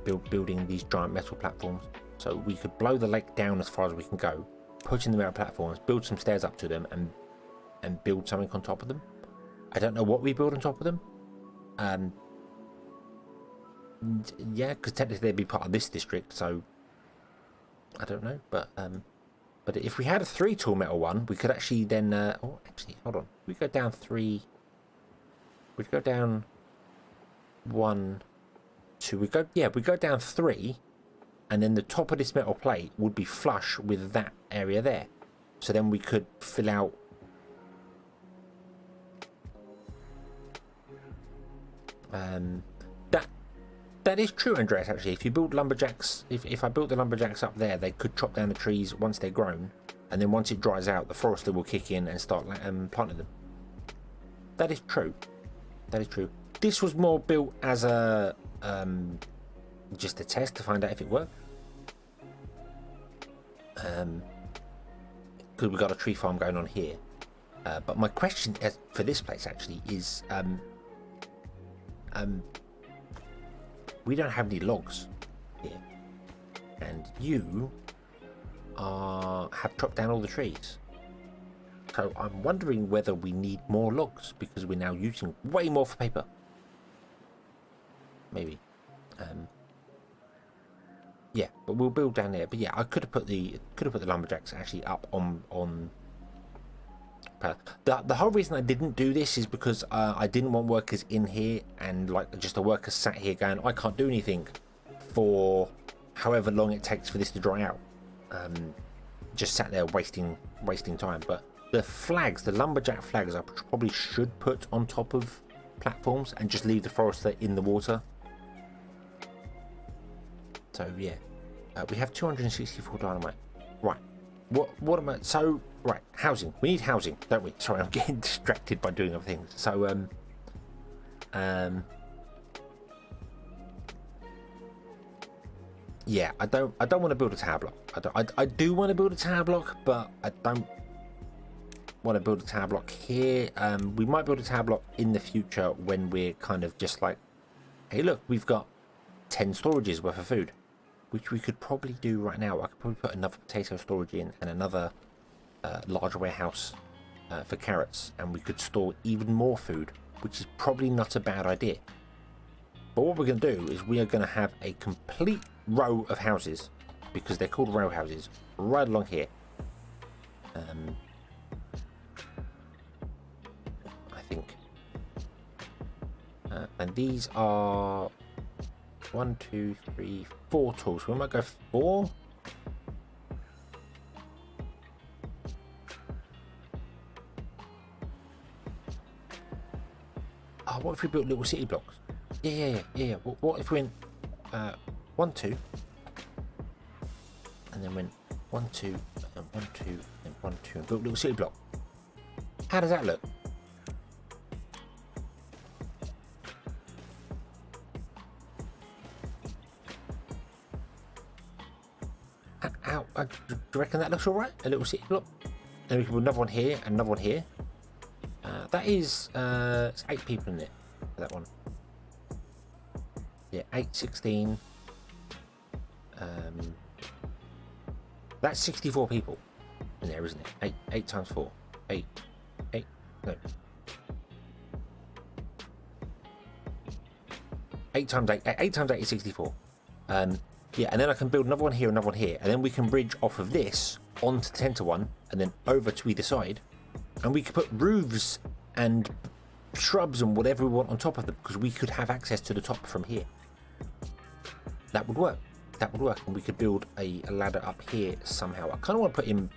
Building these giant metal platforms. So we could blow the lake down as far as we can go, put in the metal platforms, build some stairs up to them, and build something on top of them. I don't know what we build on top of them. Yeah, because technically they'd be part of this district, so I don't know. But if we had a 3 tall metal one, we could actually then. Oh, actually, hold on. We go down 3. We'd go down 1, 2. We go down 3, and then the top of this metal plate would be flush with that area there. So then we could fill out. That is true, Andreas. Actually, if you build lumberjacks, if I built the lumberjacks up there, they could chop down the trees once they're grown, and then once it dries out, the forester will kick in and start planting them. That is true. This was more built as a just a test to find out if it worked. Because we've got a tree farm going on here. But my question for this place actually is, we don't have any logs here, and you have chopped down all the trees. So I'm wondering whether we need more logs because we're now using way more for paper. Maybe. Yeah, but we'll build down there. But yeah, I could have put the lumberjacks actually up on. The whole reason I didn't do this is because I didn't want workers in here and like just a worker sat here going, I can't do anything for however long it takes for this to dry out. Just sat there wasting time. But the flags, the lumberjack flags, I probably should put on top of platforms and just leave the forester in the water. So yeah, we have 264 dynamite. Right. What am I? So right, housing. We need housing, don't we? Sorry, I'm getting distracted by doing other things. So yeah, I don't want to build a tower block. I do want to build a tower block, but I don't want to build a tower block here. We might build a tower block in the future when we're kind of just like, hey, look, we've got 10 storages worth of food, which we could probably do right now. I could probably put another potato storage in and another large warehouse for carrots, and we could store even more food, which is probably not a bad idea. But what we're going to do is we are going to have a complete row of houses, because they're called row houses, right along here. I think. And these are 1, 2, 3, 4 tools. We might go 4. Oh, what if we built little city blocks? Yeah. What if we went 1, 2, and then went 1, 2, and 1, 2, and 1, 2, and built a little city block? How does that look? Do you reckon that looks alright? A little city block? Then we can put another one here and another one here. That is it's 8 people in it for that one. Yeah, 816. That's 64 people in there, isn't it? 8 times 4. 8. No. 8 times 8. 8 times 8 is 64. Yeah, and then I can build another one here, another one here, and then we can bridge off of this onto the center one, and then over to either side, and we could put roofs and shrubs and whatever we want on top of them, because we could have access to the top from here. That would work. That would work, and we could build a ladder up here somehow. I kind of want to put in.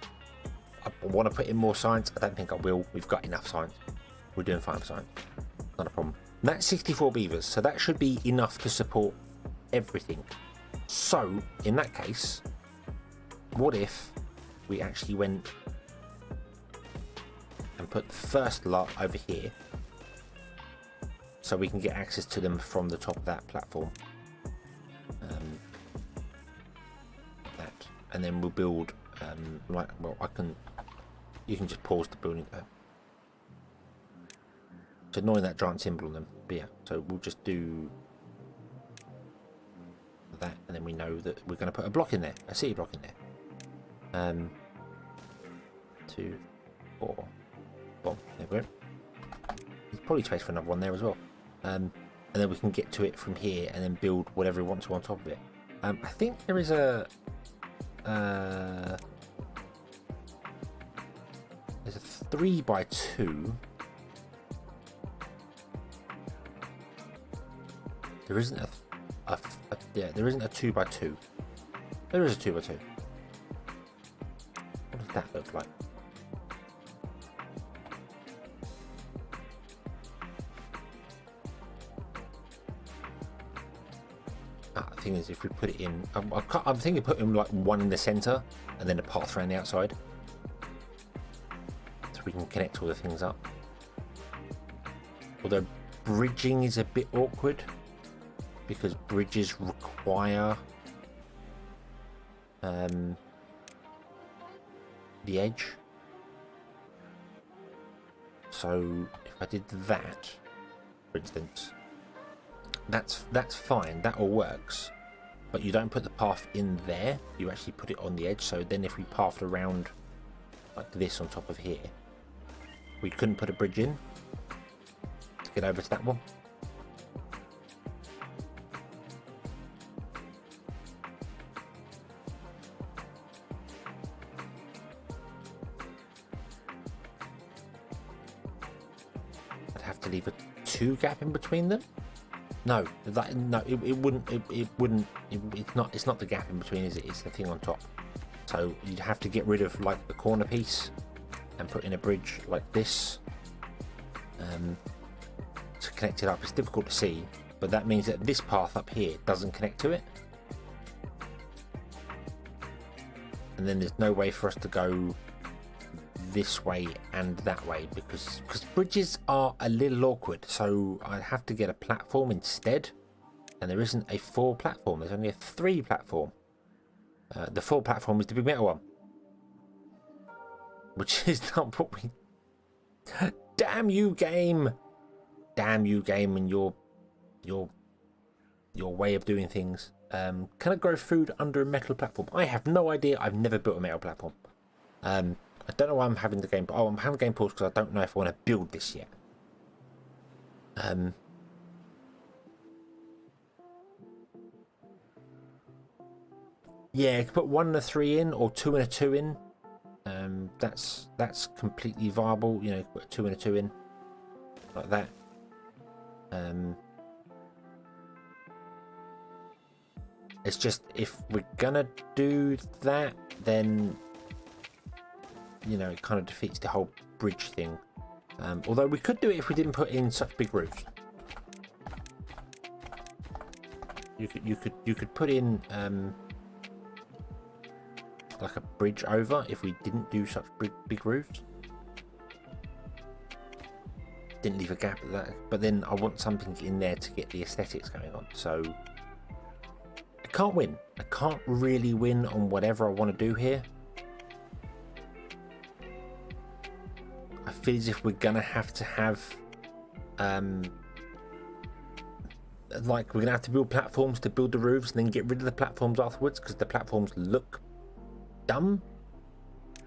I want to put in more science. I don't think I will. We've got enough science. We're doing fine for science. Not a problem. And that's 64 beavers, so that should be enough to support everything. So in that case, what if we actually went and put the first lot over here, so we can get access to them from the top of that platform. And then we'll build like, well, you can just pause the building. It's annoying that giant symbol on them, but yeah, so we'll just do that, and then we know that we're going to put a block in there, a city block in there. 2, 4, boom, there we go. There's probably space for another one there as well. And then we can get to it from here and then build whatever we want to on top of it. I think there is a there's a 3x2. There isn't yeah, there isn't a 2x2. There is a 2x2. What does that look like? The thing is, if we put it in, I'm thinking putting like one in the center and then a path around the outside, so we can connect all the things up. Although bridging is a bit awkward because bridges require the edge. So if I did that, for instance, that's fine, that all works, but you don't put the path in there, you actually put it on the edge. So then if we pathed around like this on top of here, we couldn't put a bridge in to get over to that one. I'd have to leave a 2 gap in between them. No, it wouldn't. It's not the gap in between, is it? It's the thing on top. So you'd have to get rid of like the corner piece and put in a bridge like this to connect it up. It's difficult to see, but that means that this path up here doesn't connect to it, and then there's no way for us to go this way and that way because bridges are a little awkward. So I have to get a platform instead, and there isn't a 4 platform, there's only a 3 platform. The 4 platform is the big metal one, which is not what we damn you game and your way of doing things. Can I grow food under a metal platform? I have no idea. I've never built a metal platform. I don't know why I'm having the game. Oh, I'm having game pause because I don't know if I want to build this yet. Yeah, you can put 1 and a 3 in, or 2 and a 2 in. That's completely viable. You know, put a 2 and a 2 in, like that. It's just, if we're gonna do that, then you know, it kind of defeats the whole bridge thing. Although we could do it if we didn't put in such big roofs. You could put in like a bridge over if we didn't do such big roofs. Didn't leave a gap at that, but then I want something in there to get the aesthetics going on. So I can't win. I can't really win on whatever I want to do here. I feel as if we're gonna have to have a like we're gonna have to build platforms to build the roofs and then get rid of the platforms afterwards because the platforms look dumb,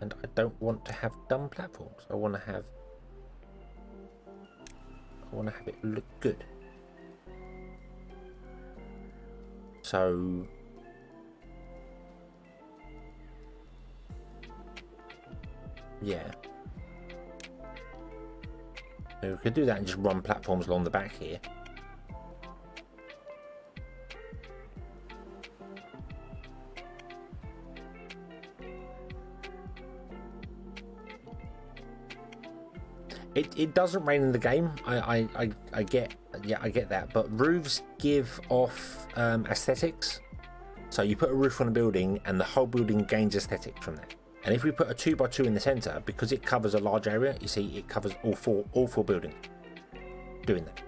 and I don't want to have dumb platforms. I want to have it look good. So yeah, so we could do that and just run platforms along the back here. It doesn't rain in the game. I get, yeah, I get that, but roofs give off aesthetics. So you put a roof on a building and the whole building gains aesthetics from that. And if we put a 2x2 in the center, because it covers a large area, you see it covers all four buildings doing that.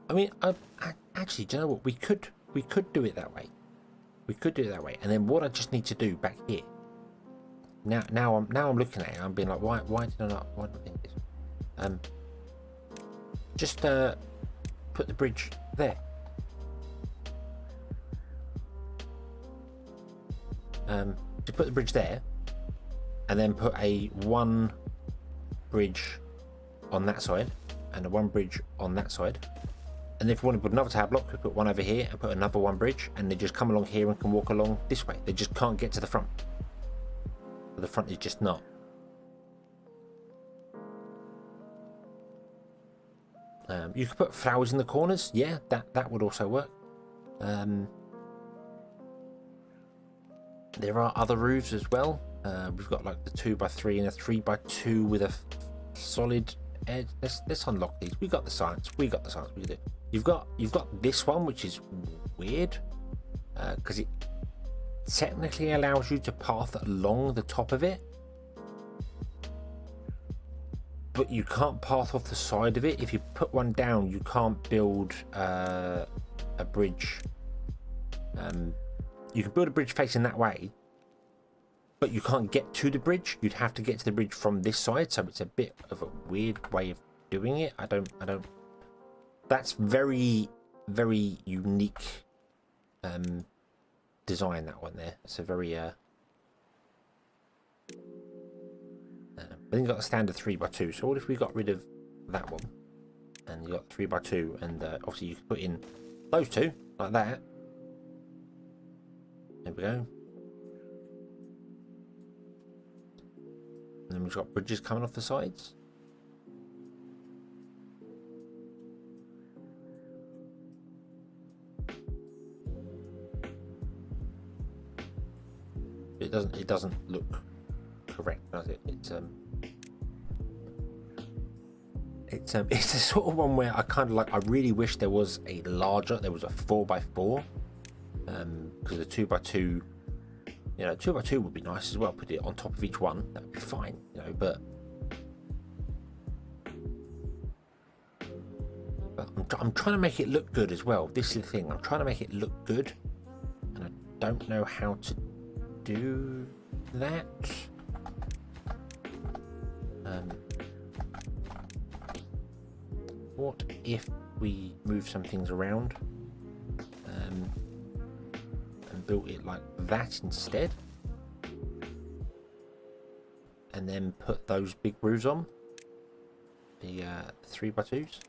I mean, actually, do you know what? We could do it that way. We could do it that way, and then what I just need to do back here. Now I'm looking at it. I'm being like, why did I not? Why did I think this? Just put the bridge there. To put the bridge there, and then put a one bridge on that side, and a one bridge on that side. And if we want to put another tower block, we put one over here and put another one bridge, and they just come along here and can walk along this way. They just can't get to the front. But the front is just not. You could put flowers in the corners. Yeah, that would also work. There are other roofs as well. We've got like the 2x3 and a 3x2 with a solid edge. Let's unlock these. We got the science. We can do it. You've got this one, which is weird because it technically allows you to path along the top of it, but you can't path off the side of it. If you put one down, you can't build a bridge. You can build a bridge facing that way, but you can't get to the bridge. You'd have to get to the bridge from this side, so it's a bit of a weird way of doing it. I don't. That's very, very unique design, that one there. It's a very I think you've got a standard 3x2. So what if we got rid of that one and you got 3x2, and obviously you could put in those two like that. There we go. And then we've got bridges coming off the sides. It doesn't look correct, does it? It's the sort of one where I kind of like. I really wish there was a 4x4, because the 2x2, you know, 2x2 would be nice as well. Put it on top of each one, that would be fine, you know. But I'm trying to make it look good as well. This is the thing. I'm trying to make it look good, and I don't know how to do that. What if we move some things around and built it like that instead, and then put those big roofs on the 3x2s?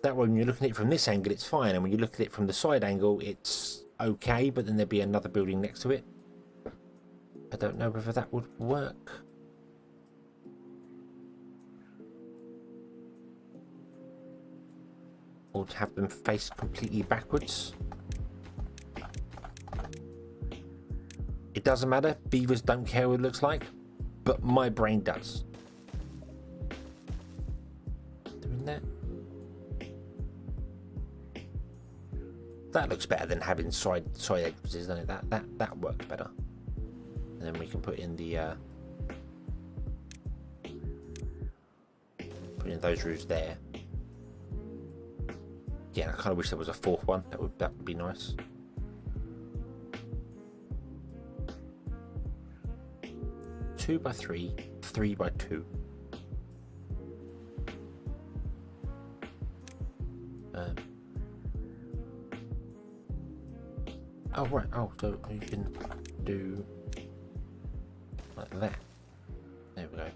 That way, when you're looking at it from this angle, it's fine, and when you look at it from the side angle, it's okay, but then there'd be another building next to it. I don't know whether that would work. Or to have them face completely backwards. It doesn't matter. Beavers don't care what it looks like, but my brain does. Doing that. That looks better than having side edges, doesn't it? That works better. And then we can put in the putting those roofs there. Yeah, I kind of wish there was a fourth one. That would be nice. Two by three, 3 by 2. Oh right. Oh, so you can do like that. There we go.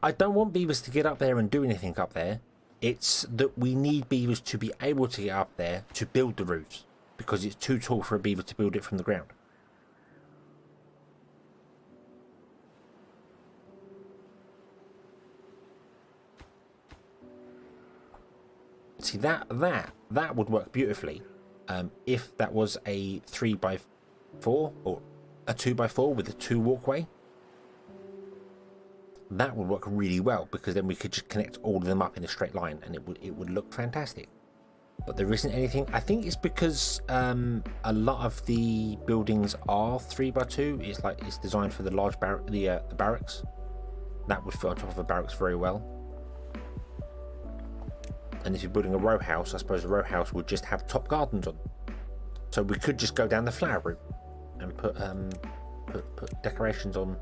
I don't want beavers to get up there and do anything up there. It's that we need beavers to be able to get up there to build the roofs, because it's too tall for a beaver to build it from the ground. See, that would work beautifully if that was a 3 by 4 or a 2 by 4 with a 2 walkway. That would work really well, because then we could just connect all of them up in a straight line, and it would look fantastic. But there isn't anything. I think it's because a lot of the buildings are 3 by 2. It's designed for the large the barracks. That would fit on top of a barracks very well. And if you're building a row house, I suppose a row house would just have top gardens on. So we could just go down the flower route and put decorations on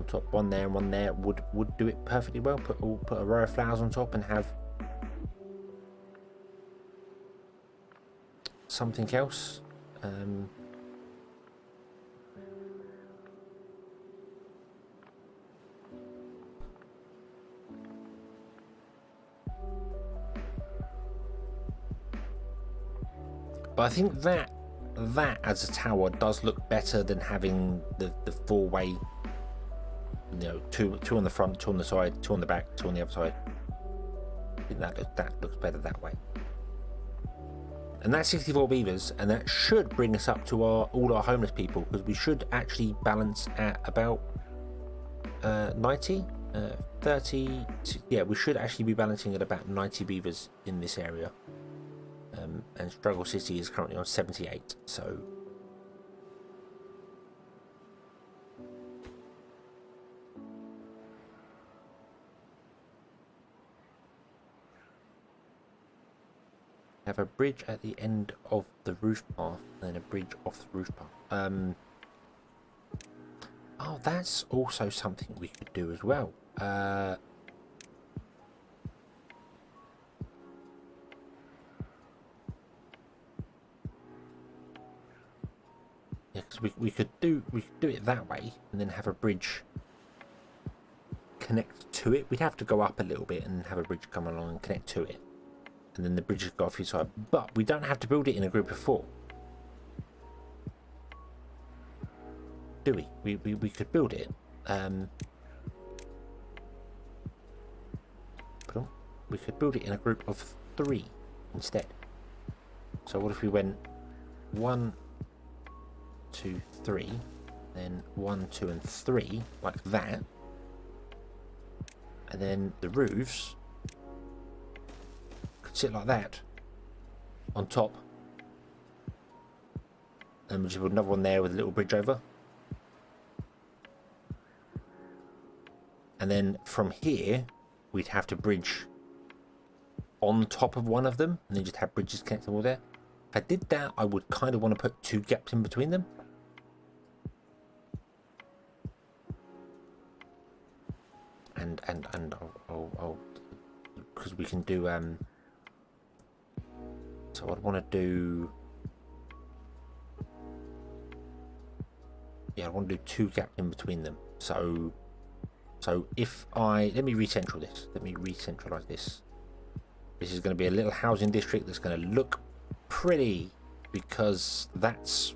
top. One there and one there would do it perfectly well. Put a row of flowers on top and have something else. But I think that as a tower does look better than having the 4-way, you know, two on the front, 2 on the side, 2 on the back, 2 on the other side. I think that looks better that way. And that's 64 beavers, and that should bring us up to all our homeless people, because we should actually balance at about 90, 30. Yeah, we should actually be balancing at about 90 beavers in this area. And Struggle City is currently on 78, so have a bridge at the end of the roof path, and then a bridge off the roof path. Oh, that's also something we could do as well. Yeah, because we could do it that way, and then have a bridge connect to it. We'd have to go up a little bit and have a bridge come along and connect to it, and then the bridge would go off your side. But we don't have to build it in a group of 4, do we? We could build it. We could build it in a group of 3 instead. So what if we went 1, 2, 3, then 1, 2, and 3 like that, and then the roofs could sit like that on top, and we just put another one there with a little bridge over, and then from here we'd have to bridge on top of one of them, and then just have bridges connected all there. If I did that, I would kind of want to put 2 gaps in between them. And I'll because we can do so I'd want to do, yeah, I want to do 2 gaps in between them. So if let me recentralize this. This is going to be a little housing district that's going to look pretty, because that's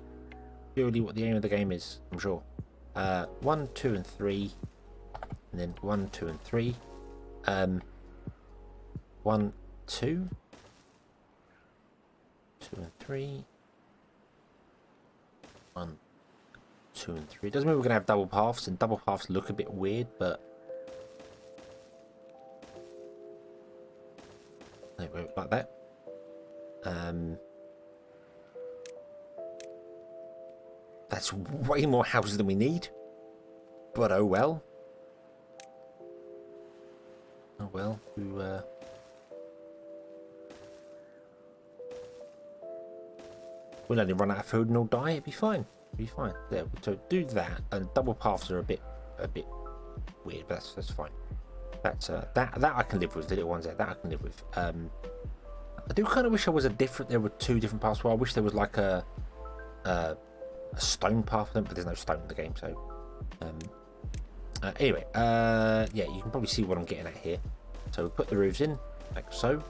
purely what the aim of the game is, I'm sure. 1, 2, and 3. And then 1, 2, and 3. 1, 2. 2 and 3. 1, 2, and 3. Doesn't mean we're going to have double paths, and double paths look a bit weird, but anyway, like that. That's way more houses than we need, but oh well. well, we'll only run out of food and all die. It'd be fine. It'd be fine. There. So do that, and double paths are a bit weird, but that's fine. That's that I can live with. The little ones there, that I can live with. I do kind of wish there was there were 2 different paths. Well, I wish there was like a stone path, but there's no stone in the game. So anyway, yeah, you can probably see what I'm getting at here. So we put the roofs in like so.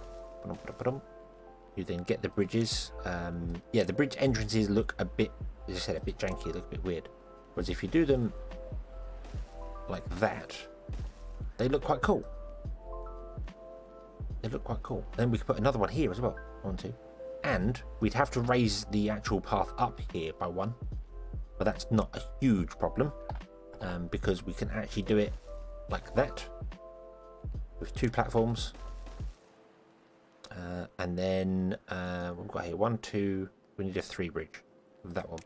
You then get the bridges. Yeah, the bridge entrances look a bit, as I said, a bit janky, look a bit weird. Whereas if you do them like that, they look quite cool. They look quite cool. Then we could put another one here as well. 1, 2. And we'd have to raise the actual path up here by 1. But that's not a huge problem, because we can actually do it like that with 2 platforms. And then we've got here 1, 2. We need a 3 bridge with that one.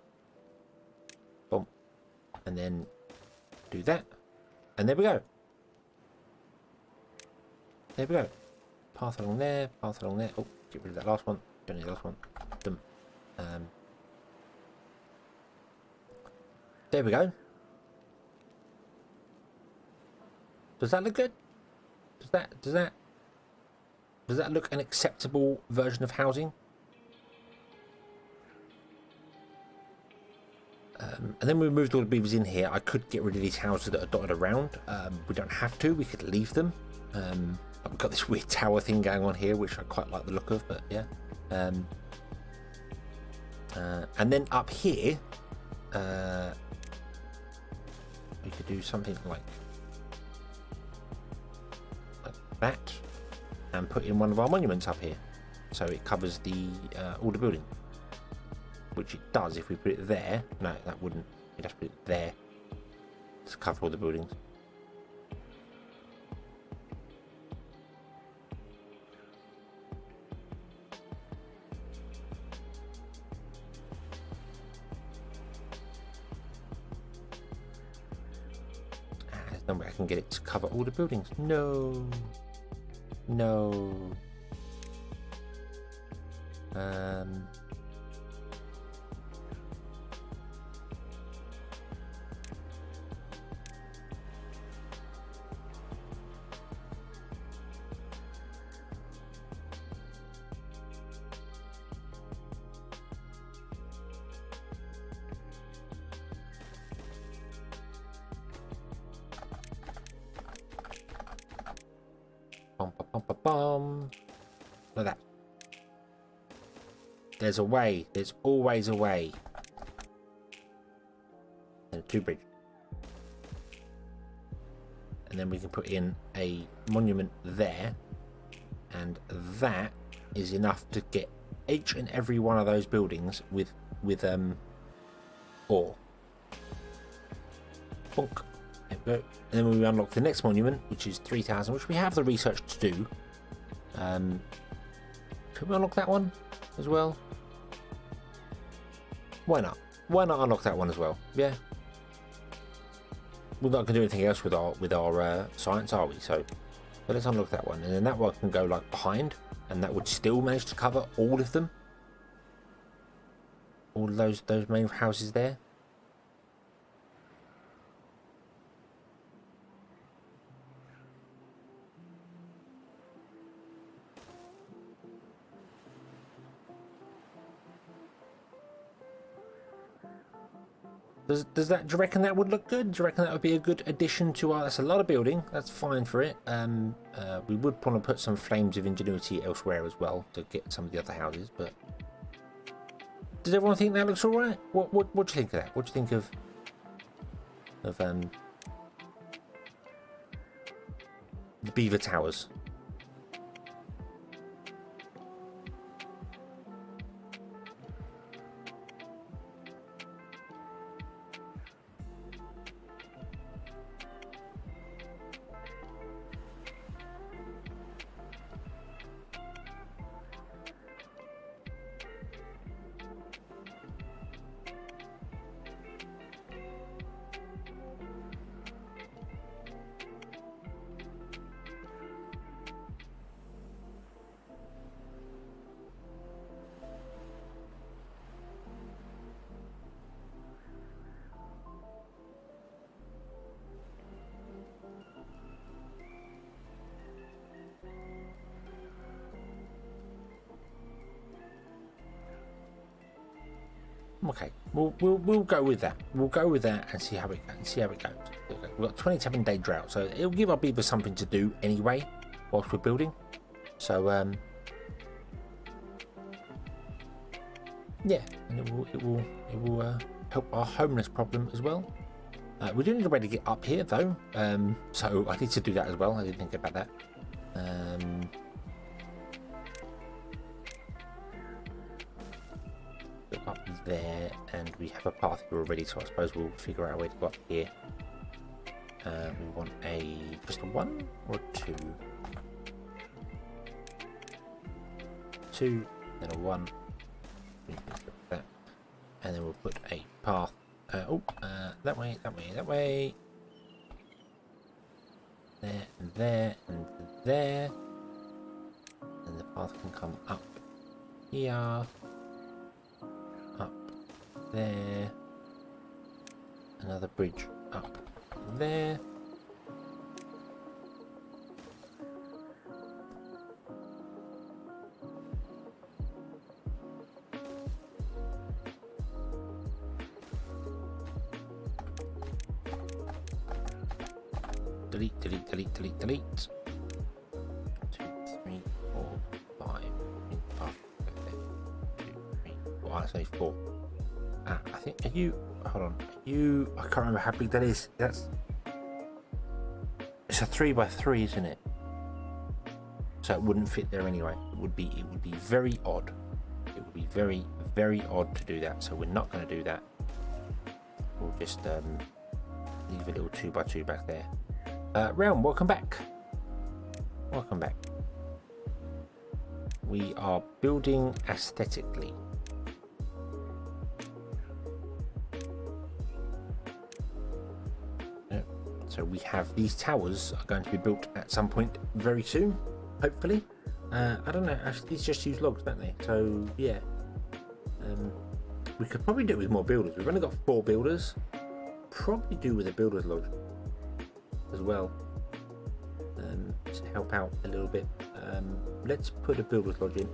Boom. And then do that. And there we go. There we go. Path along there, path along there. Oh, get rid of that last one. Don't need the last one. Done. There we go. Does that look good? Does that look an acceptable version of housing? And then we moved all the beavers in here. I could get rid of these houses that are dotted around. We don't have to. We could leave them. We've got this weird tower thing going on here, which I quite like the look of, but yeah. And then up here, we could do something like that, and put in one of our monuments up here, so it covers the all the building, which it does if we put it there. No, that wouldn't. You'd have to put it there to cover all the buildings. There's no way I can get it to cover all the buildings. No. No. Like that. There's a way. There's always a way. And a 2 bridge. And then we can put in a monument there. And that is enough to get each and every one of those buildings with ore. Bonk. There we go. And then when we unlock the next monument, which is 3,000, which we have the research to do. Should we unlock that one as well? Why not? Why not unlock that one as well? Yeah. We're not going to do anything else with our science, are we? So let's unlock that one, and then that one can go like behind, and that would still manage to cover all of them. All of those main houses there. Does that? Do you reckon that would look good? Do you reckon that would be a good addition to our? That's a lot of building. That's fine for it. We would want to put some flames of ingenuity elsewhere as well to get some of the other houses. But does everyone think that looks all right? What do you think of that? What do you think of the beaver towers? Okay, we'll go with that. We'll go with that and see how it goes. We've got 27-day drought, so it'll give our beavers something to do anyway whilst we're building. So yeah, and it will help our homeless problem as well. We do need a way to get up here though, so I need to do that as well. I didn't think about that. Go up there, and we have a path here already, so I suppose we'll figure out a way to go up here. We want just a 1 or a 2? 2, then a 1. That, and then we'll put a path. That way, that way, that way. There and there and there. And the path can come up here. Up there. Another bridge up there. Delete, delete, delete, delete, delete. 2, 3, 4, 5. Path. 2, 3, 4. Oh, that's only 4. I think, are you, hold on, I can't remember how big that is. It's a 3 by 3, isn't it? So it wouldn't fit there anyway. It would be very odd. It would be very, very odd to do that. So we're not going to do that. We'll just leave a little 2 by 2 back there. Realm, welcome back. Welcome back. We are building aesthetically. So we have these towers are going to be built at some point very soon, hopefully. I don't know, actually these just use logs, don't they? So yeah. We could probably do it with more builders. We've only got 4 builders. Probably do with a builder's lodge as well, to help out a little bit. Let's put a builder's lodge in,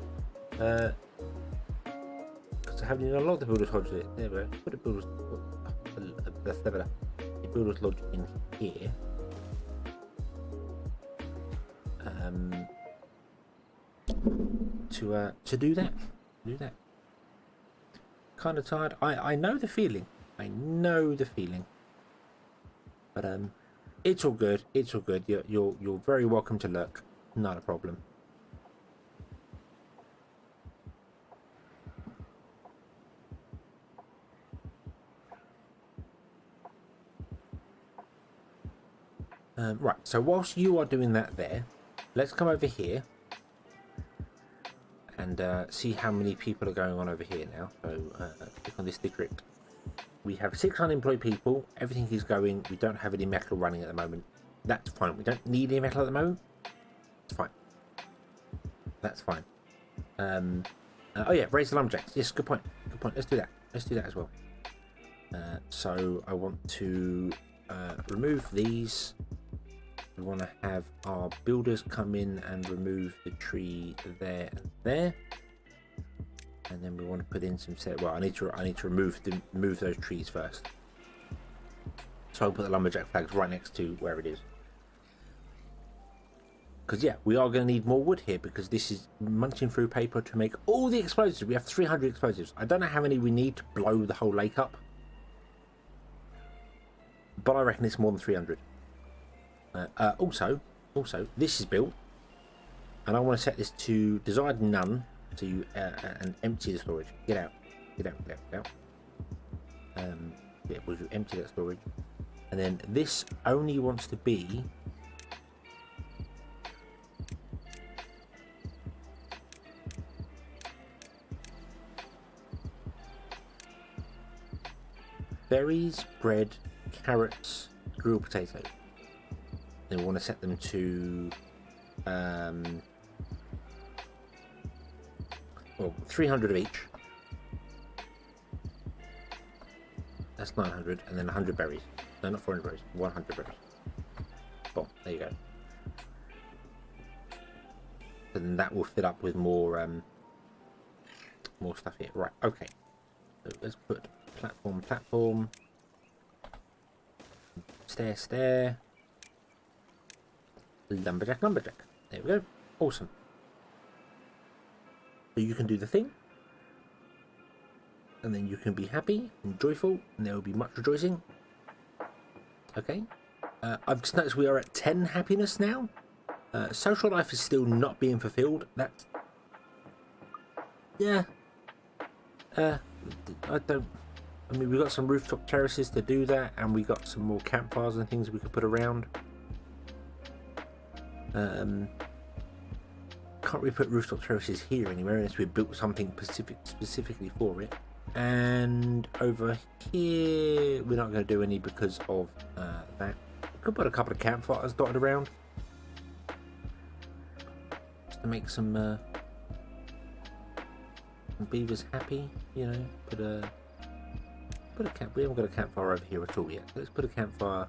because I haven't even unlocked the builder's lodge yet. There we go. Put a builder's lodge in here. To do that. Kind of tired. I know the feeling. But it's all good. It's all good. You're very welcome to lurk. Not a problem. Right. So whilst you are doing that there, let's come over here and see how many people are going on over here now. So click on this district. We have 6 unemployed people. Everything is going. We don't have any metal running at the moment. That's fine. We don't need any metal at the moment. It's fine. That's fine. Oh yeah, raise the lumberjacks. Yes, good point. Good point. Let's do that. Let's do that as well. So I want to remove these. We want to have our builders come in and remove the tree there and there. And then we want to put in some set. Well, I need to remove those trees first. So I'll put the lumberjack flags right next to where it is. Because yeah, we are going to need more wood here because this is munching through paper to make all the explosives. We have 300 explosives. I don't know how many we need to blow the whole lake up, but I reckon it's more than 300. Also, this is built, and I want to set this to desired none. So you and empty the storage. Get out. Yeah, we'll empty that storage, and then this only wants to be berries, bread, carrots, grilled potatoes. Then we want to set them to 300 of each. That's 900, and then 100 berries. No, not 400 berries. 100 berries. Boom. There you go. And that will fill up with more stuff here. Right. Okay. So let's put platform, stair, lumberjack. There we go. Awesome. So you can do the thing, and then you can be happy and joyful, and there will be much rejoicing. Okay. I've just noticed we are at 10 happiness now. Social life is still not being fulfilled. That's... yeah. I mean, we got some rooftop terraces to do that, and we got some more campfires and things we could put around. Can't really put rooftop terraces here anywhere unless we built something specifically for it. And over here, we're not going to do any because of that. We could put a couple of campfires dotted around just to make some beavers happy, you know. Put a camp. We haven't got a campfire over here at all yet. Let's put a campfire.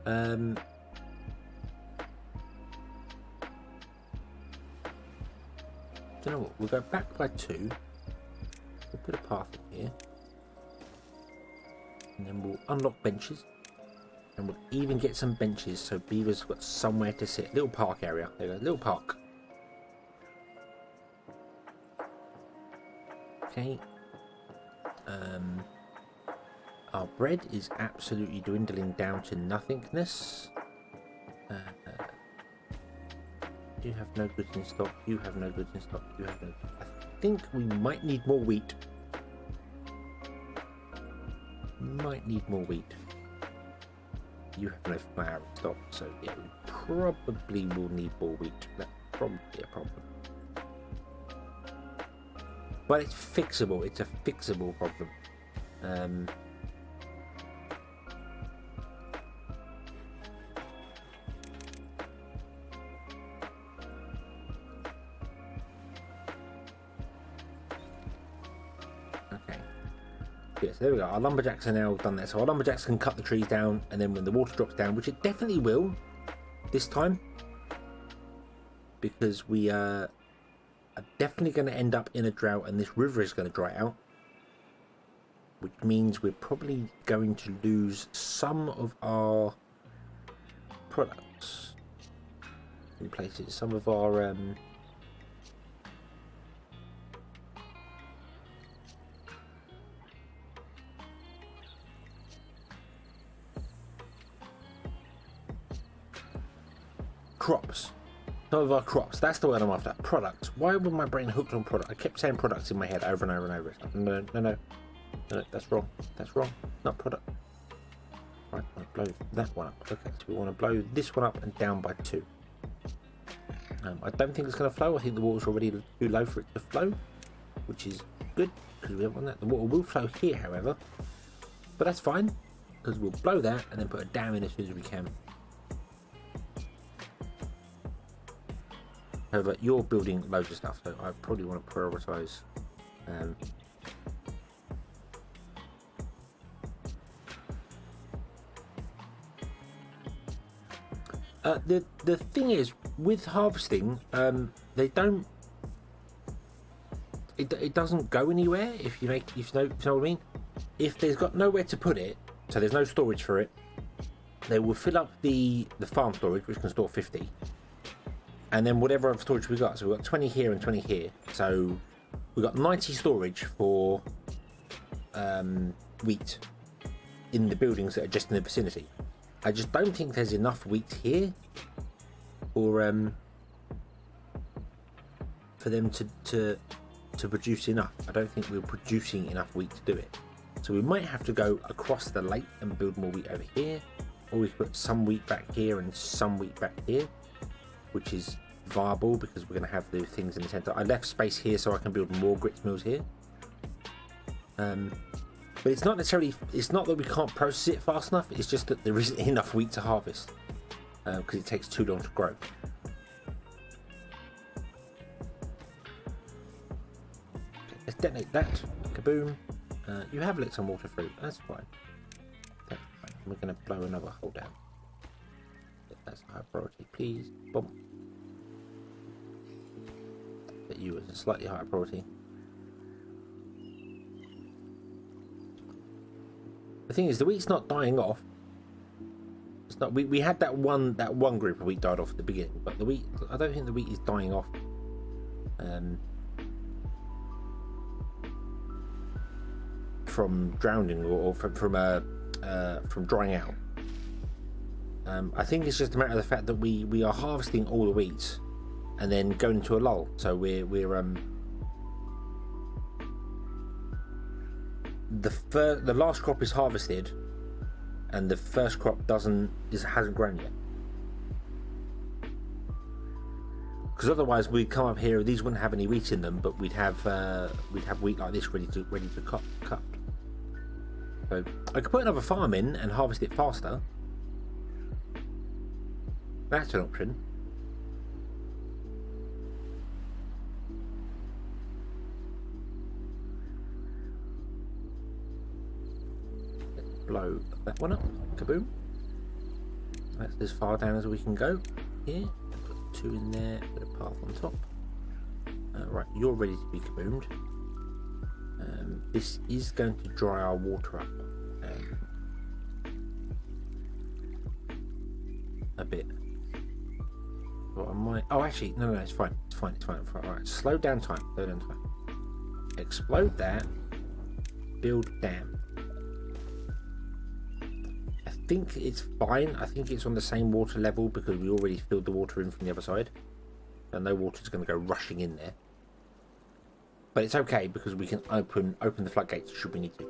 Do you know what? We'll go back by 2. We'll put a path in here, and then we'll unlock benches, and we'll even get some benches so beavers have got somewhere to sit. Little park area. There you go. Little park. Okay. Our bread is absolutely dwindling down to nothingness. You have no goods in stock. You have no goods in stock. You have no... I think we might need more wheat. Might need more wheat. You have no flour in stock, so yeah, we probably will need more wheat. That's probably a problem. But it's fixable. It's a fixable problem. Yes, there we go. Our lumberjacks are now done that. So our lumberjacks can cut the trees down, and then when the water drops down, which it definitely will this time, because we are definitely going to end up in a drought, and this river is going to dry out, which means we're probably going to lose some of our products in places. Some of our crops. Some of our crops. That's the word I'm after. Products. Why was my brain hooked on product? I kept saying products in my head over and over and over. No, that's wrong. That's wrong. Not product. Right, I want to blow that one up. Okay, so we want to blow this one up and down by 2. I don't think it's going to flow. I think the water's already too low for it to flow, which is good because we don't want that. The water will flow here, however, but that's fine because we'll blow that and then put a dam in as soon as we can. However, you're building loads of stuff, so I probably want to prioritise. The thing is, with harvesting, they don't. It doesn't go anywhere if you know what I mean. If there's got nowhere to put it, so there's no storage for it, they will fill up the farm storage, which can store 50. And then whatever other storage we got, so we've got 20 here and 20 here. So we've got 90 storage for wheat in the buildings that are just in the vicinity. I just don't think there's enough wheat here for them to produce enough. I don't think we're producing enough wheat to do it. So we might have to go across the lake and build more wheat over here, or we could put some wheat back here and some wheat back here, which is viable because we're going to have the things in the center. I left space here so I can build more grits mills here. But it's not necessarily, it's not that we can't process it fast enough, it's just that there isn't enough wheat to harvest because it takes too long to grow. Okay, let's detonate that. Kaboom. You have lit some water through, that's fine. That's fine. We're going to blow another hole down. That's a high priority, please. Boom. Set you as a slightly higher priority. The thing is, the wheat's not dying off. It's not. We had that one group of wheat died off at the beginning, but the wheat. I don't think the wheat is dying off. From drowning or from drying out. I think it's just a matter of the fact that we are harvesting all the wheat and then going into a lull. So we're the last crop is harvested and the first crop hasn't grown yet. Because otherwise we'd come up here, these wouldn't have any wheat in them, but we'd have wheat like this ready to cut. So I could put another farm in and harvest it faster. That's an option. Let's blow that one up. Kaboom. That's as far down as we can go. Here. Put 2 in there. Put a path on top. Right, you're ready to be kaboomed. This is going to dry our water up a bit. Well, I might. Oh, actually, no, it's fine. It's fine. All right, slow down time. Explode that. Build dam. I think it's fine. I think it's on the same water level because we already filled the water in from the other side, and no water's going to go rushing in there. But it's okay because we can open the floodgates should we need to.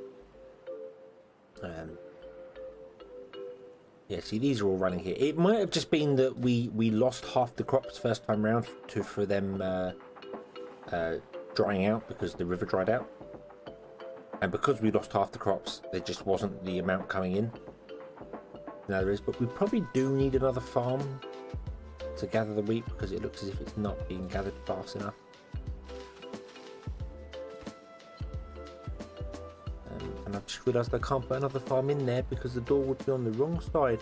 Yeah, see, these are all running here. It might have just been that we lost half the crops first time round for them drying out because the river dried out. And because we lost half the crops, there just wasn't the amount coming in. Now there is, but we probably do need another farm to gather the wheat because it looks as if it's not being gathered fast enough. And I've just realised I can't put another farm in there because the door would be on the wrong side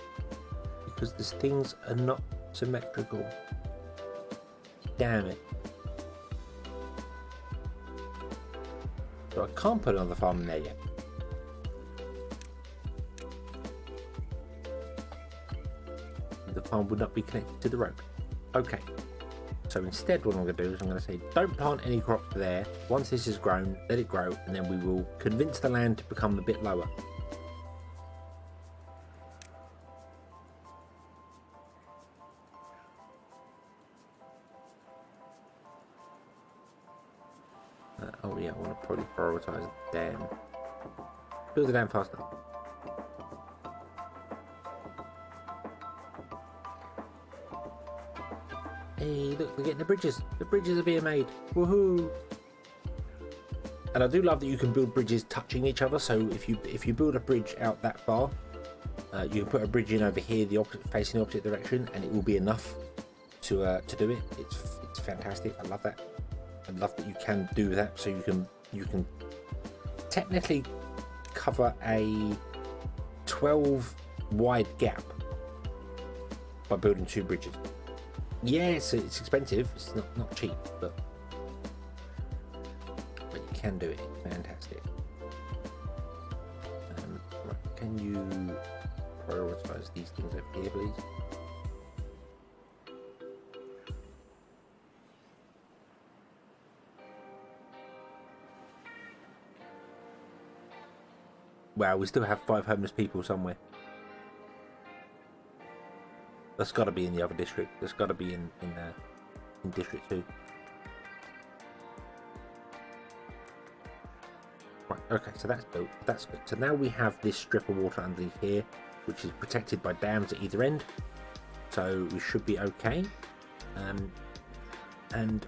because these things are not symmetrical. Damn it. So I can't put another farm in there yet. The farm would not be connected to the road. Okay. So instead what I'm going to do is I'm going to say don't plant any crops there. Once this is grown, let it grow, and then we will convince the land to become a bit lower. Oh yeah, I want to probably prioritise the dam. Build the dam faster. Hey, look, we're getting the bridges. The bridges are being made. Woohoo! And I do love that you can build bridges touching each other. So if you build a bridge out that far, you can put a bridge in over here, facing the opposite direction, and it will be enough to do it. It's fantastic. I love that. I love that you can do that. So you can technically cover a 12 wide gap by building 2 bridges. Yes, it's expensive. It's not cheap, but you can do it. Fantastic. Right, can you prioritise these things over here, please? Wow, we still have 5 homeless people somewhere. That's got to be in the other district. That's got to be in District 2. Right, okay, so that's built. That's good. So now we have this strip of water underneath here, which is protected by dams at either end. So we should be okay. And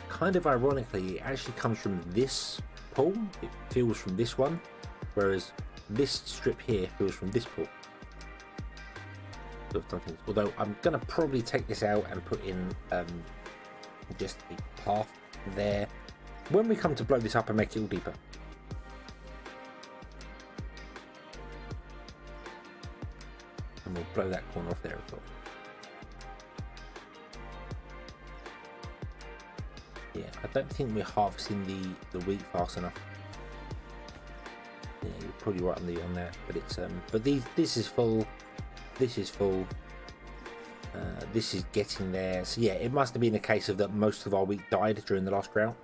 kind of ironically, it actually comes from this pool. It fills from this one, whereas this strip here fills from this pool. Although I'm going to probably take this out and put in just a path there when we come to blow this up and make it all deeper. And we'll blow that corner off there as well. Yeah, I don't think we're harvesting the wheat fast enough. Yeah, you're probably right on that, but it's but this is full, this is full, this is getting there. So yeah, it must have been a case of that most of our wheat died during the last drought.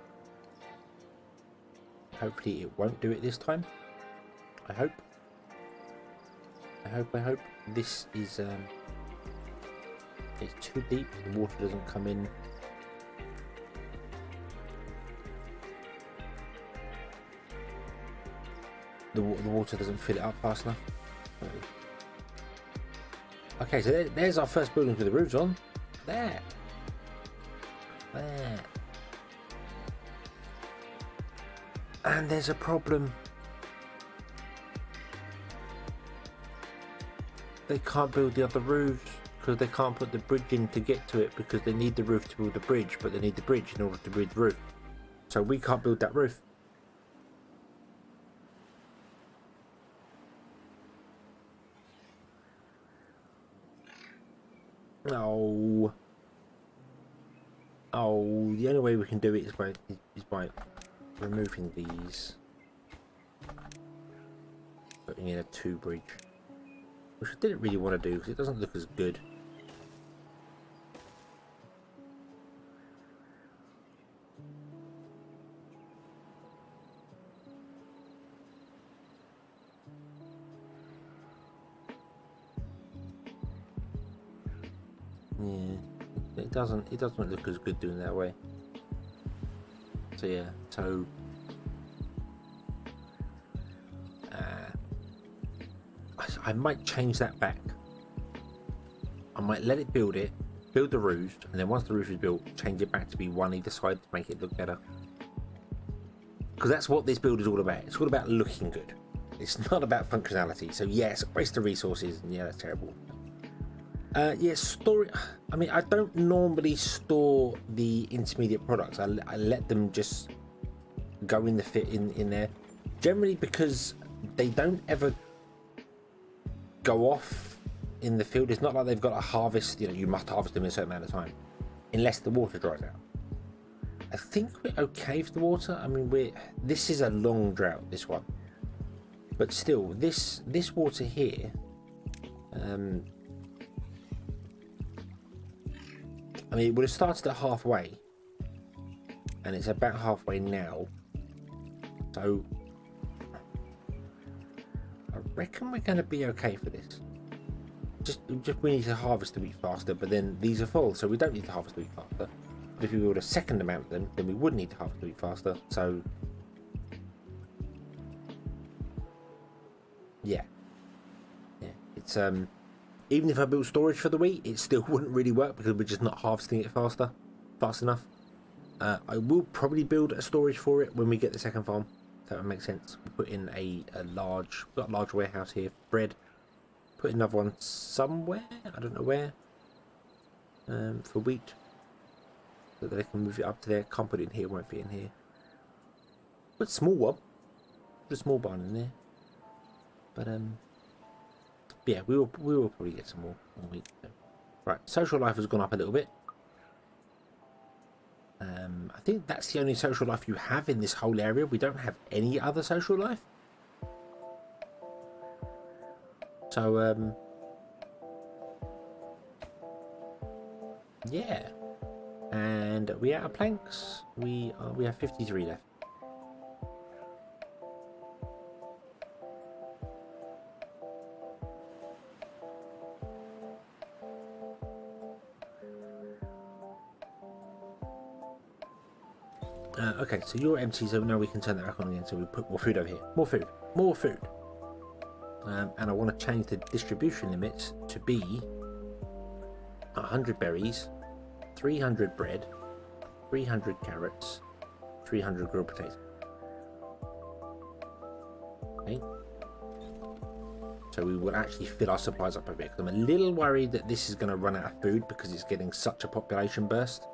Hopefully it won't do it this time. I hope. I hope. This is it's too deep. The water doesn't come in. The water doesn't fill it up fast enough. Okay, so there's our first building with the roofs on. There. And there's a problem. They can't build the other roofs because they can't put the bridge in to get to it because they need the roof to build the bridge, but they need the bridge in order to build the roof. So we can't build that roof. Oh. Oh, the only way we can do it is by removing these. Putting in a 2 bridge. Which I didn't really want to do because it doesn't look as good. Yeah, it doesn't look as good doing that way. So yeah, so I might change that back. I might let it build the roof, and then once the roof is built, change it back to be one either side to make it look better. Because that's what this build is all about. It's all about looking good. It's not about functionality. So yes, waste of resources, and yeah, that's terrible. Yeah, storage. I mean, I don't normally store the intermediate products. I let them just go in the fit in there. Generally because they don't ever go off in the field. It's not like they've got a harvest, you must harvest them in a certain amount of time unless the water dries out. I think we're okay for the water. I mean, this is a long drought, this one, but still this water here, I mean, it would have started at halfway and it's about halfway now, so I reckon we're going to be okay for this. Just we need to harvest the wheat faster, but then these are full, so we don't need to harvest the wheat faster. But if we build a second amount of them, then we would need to harvest the wheat faster. So yeah, it's even if I build storage for the wheat, it still wouldn't really work because we're just not harvesting it fast enough. I will probably build a storage for it when we get the second farm. That would make sense. We'll put in we've got a large warehouse here for bread. Put another one somewhere, I don't know where, for wheat, so that they can move it up to there. Can't put it in here, won't fit in here. Put a small one, put a small barn in there. But yeah, we will probably get some more wheat. Right, social life has gone up a little bit. I think that's the only social life you have in this whole area. We don't have any other social life. So yeah, and we out of planks. We have 53 left. Okay, so you're empty, so now we can turn that back on again. So we put more food over here. More food. And I want to change the distribution limits to be 100 berries, 300 bread, 300 carrots, 300 grilled potatoes. Okay. So we will actually fill our supplies up a bit. I'm a little worried that this is going to run out of food because it's getting such a population burst.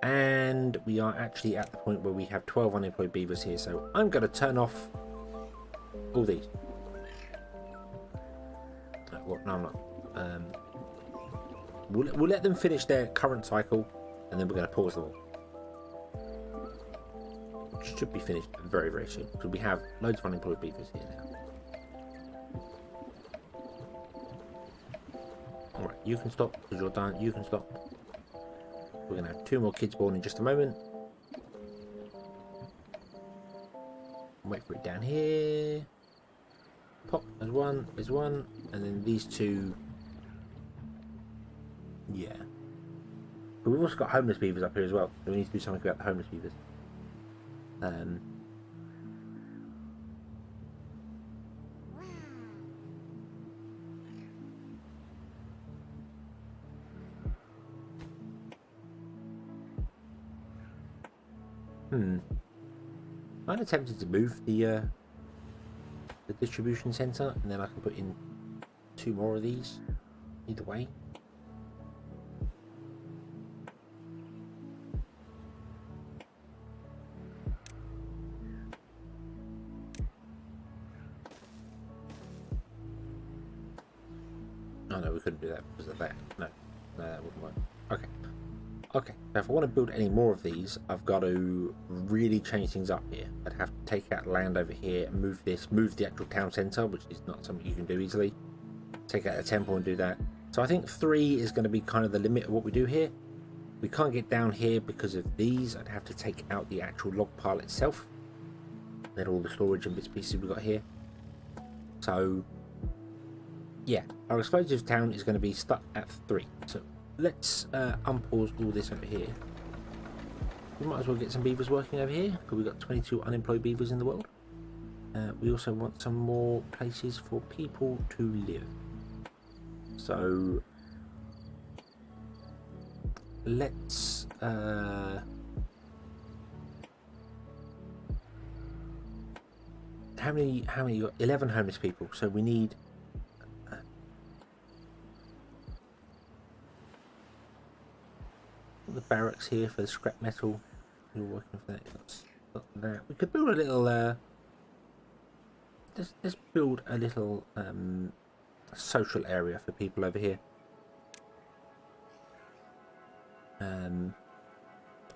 And we are actually at the point where we have 12 unemployed beavers here. So I'm going to turn off all these. Well, no, I'm not. We'll let them finish their current cycle, and then we're going to pause them all. should be finished very, very soon. So we have loads of unemployed beavers here now. Alright, you can stop because you're done. You can stop. We're going to have 2 more kids born in just a moment. Wait for it down here. Pop, there's one, and then these 2. Yeah. But we've also got homeless beavers up here as well, so we need to do something about the homeless beavers. I'm attempting to move the distribution centre, and then I can put in 2 more of these. Either way. Oh no, we couldn't do that because of that. No, that wouldn't work. Okay. Okay, now if I want to build any more of these, I've got to really change things up here. I'd have to take out land over here and move this, move the actual town centre, which is not something you can do easily. Take out a temple and do that. So I think 3 is going to be kind of the limit of what we do here. We can't get down here because of these. I'd have to take out the actual log pile itself. Then all the storage and bits and pieces we've got here. So, yeah, our explosive town is going to be stuck at 3. So let's unpause all this over here. We might as well get some beavers working over here because we've got 22 unemployed beavers in the world. We also want some more places for people to live. So let's how many you got? 11 homeless people, so we need the barracks here for the scrap metal. You're working for that. Got that. We could build a little let's build a little social area for people over here.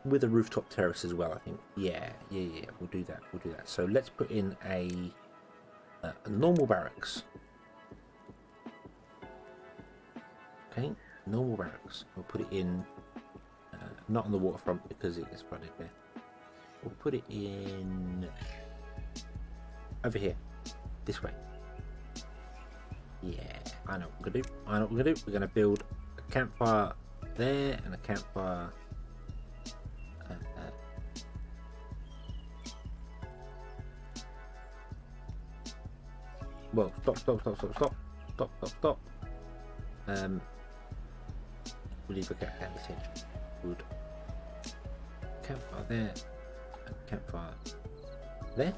With a rooftop terrace as well, I think. Yeah, we'll do that. So let's put in a normal barracks. Okay, normal barracks. We'll put it in, not on the waterfront because it gets flooded there. We'll put it in over here, this way. Yeah, I know what we're gonna do. We're gonna build a campfire there and a campfire. Well, stop. We'll leave a campfire. Good. Campfire there, and campfire there.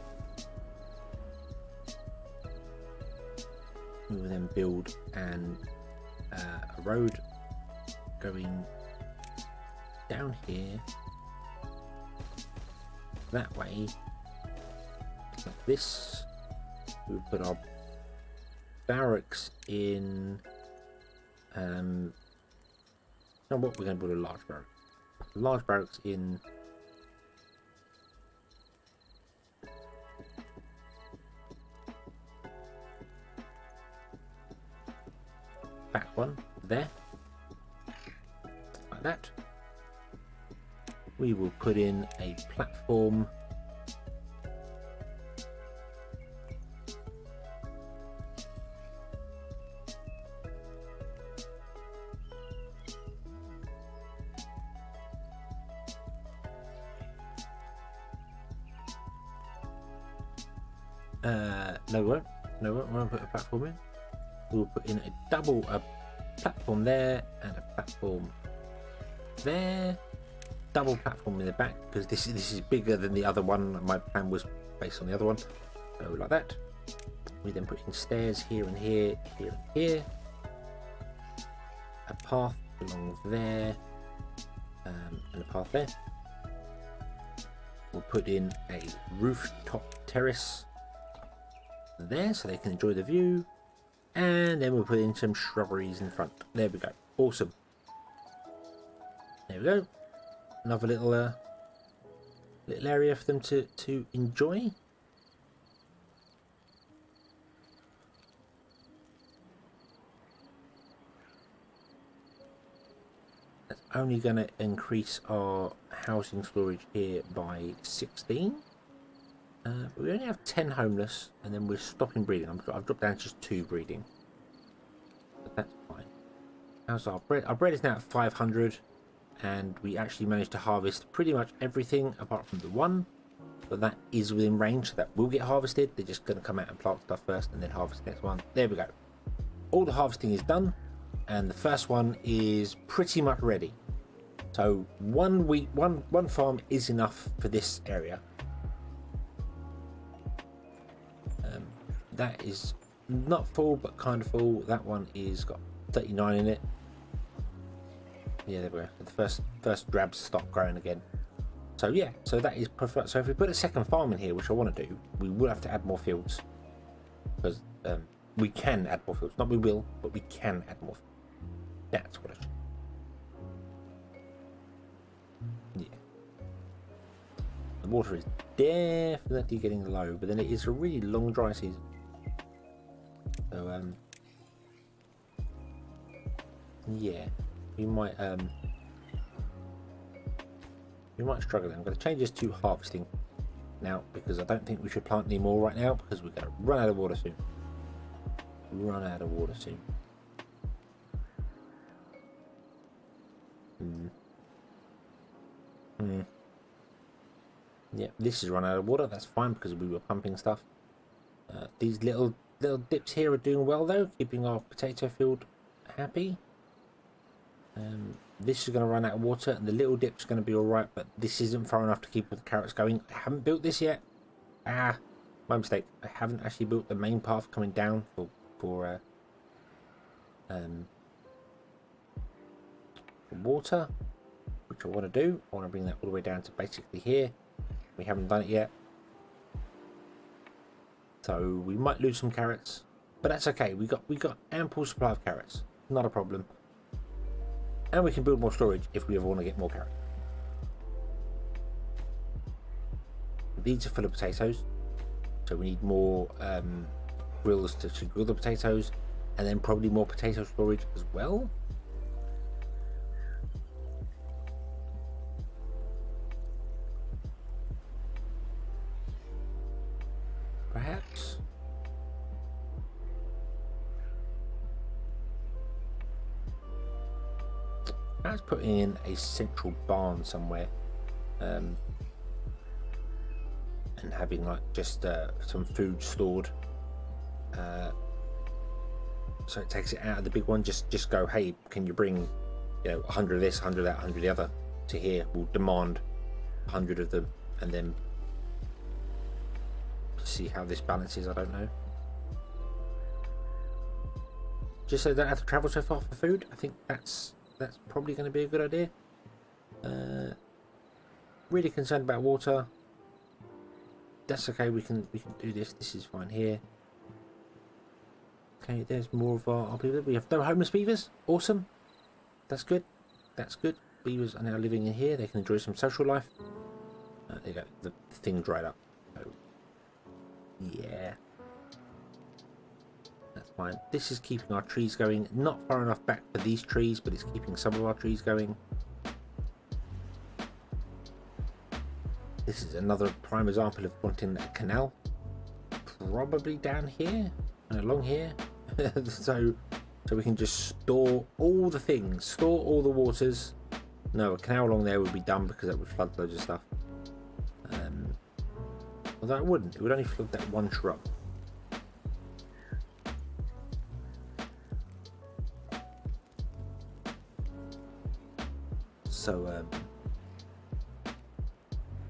We will then build a road going down here that way, like this. We'll put our barracks in. Now what, we're going to build a large barracks in back one there, like that. We will put in a platform no, we won't put a platform in. We'll put in a platform there and a platform there. Double platform in the back because this is bigger than the other one. My plan was based on the other one. So like that. We then put in stairs here and here, here and here. A path along there, and a path there. We'll put in a rooftop terrace there so they can enjoy the view, and then we'll put in some shrubberies in front. There we go. Awesome. There we go. Another little little area for them to enjoy. That's only going to increase our housing storage here by 16. But we only have 10 homeless, and then we're stopping breeding. I've dropped down to just 2 breeding. But that's fine. How's our bread? Our bread is now at 500, and we actually managed to harvest pretty much everything apart from the one. But that is within range, so that will get harvested. They're just going to come out and plant stuff first, and then harvest the next one. There we go. All the harvesting is done, and the first one is pretty much ready. So one farm is enough for this area. That is not full, but kind of full. That one is got 39 in it. Yeah, there we go. The first drabs stop growing again. So yeah, so that is perfect. So if we put a second farm in here, which I want to do, we will have to add more fields, because we can add more fields. Not we will, but we can add more fields. That's what I should. Yeah. The water is definitely getting low, but then it is a really long dry season. So yeah, we might struggle. I'm going to change this to harvesting now, because I don't think we should plant any more right now, because we're going to run out of water soon. Yeah, this is run out of water. That's fine, because we were pumping stuff. These little dips here are doing well though, keeping our potato field happy. This is going to run out of water, and the little dip's going to be alright, but this isn't far enough to keep the carrots going. I haven't built this yet. My mistake. I haven't actually built the main path coming down for water, which I want to do. I want to bring that all the way down to basically here. We haven't done it yet, so we might lose some carrots, but that's okay. We got ample supply of carrots, not a problem. And we can build more storage if we ever want to get more carrots. These are full of potatoes, so we need more grills to grill the potatoes, and then probably more potato storage as well. Perhaps. Let's put in a central barn somewhere, and having like just some food stored, so it takes it out of the big one. Just go, hey, can you bring 100 of this, 100 of that, 100 of the other to here? We'll demand 100 of them, and then see how this balances. I don't know. Just so they don't have to travel so far for food. I think that's probably going to be a good idea. Really concerned about water. That's okay. We can do this. This is fine here. Okay, there's more of our people. We have no homeless beavers. Awesome. That's good. That's good. Beavers are now living in here. They can enjoy some social life. There you go. The thing dried up. So, yeah. That's fine. This is keeping our trees going. Not far enough back for these trees, but it's keeping some of our trees going. This is another prime example of wanting a canal. Probably down here and along here. so we can just store all the things. Store all the waters. No, a canal along there would be dumb, because that would flood loads of stuff. Although it wouldn't. It would only flood that one shrub. So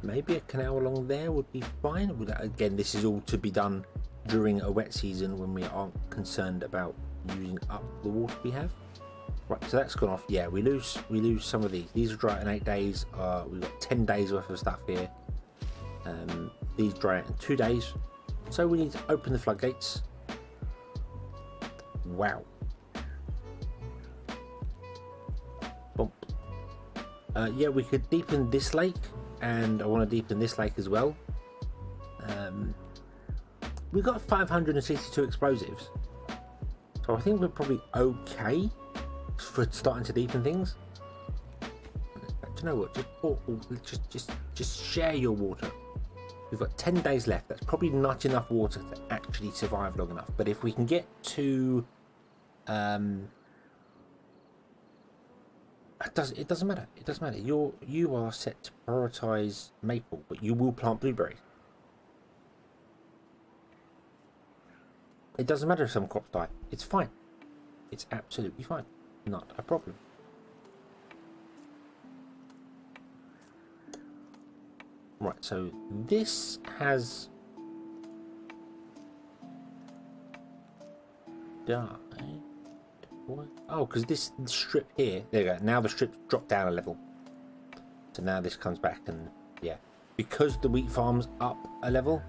maybe a canal along there would be fine. Again, this is all to be done during a wet season, when we aren't concerned about using up the water we have. Right, so that's gone off. Yeah, we lose some of these. These are dry in 8 days. We've got 10 days worth of stuff here. These dry out in 2 days. So we need to open the floodgates. Wow. Bump. Yeah, we could deepen this lake and I want to deepen this lake as well. We've got 562 explosives, so I think we're probably okay for starting to deepen things. Do you know what? Just share your water. We've got 10 days left. That's probably not enough water to actually survive long enough. But if we can get to, it doesn't matter. It doesn't matter. You are set to prioritize maple, but you will plant blueberries. It doesn't matter if some crops die. It's fine. It's absolutely fine. Not a problem. Right, so this has died. What? Oh, because this strip here, there you go. Now the strip's dropped down a level. So now this comes back, and yeah, because the wheat farm's up a level,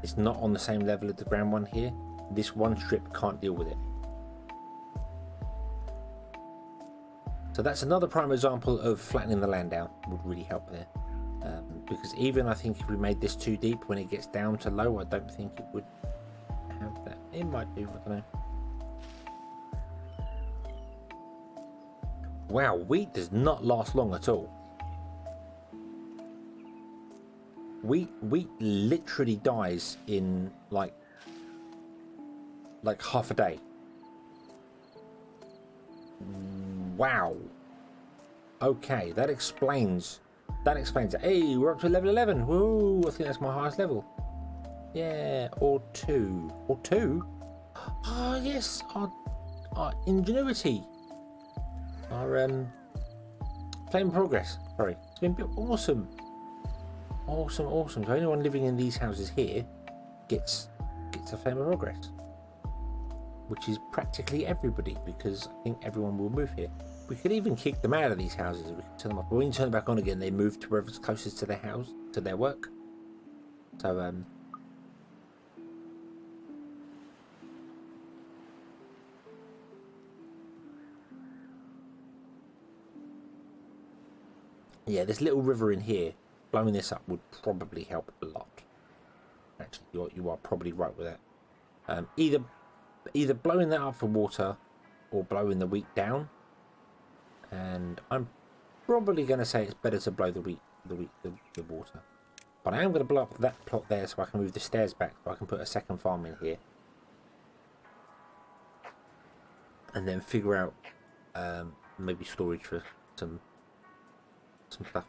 it's not on the same level as the ground one here. This one strip can't deal with it. So that's another prime example of flattening the land down would really help there. Because even I think if we made this too deep, when it gets down to low, I don't think it would have that. It might do, I don't know. Wow, wheat does not last long at all. Wheat literally dies in like half a day. Wow. Okay, that explains it. Hey, we're up to level 11. Woo, I think that's my highest level. Yeah, or 2. Or 2? Oh, yes, our ingenuity. Our flame progress. Sorry. It's been awesome. Awesome. So anyone living in these houses here gets a flame of progress. Which is practically everybody, because I think everyone will move here. We could even kick them out of these houses. We could turn them off. But when you turn them back on again, they move to wherever's closest to their house, to their work. So, yeah, this little river in here, blowing this up would probably help a lot. Actually, you are probably right with that. Either blowing that up for water or blowing the wheat down. And I'm probably going to say it's better to blow the water. But I am going to blow up that plot there so I can move the stairs back, so I can put a second farm in here. And then figure out maybe storage for some stuff.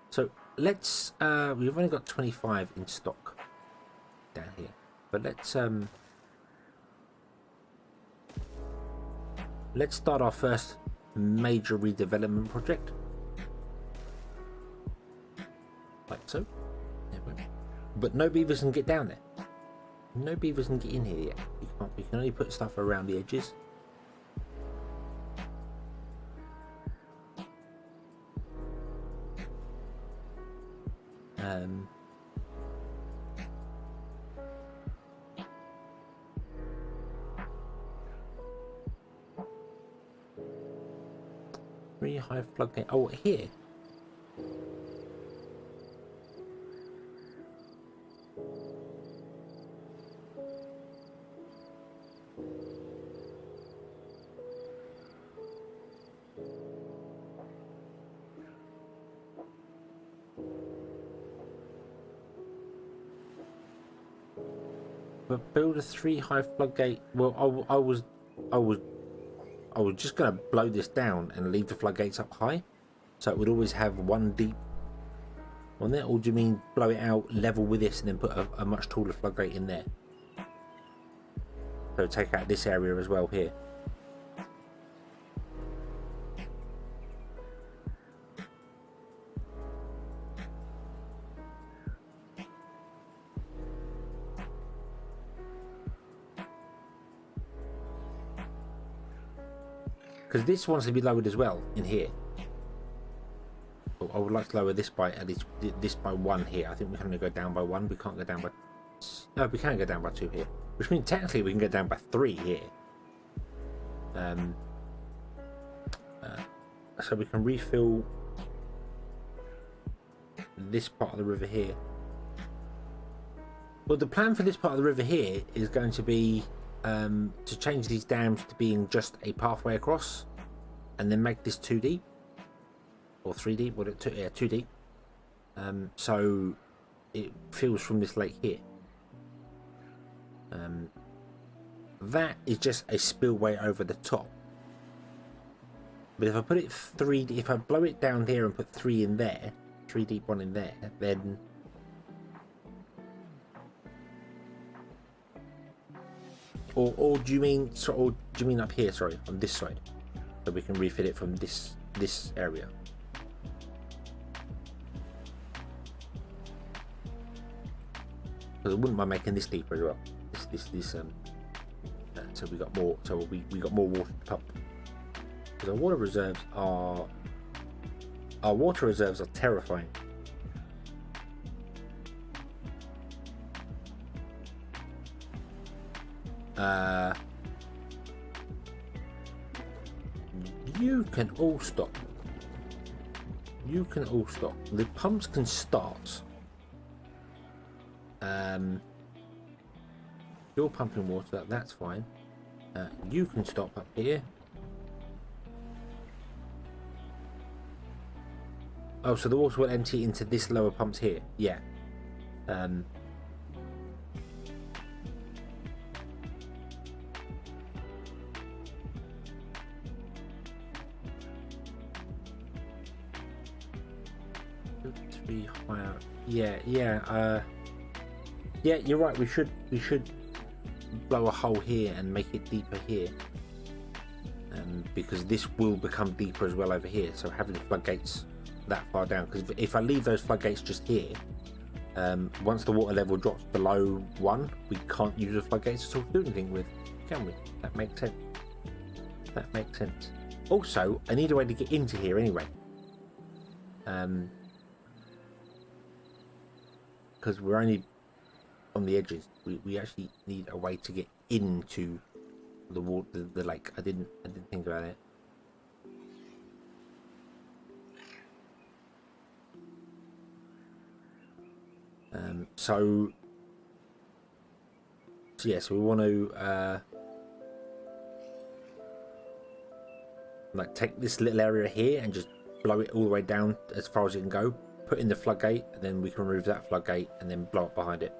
So let's we've only got 25 in stock down here. But let's start our first major redevelopment project, like so. But no beavers can get down there. No beavers can get in here yet. We can only put stuff around the edges. Very high floodgate. Oh, here. But build a 3 high floodgate. Well, I was just going to blow this down and leave the floodgates up high, so it would always have one deep on there. Or do you mean blow it out level with this and then put a much taller floodgate in there? So take out this area as well here. Because this wants to be lowered as well in here. I would like to lower this by at least this by 1 here. I think we can only go down by 1. We can't go down by... No, we can go down by 2 here. Which means technically we can go down by 3 here. So we can refill this part of the river here. Well, the plan for this part of the river here is going to be to change these dams to being just a pathway across, and then make this 2 deep or 3 deep. What it? Yeah, 2 deep. So it fills from this lake here. That is just a spillway over the top. But if I put it 3, if I blow it down here and put 3 in there, 3 deep, 1 in there, then or do you mean up here? Sorry, on this side, so we can refit it from this area. Because I wouldn't mind making this deeper as well. So we got more. So we got more water to pump. Because our water reserves are terrifying. You can all stop. You can all stop. The pumps can start. You're pumping water, that's fine. You can stop up here. Oh, so the water will empty into this lower pumps here. Yeah. Higher. Yeah. Yeah, you're right. We should blow a hole here and make it deeper here, because this will become deeper as well over here. So having the floodgates that far down, because if I leave those floodgates just here, once the water level drops below 1, we can't use the floodgates to do anything with, can we? That makes sense. That makes sense. Also, I need a way to get into here anyway. Because we're only on the edges. We actually need a way to get into the water, the lake. I didn't think about it. So yeah, so we want to like take this little area here and just blow it all the way down as far as it can go. Put in the floodgate, and then we can remove that floodgate and then blow up behind it.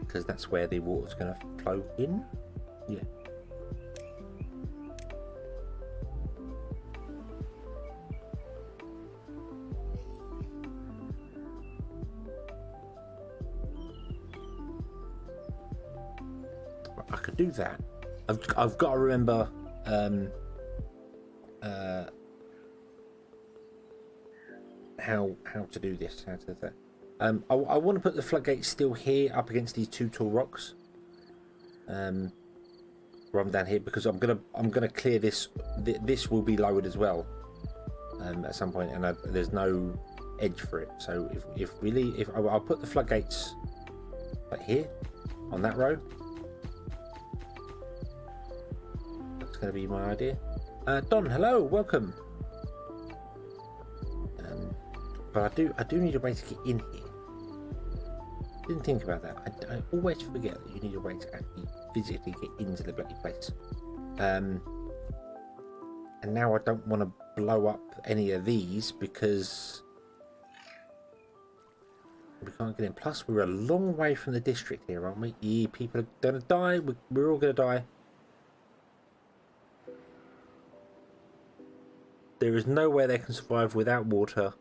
Because that's where the water's going to flow in. Yeah. I could do that. I've got to remember how to do this. How to do that. I want to put the floodgates still here up against these 2 tall rocks. Rather than down here, because I'm gonna clear this. This will be lowered as well at some point, and there's no edge for it. So if I'll put the floodgates right here on that row. That's going to be my idea. Don, hello, welcome. But I do need a way to get in here. Didn't think about that. I always forget that you need a way to actually physically get into the bloody place. And now I don't want to blow up any of these because we can't get in. Plus, we're a long way from the district here, aren't we? Yeah, people are going to die. We're all going to die. There is no way they can survive without water.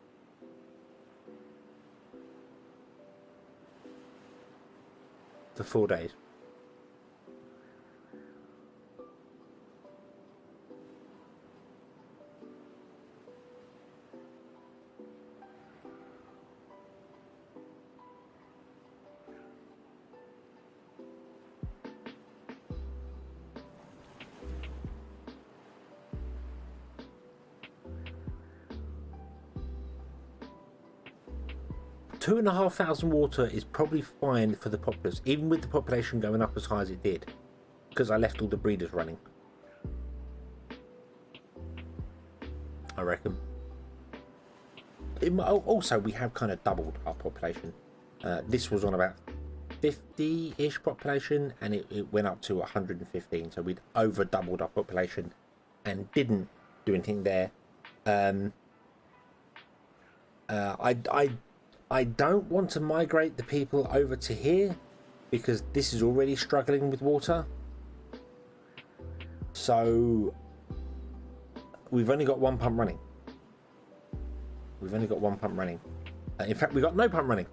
For 4 days. 2,500 water is probably fine for the populace, even with the population going up as high as it did, because I left all the breeders running. I reckon. Also, we have kind of doubled our population. This was on about 50-ish population, and it went up to 115. So we'd over doubled our population, and didn't do anything there. I don't want to migrate the people over to here because this is already struggling with water. So we've only got one pump running. In fact, we've got no pump running.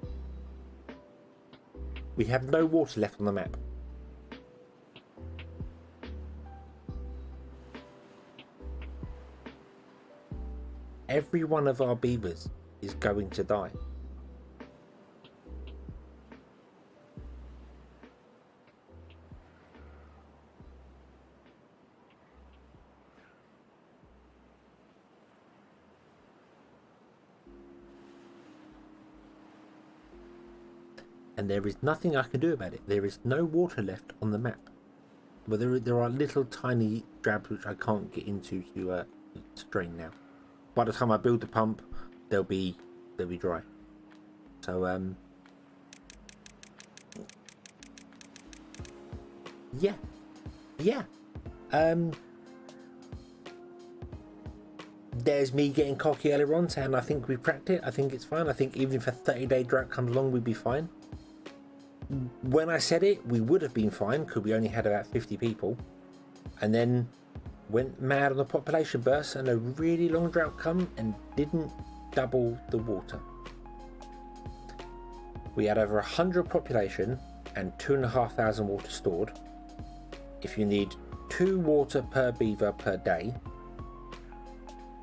We have no water left on the map. Every one of our beavers is going to die. And there is nothing I can do about it. There is no water left on the map. But there are little tiny drabs which I can't get into to drain now. By the time I build the pump, they'll be dry. So yeah. There's me getting cocky earlier on, saying I think we cracked it. I think it's fine. I think even if a 30-day drought comes along, we'd be fine. When I said it, we would have been fine because we only had about 50 people, and then went mad on the population burst, and a really long drought come and didn't double the water. We had over 100 population and 2,500 water stored. If you need 2 water per beaver per day,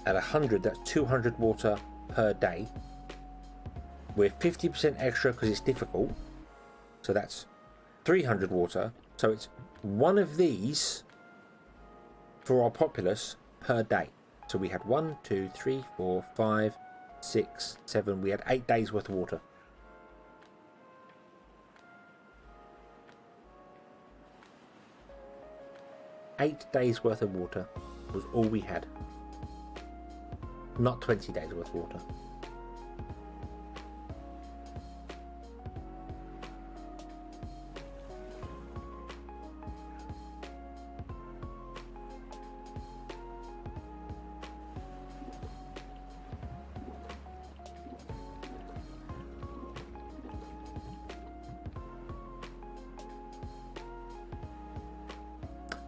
at 100, that's 200 water per day. We're 50% extra because it's difficult. So that's 300 water. So it's one of these for our populace per day. So we had 1, 2, 3, 4, 5, 6, 7. We had 8 days worth of water. Eight days worth of water was all we had. Not 20 days worth of water.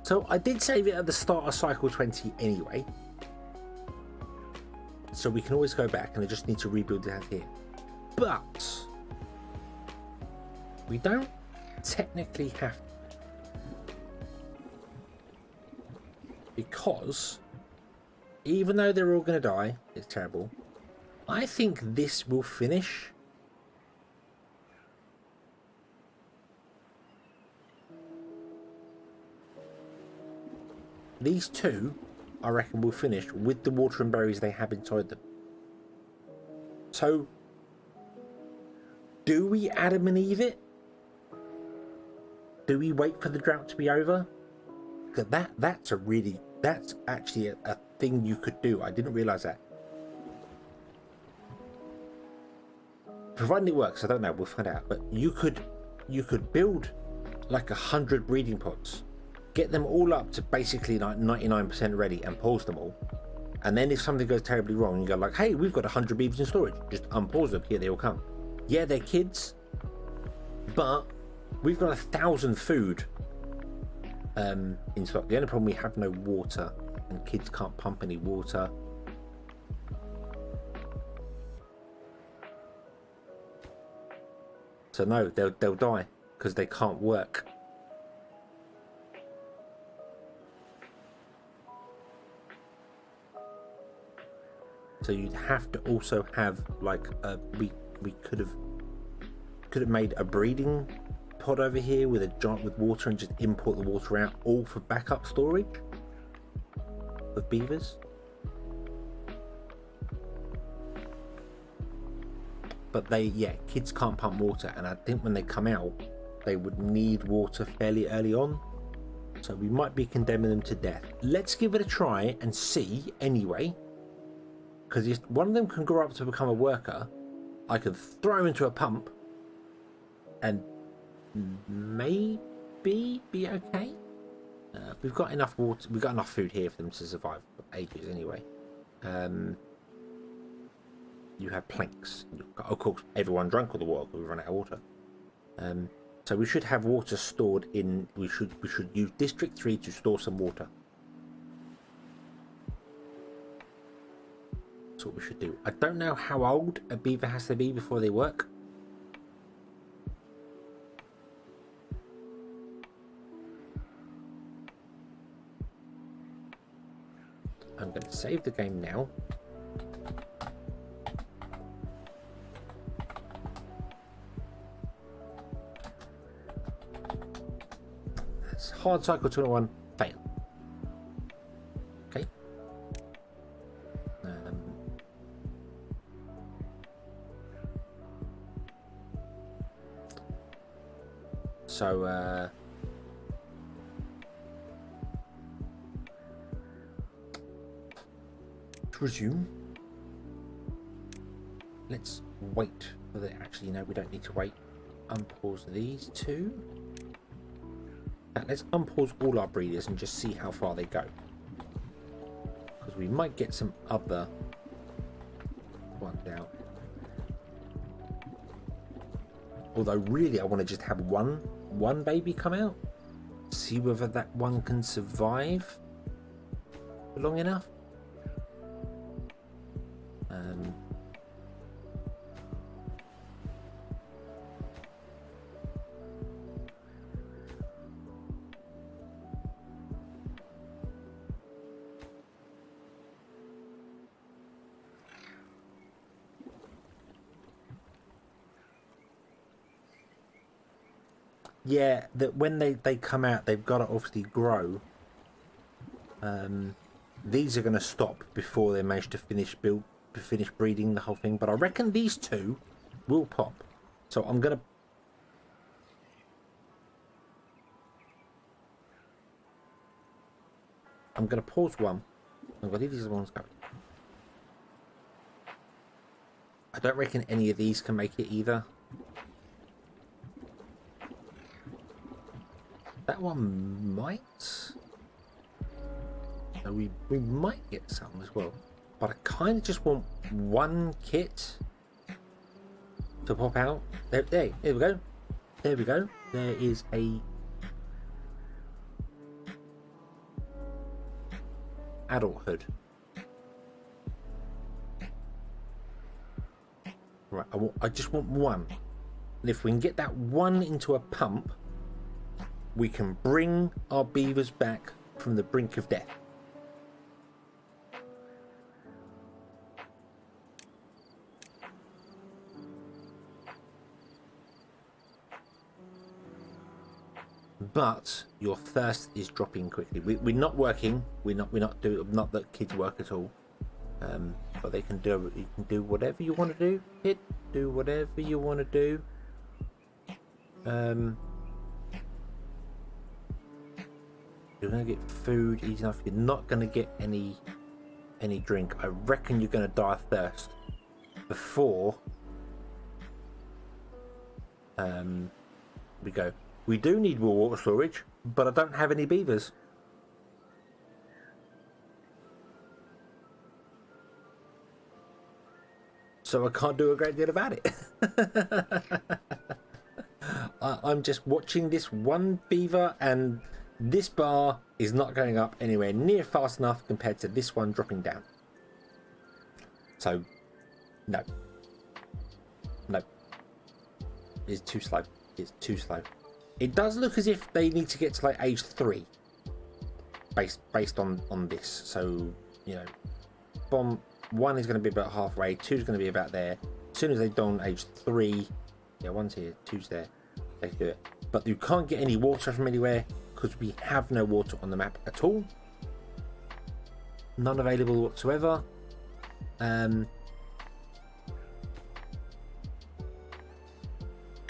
So I did save it at the start of cycle 20 anyway. So we can always go back, and I just need to rebuild that here. But we don't technically have to, because even though they're all going to die, it's terrible. I think this will finish. These two, I reckon, will finish with the water and berries they have inside them. So, do we Adam and Eve it? Do we wait for the drought to be over? Because that's actually a thing you could do. I didn't realise that. Providing it works, I don't know. We'll find out. But you could build like 100 breeding pods. Get them all up to basically like 99% ready and pause them all. And then if something goes terribly wrong, you go like, hey, we've got 100 beavers in storage. Just unpause them. Here they all come. Yeah, they're kids, but we've got 1,000 food in stock. The only problem, we have no water, and kids can't pump any water. So no, they'll die because they can't work. So you'd have to also have like we could have made a breeding pod over here with a giant with water and just import the water out, all for backup storage of beavers. but kids can't pump water, and I think when they come out, they would need water fairly early on. So we might be condemning them to death. Let's give it a try and see anyway. Because if one of them can grow up to become a worker, I could throw him into a pump and maybe be okay. We've got enough water. We've got enough food here for them to survive for ages anyway. You have planks. Of course, everyone drank all the water because we run out of water. So we should have water stored in. We should use District 3 to store some water. That's what we should do. I don't know how old a beaver has to be before they work. I'm going to save the game now. That's hard cycle 21 fail. Okay. So resume. Let's wait for the. Actually, no, we don't need to wait. Unpause these two. Now, let's unpause all our breeders and just see how far they go, because we might get some other ones out. Although, really, I want to just have one baby come out, see whether that one can survive for long enough. Yeah, that when they come out, they've got to obviously grow. These are going to stop before they manage to finish breeding the whole thing. But I reckon these two will pop. So I'm gonna pause one. I'm gonna leave these ones going. I don't reckon any of these can make it either. That one might. So we might get some as well. But I kind of just want one kit to pop out. There we go. There we go. There is a adulthood. Right, I just want one. And if we can get that one into a pump, we can bring our beavers back from the brink of death. But your thirst is dropping quickly. We're not working. We're not that kids work at all. But they can do. You can do whatever you want to do. Kid, do whatever you want to do. You're gonna get food easy enough. You're not gonna get any drink. I reckon you're gonna die of thirst before we go. We do need more water storage, but I don't have any beavers. So I can't do a great deal about it. I'm just watching this one beaver, and this bar is not going up anywhere near fast enough compared to this one dropping down. So, no. It's too slow. It's too slow. It does look as if they need to get to like age 3, based on this. So, you know, bomb 1 is going to be about halfway, 2 is going to be about there. As soon as they don age 3, yeah, 1's here, 2's there, they can do it. But you can't get any water from anywhere because we have no water on the map at all. None available whatsoever.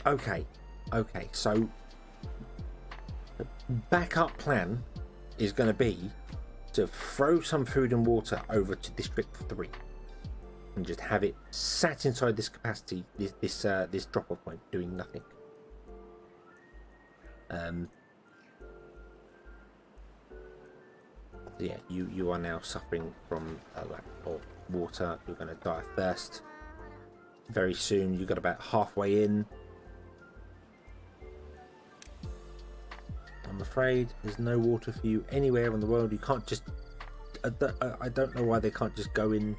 Okay, so the backup plan is going to be to throw some food and water over to District 3 and just have it sat inside this capacity, this drop-off point, doing nothing. Yeah, you are now suffering from a lack of water. You're going to die of thirst very soon. You got about halfway in. I'm afraid there's no water for you anywhere in the world. You can't just... I don't know why they can't just go in...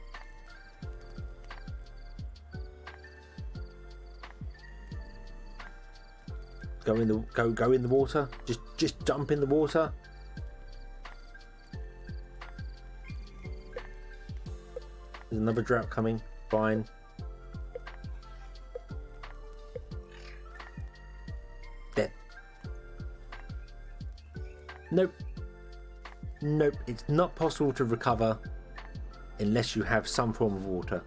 Go in the water. Just jump in the water. There's another drought coming. Fine. Dead. Nope. It's not possible to recover unless you have some form of water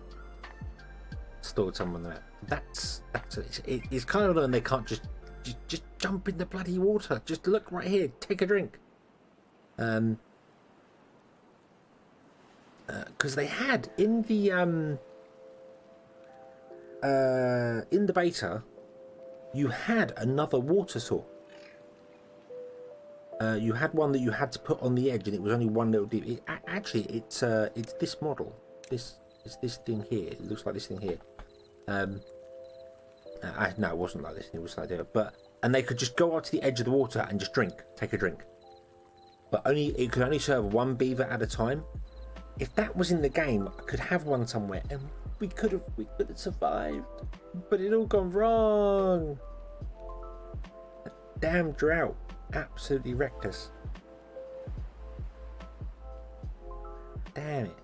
stored somewhere there. That's it. It's kind of annoying they can't just jump in the bloody water. Just look right here. Take a drink. Because they had in the beta, you had another water source. You had one that you had to put on the edge, and it was only one little deep. Actually, it's this model. It's this thing here. It looks like this thing here. No, it wasn't like this. It was like that. And they could just go out to the edge of the water and just take a drink. But it could only serve one beaver at a time. If that was in the game, I could have one somewhere, and we could have survived. But it all gone wrong. That damn drought absolutely wrecked us. Damn it.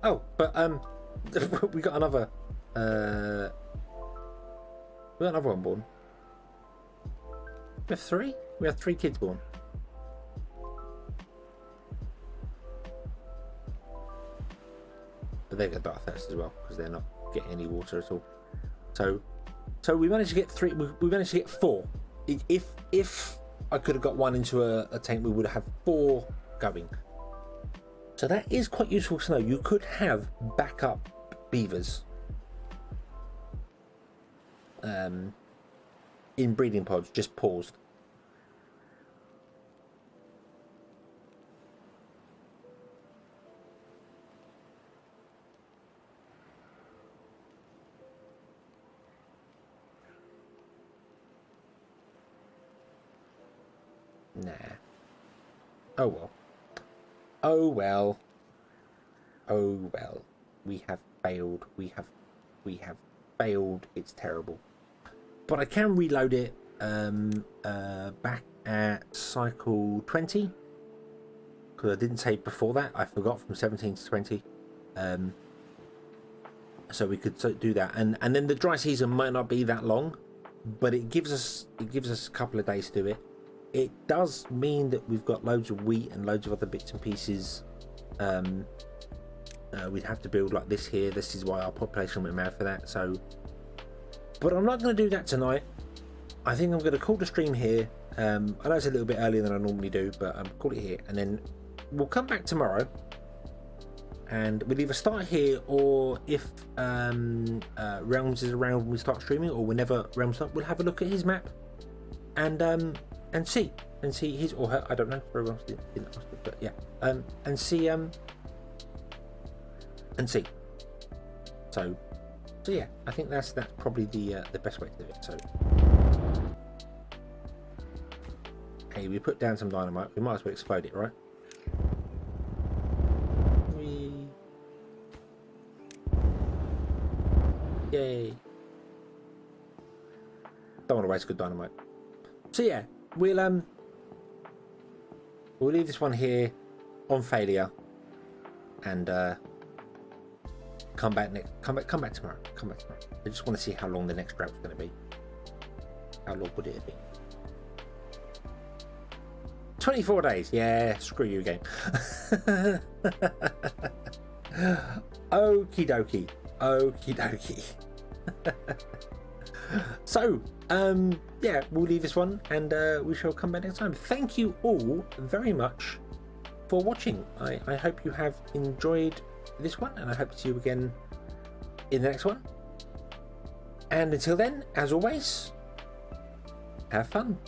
Oh, but we got another one born. We have three? We have 3 kids born. But they get dark thirst as well because they're not getting any water at all. So we managed to get 3. We managed to get 4. If I could have got one into a tank, we would have 4 going. So that is quite useful to know. You could have backup beavers in breeding pods, just paused. Nah. Oh well. Oh well. Oh well. We have failed. We have failed. It's terrible. But I can reload it back at cycle 20. Because I didn't save before that. I forgot from 17 to 20. So we could do that. And then the dry season might not be that long, but it gives us a couple of days to do it. It does mean that we've got loads of wheat and loads of other bits and pieces. We'd have to build like this here. This is why our population went mad for that. So, but I'm not going to do that tonight. I think I'm going to call the stream here. I know it's a little bit earlier than I normally do, but call it here, and then we'll come back tomorrow. And we'll either start here, or if Realms is around when we start streaming, or whenever Realms starts, we'll have a look at his map and see his or her. I don't know. Realms didn't ask it, but yeah, and see. So yeah, I think that's probably the best way to do it. So, hey, we put down some dynamite. We might as well explode it, right? Yay! Don't want to waste good dynamite. So yeah, we'll leave this one here on failure, and come back tomorrow. I just want to see how long the next drought's going to be. How long would it be? 24 days. Yeah, screw you, game. Okie dokie. So, yeah, we'll leave this one, and we shall come back next time. Thank you all very much for watching. I hope you have enjoyed this one, and I hope to see you again in the next one. And until then, as always, have fun.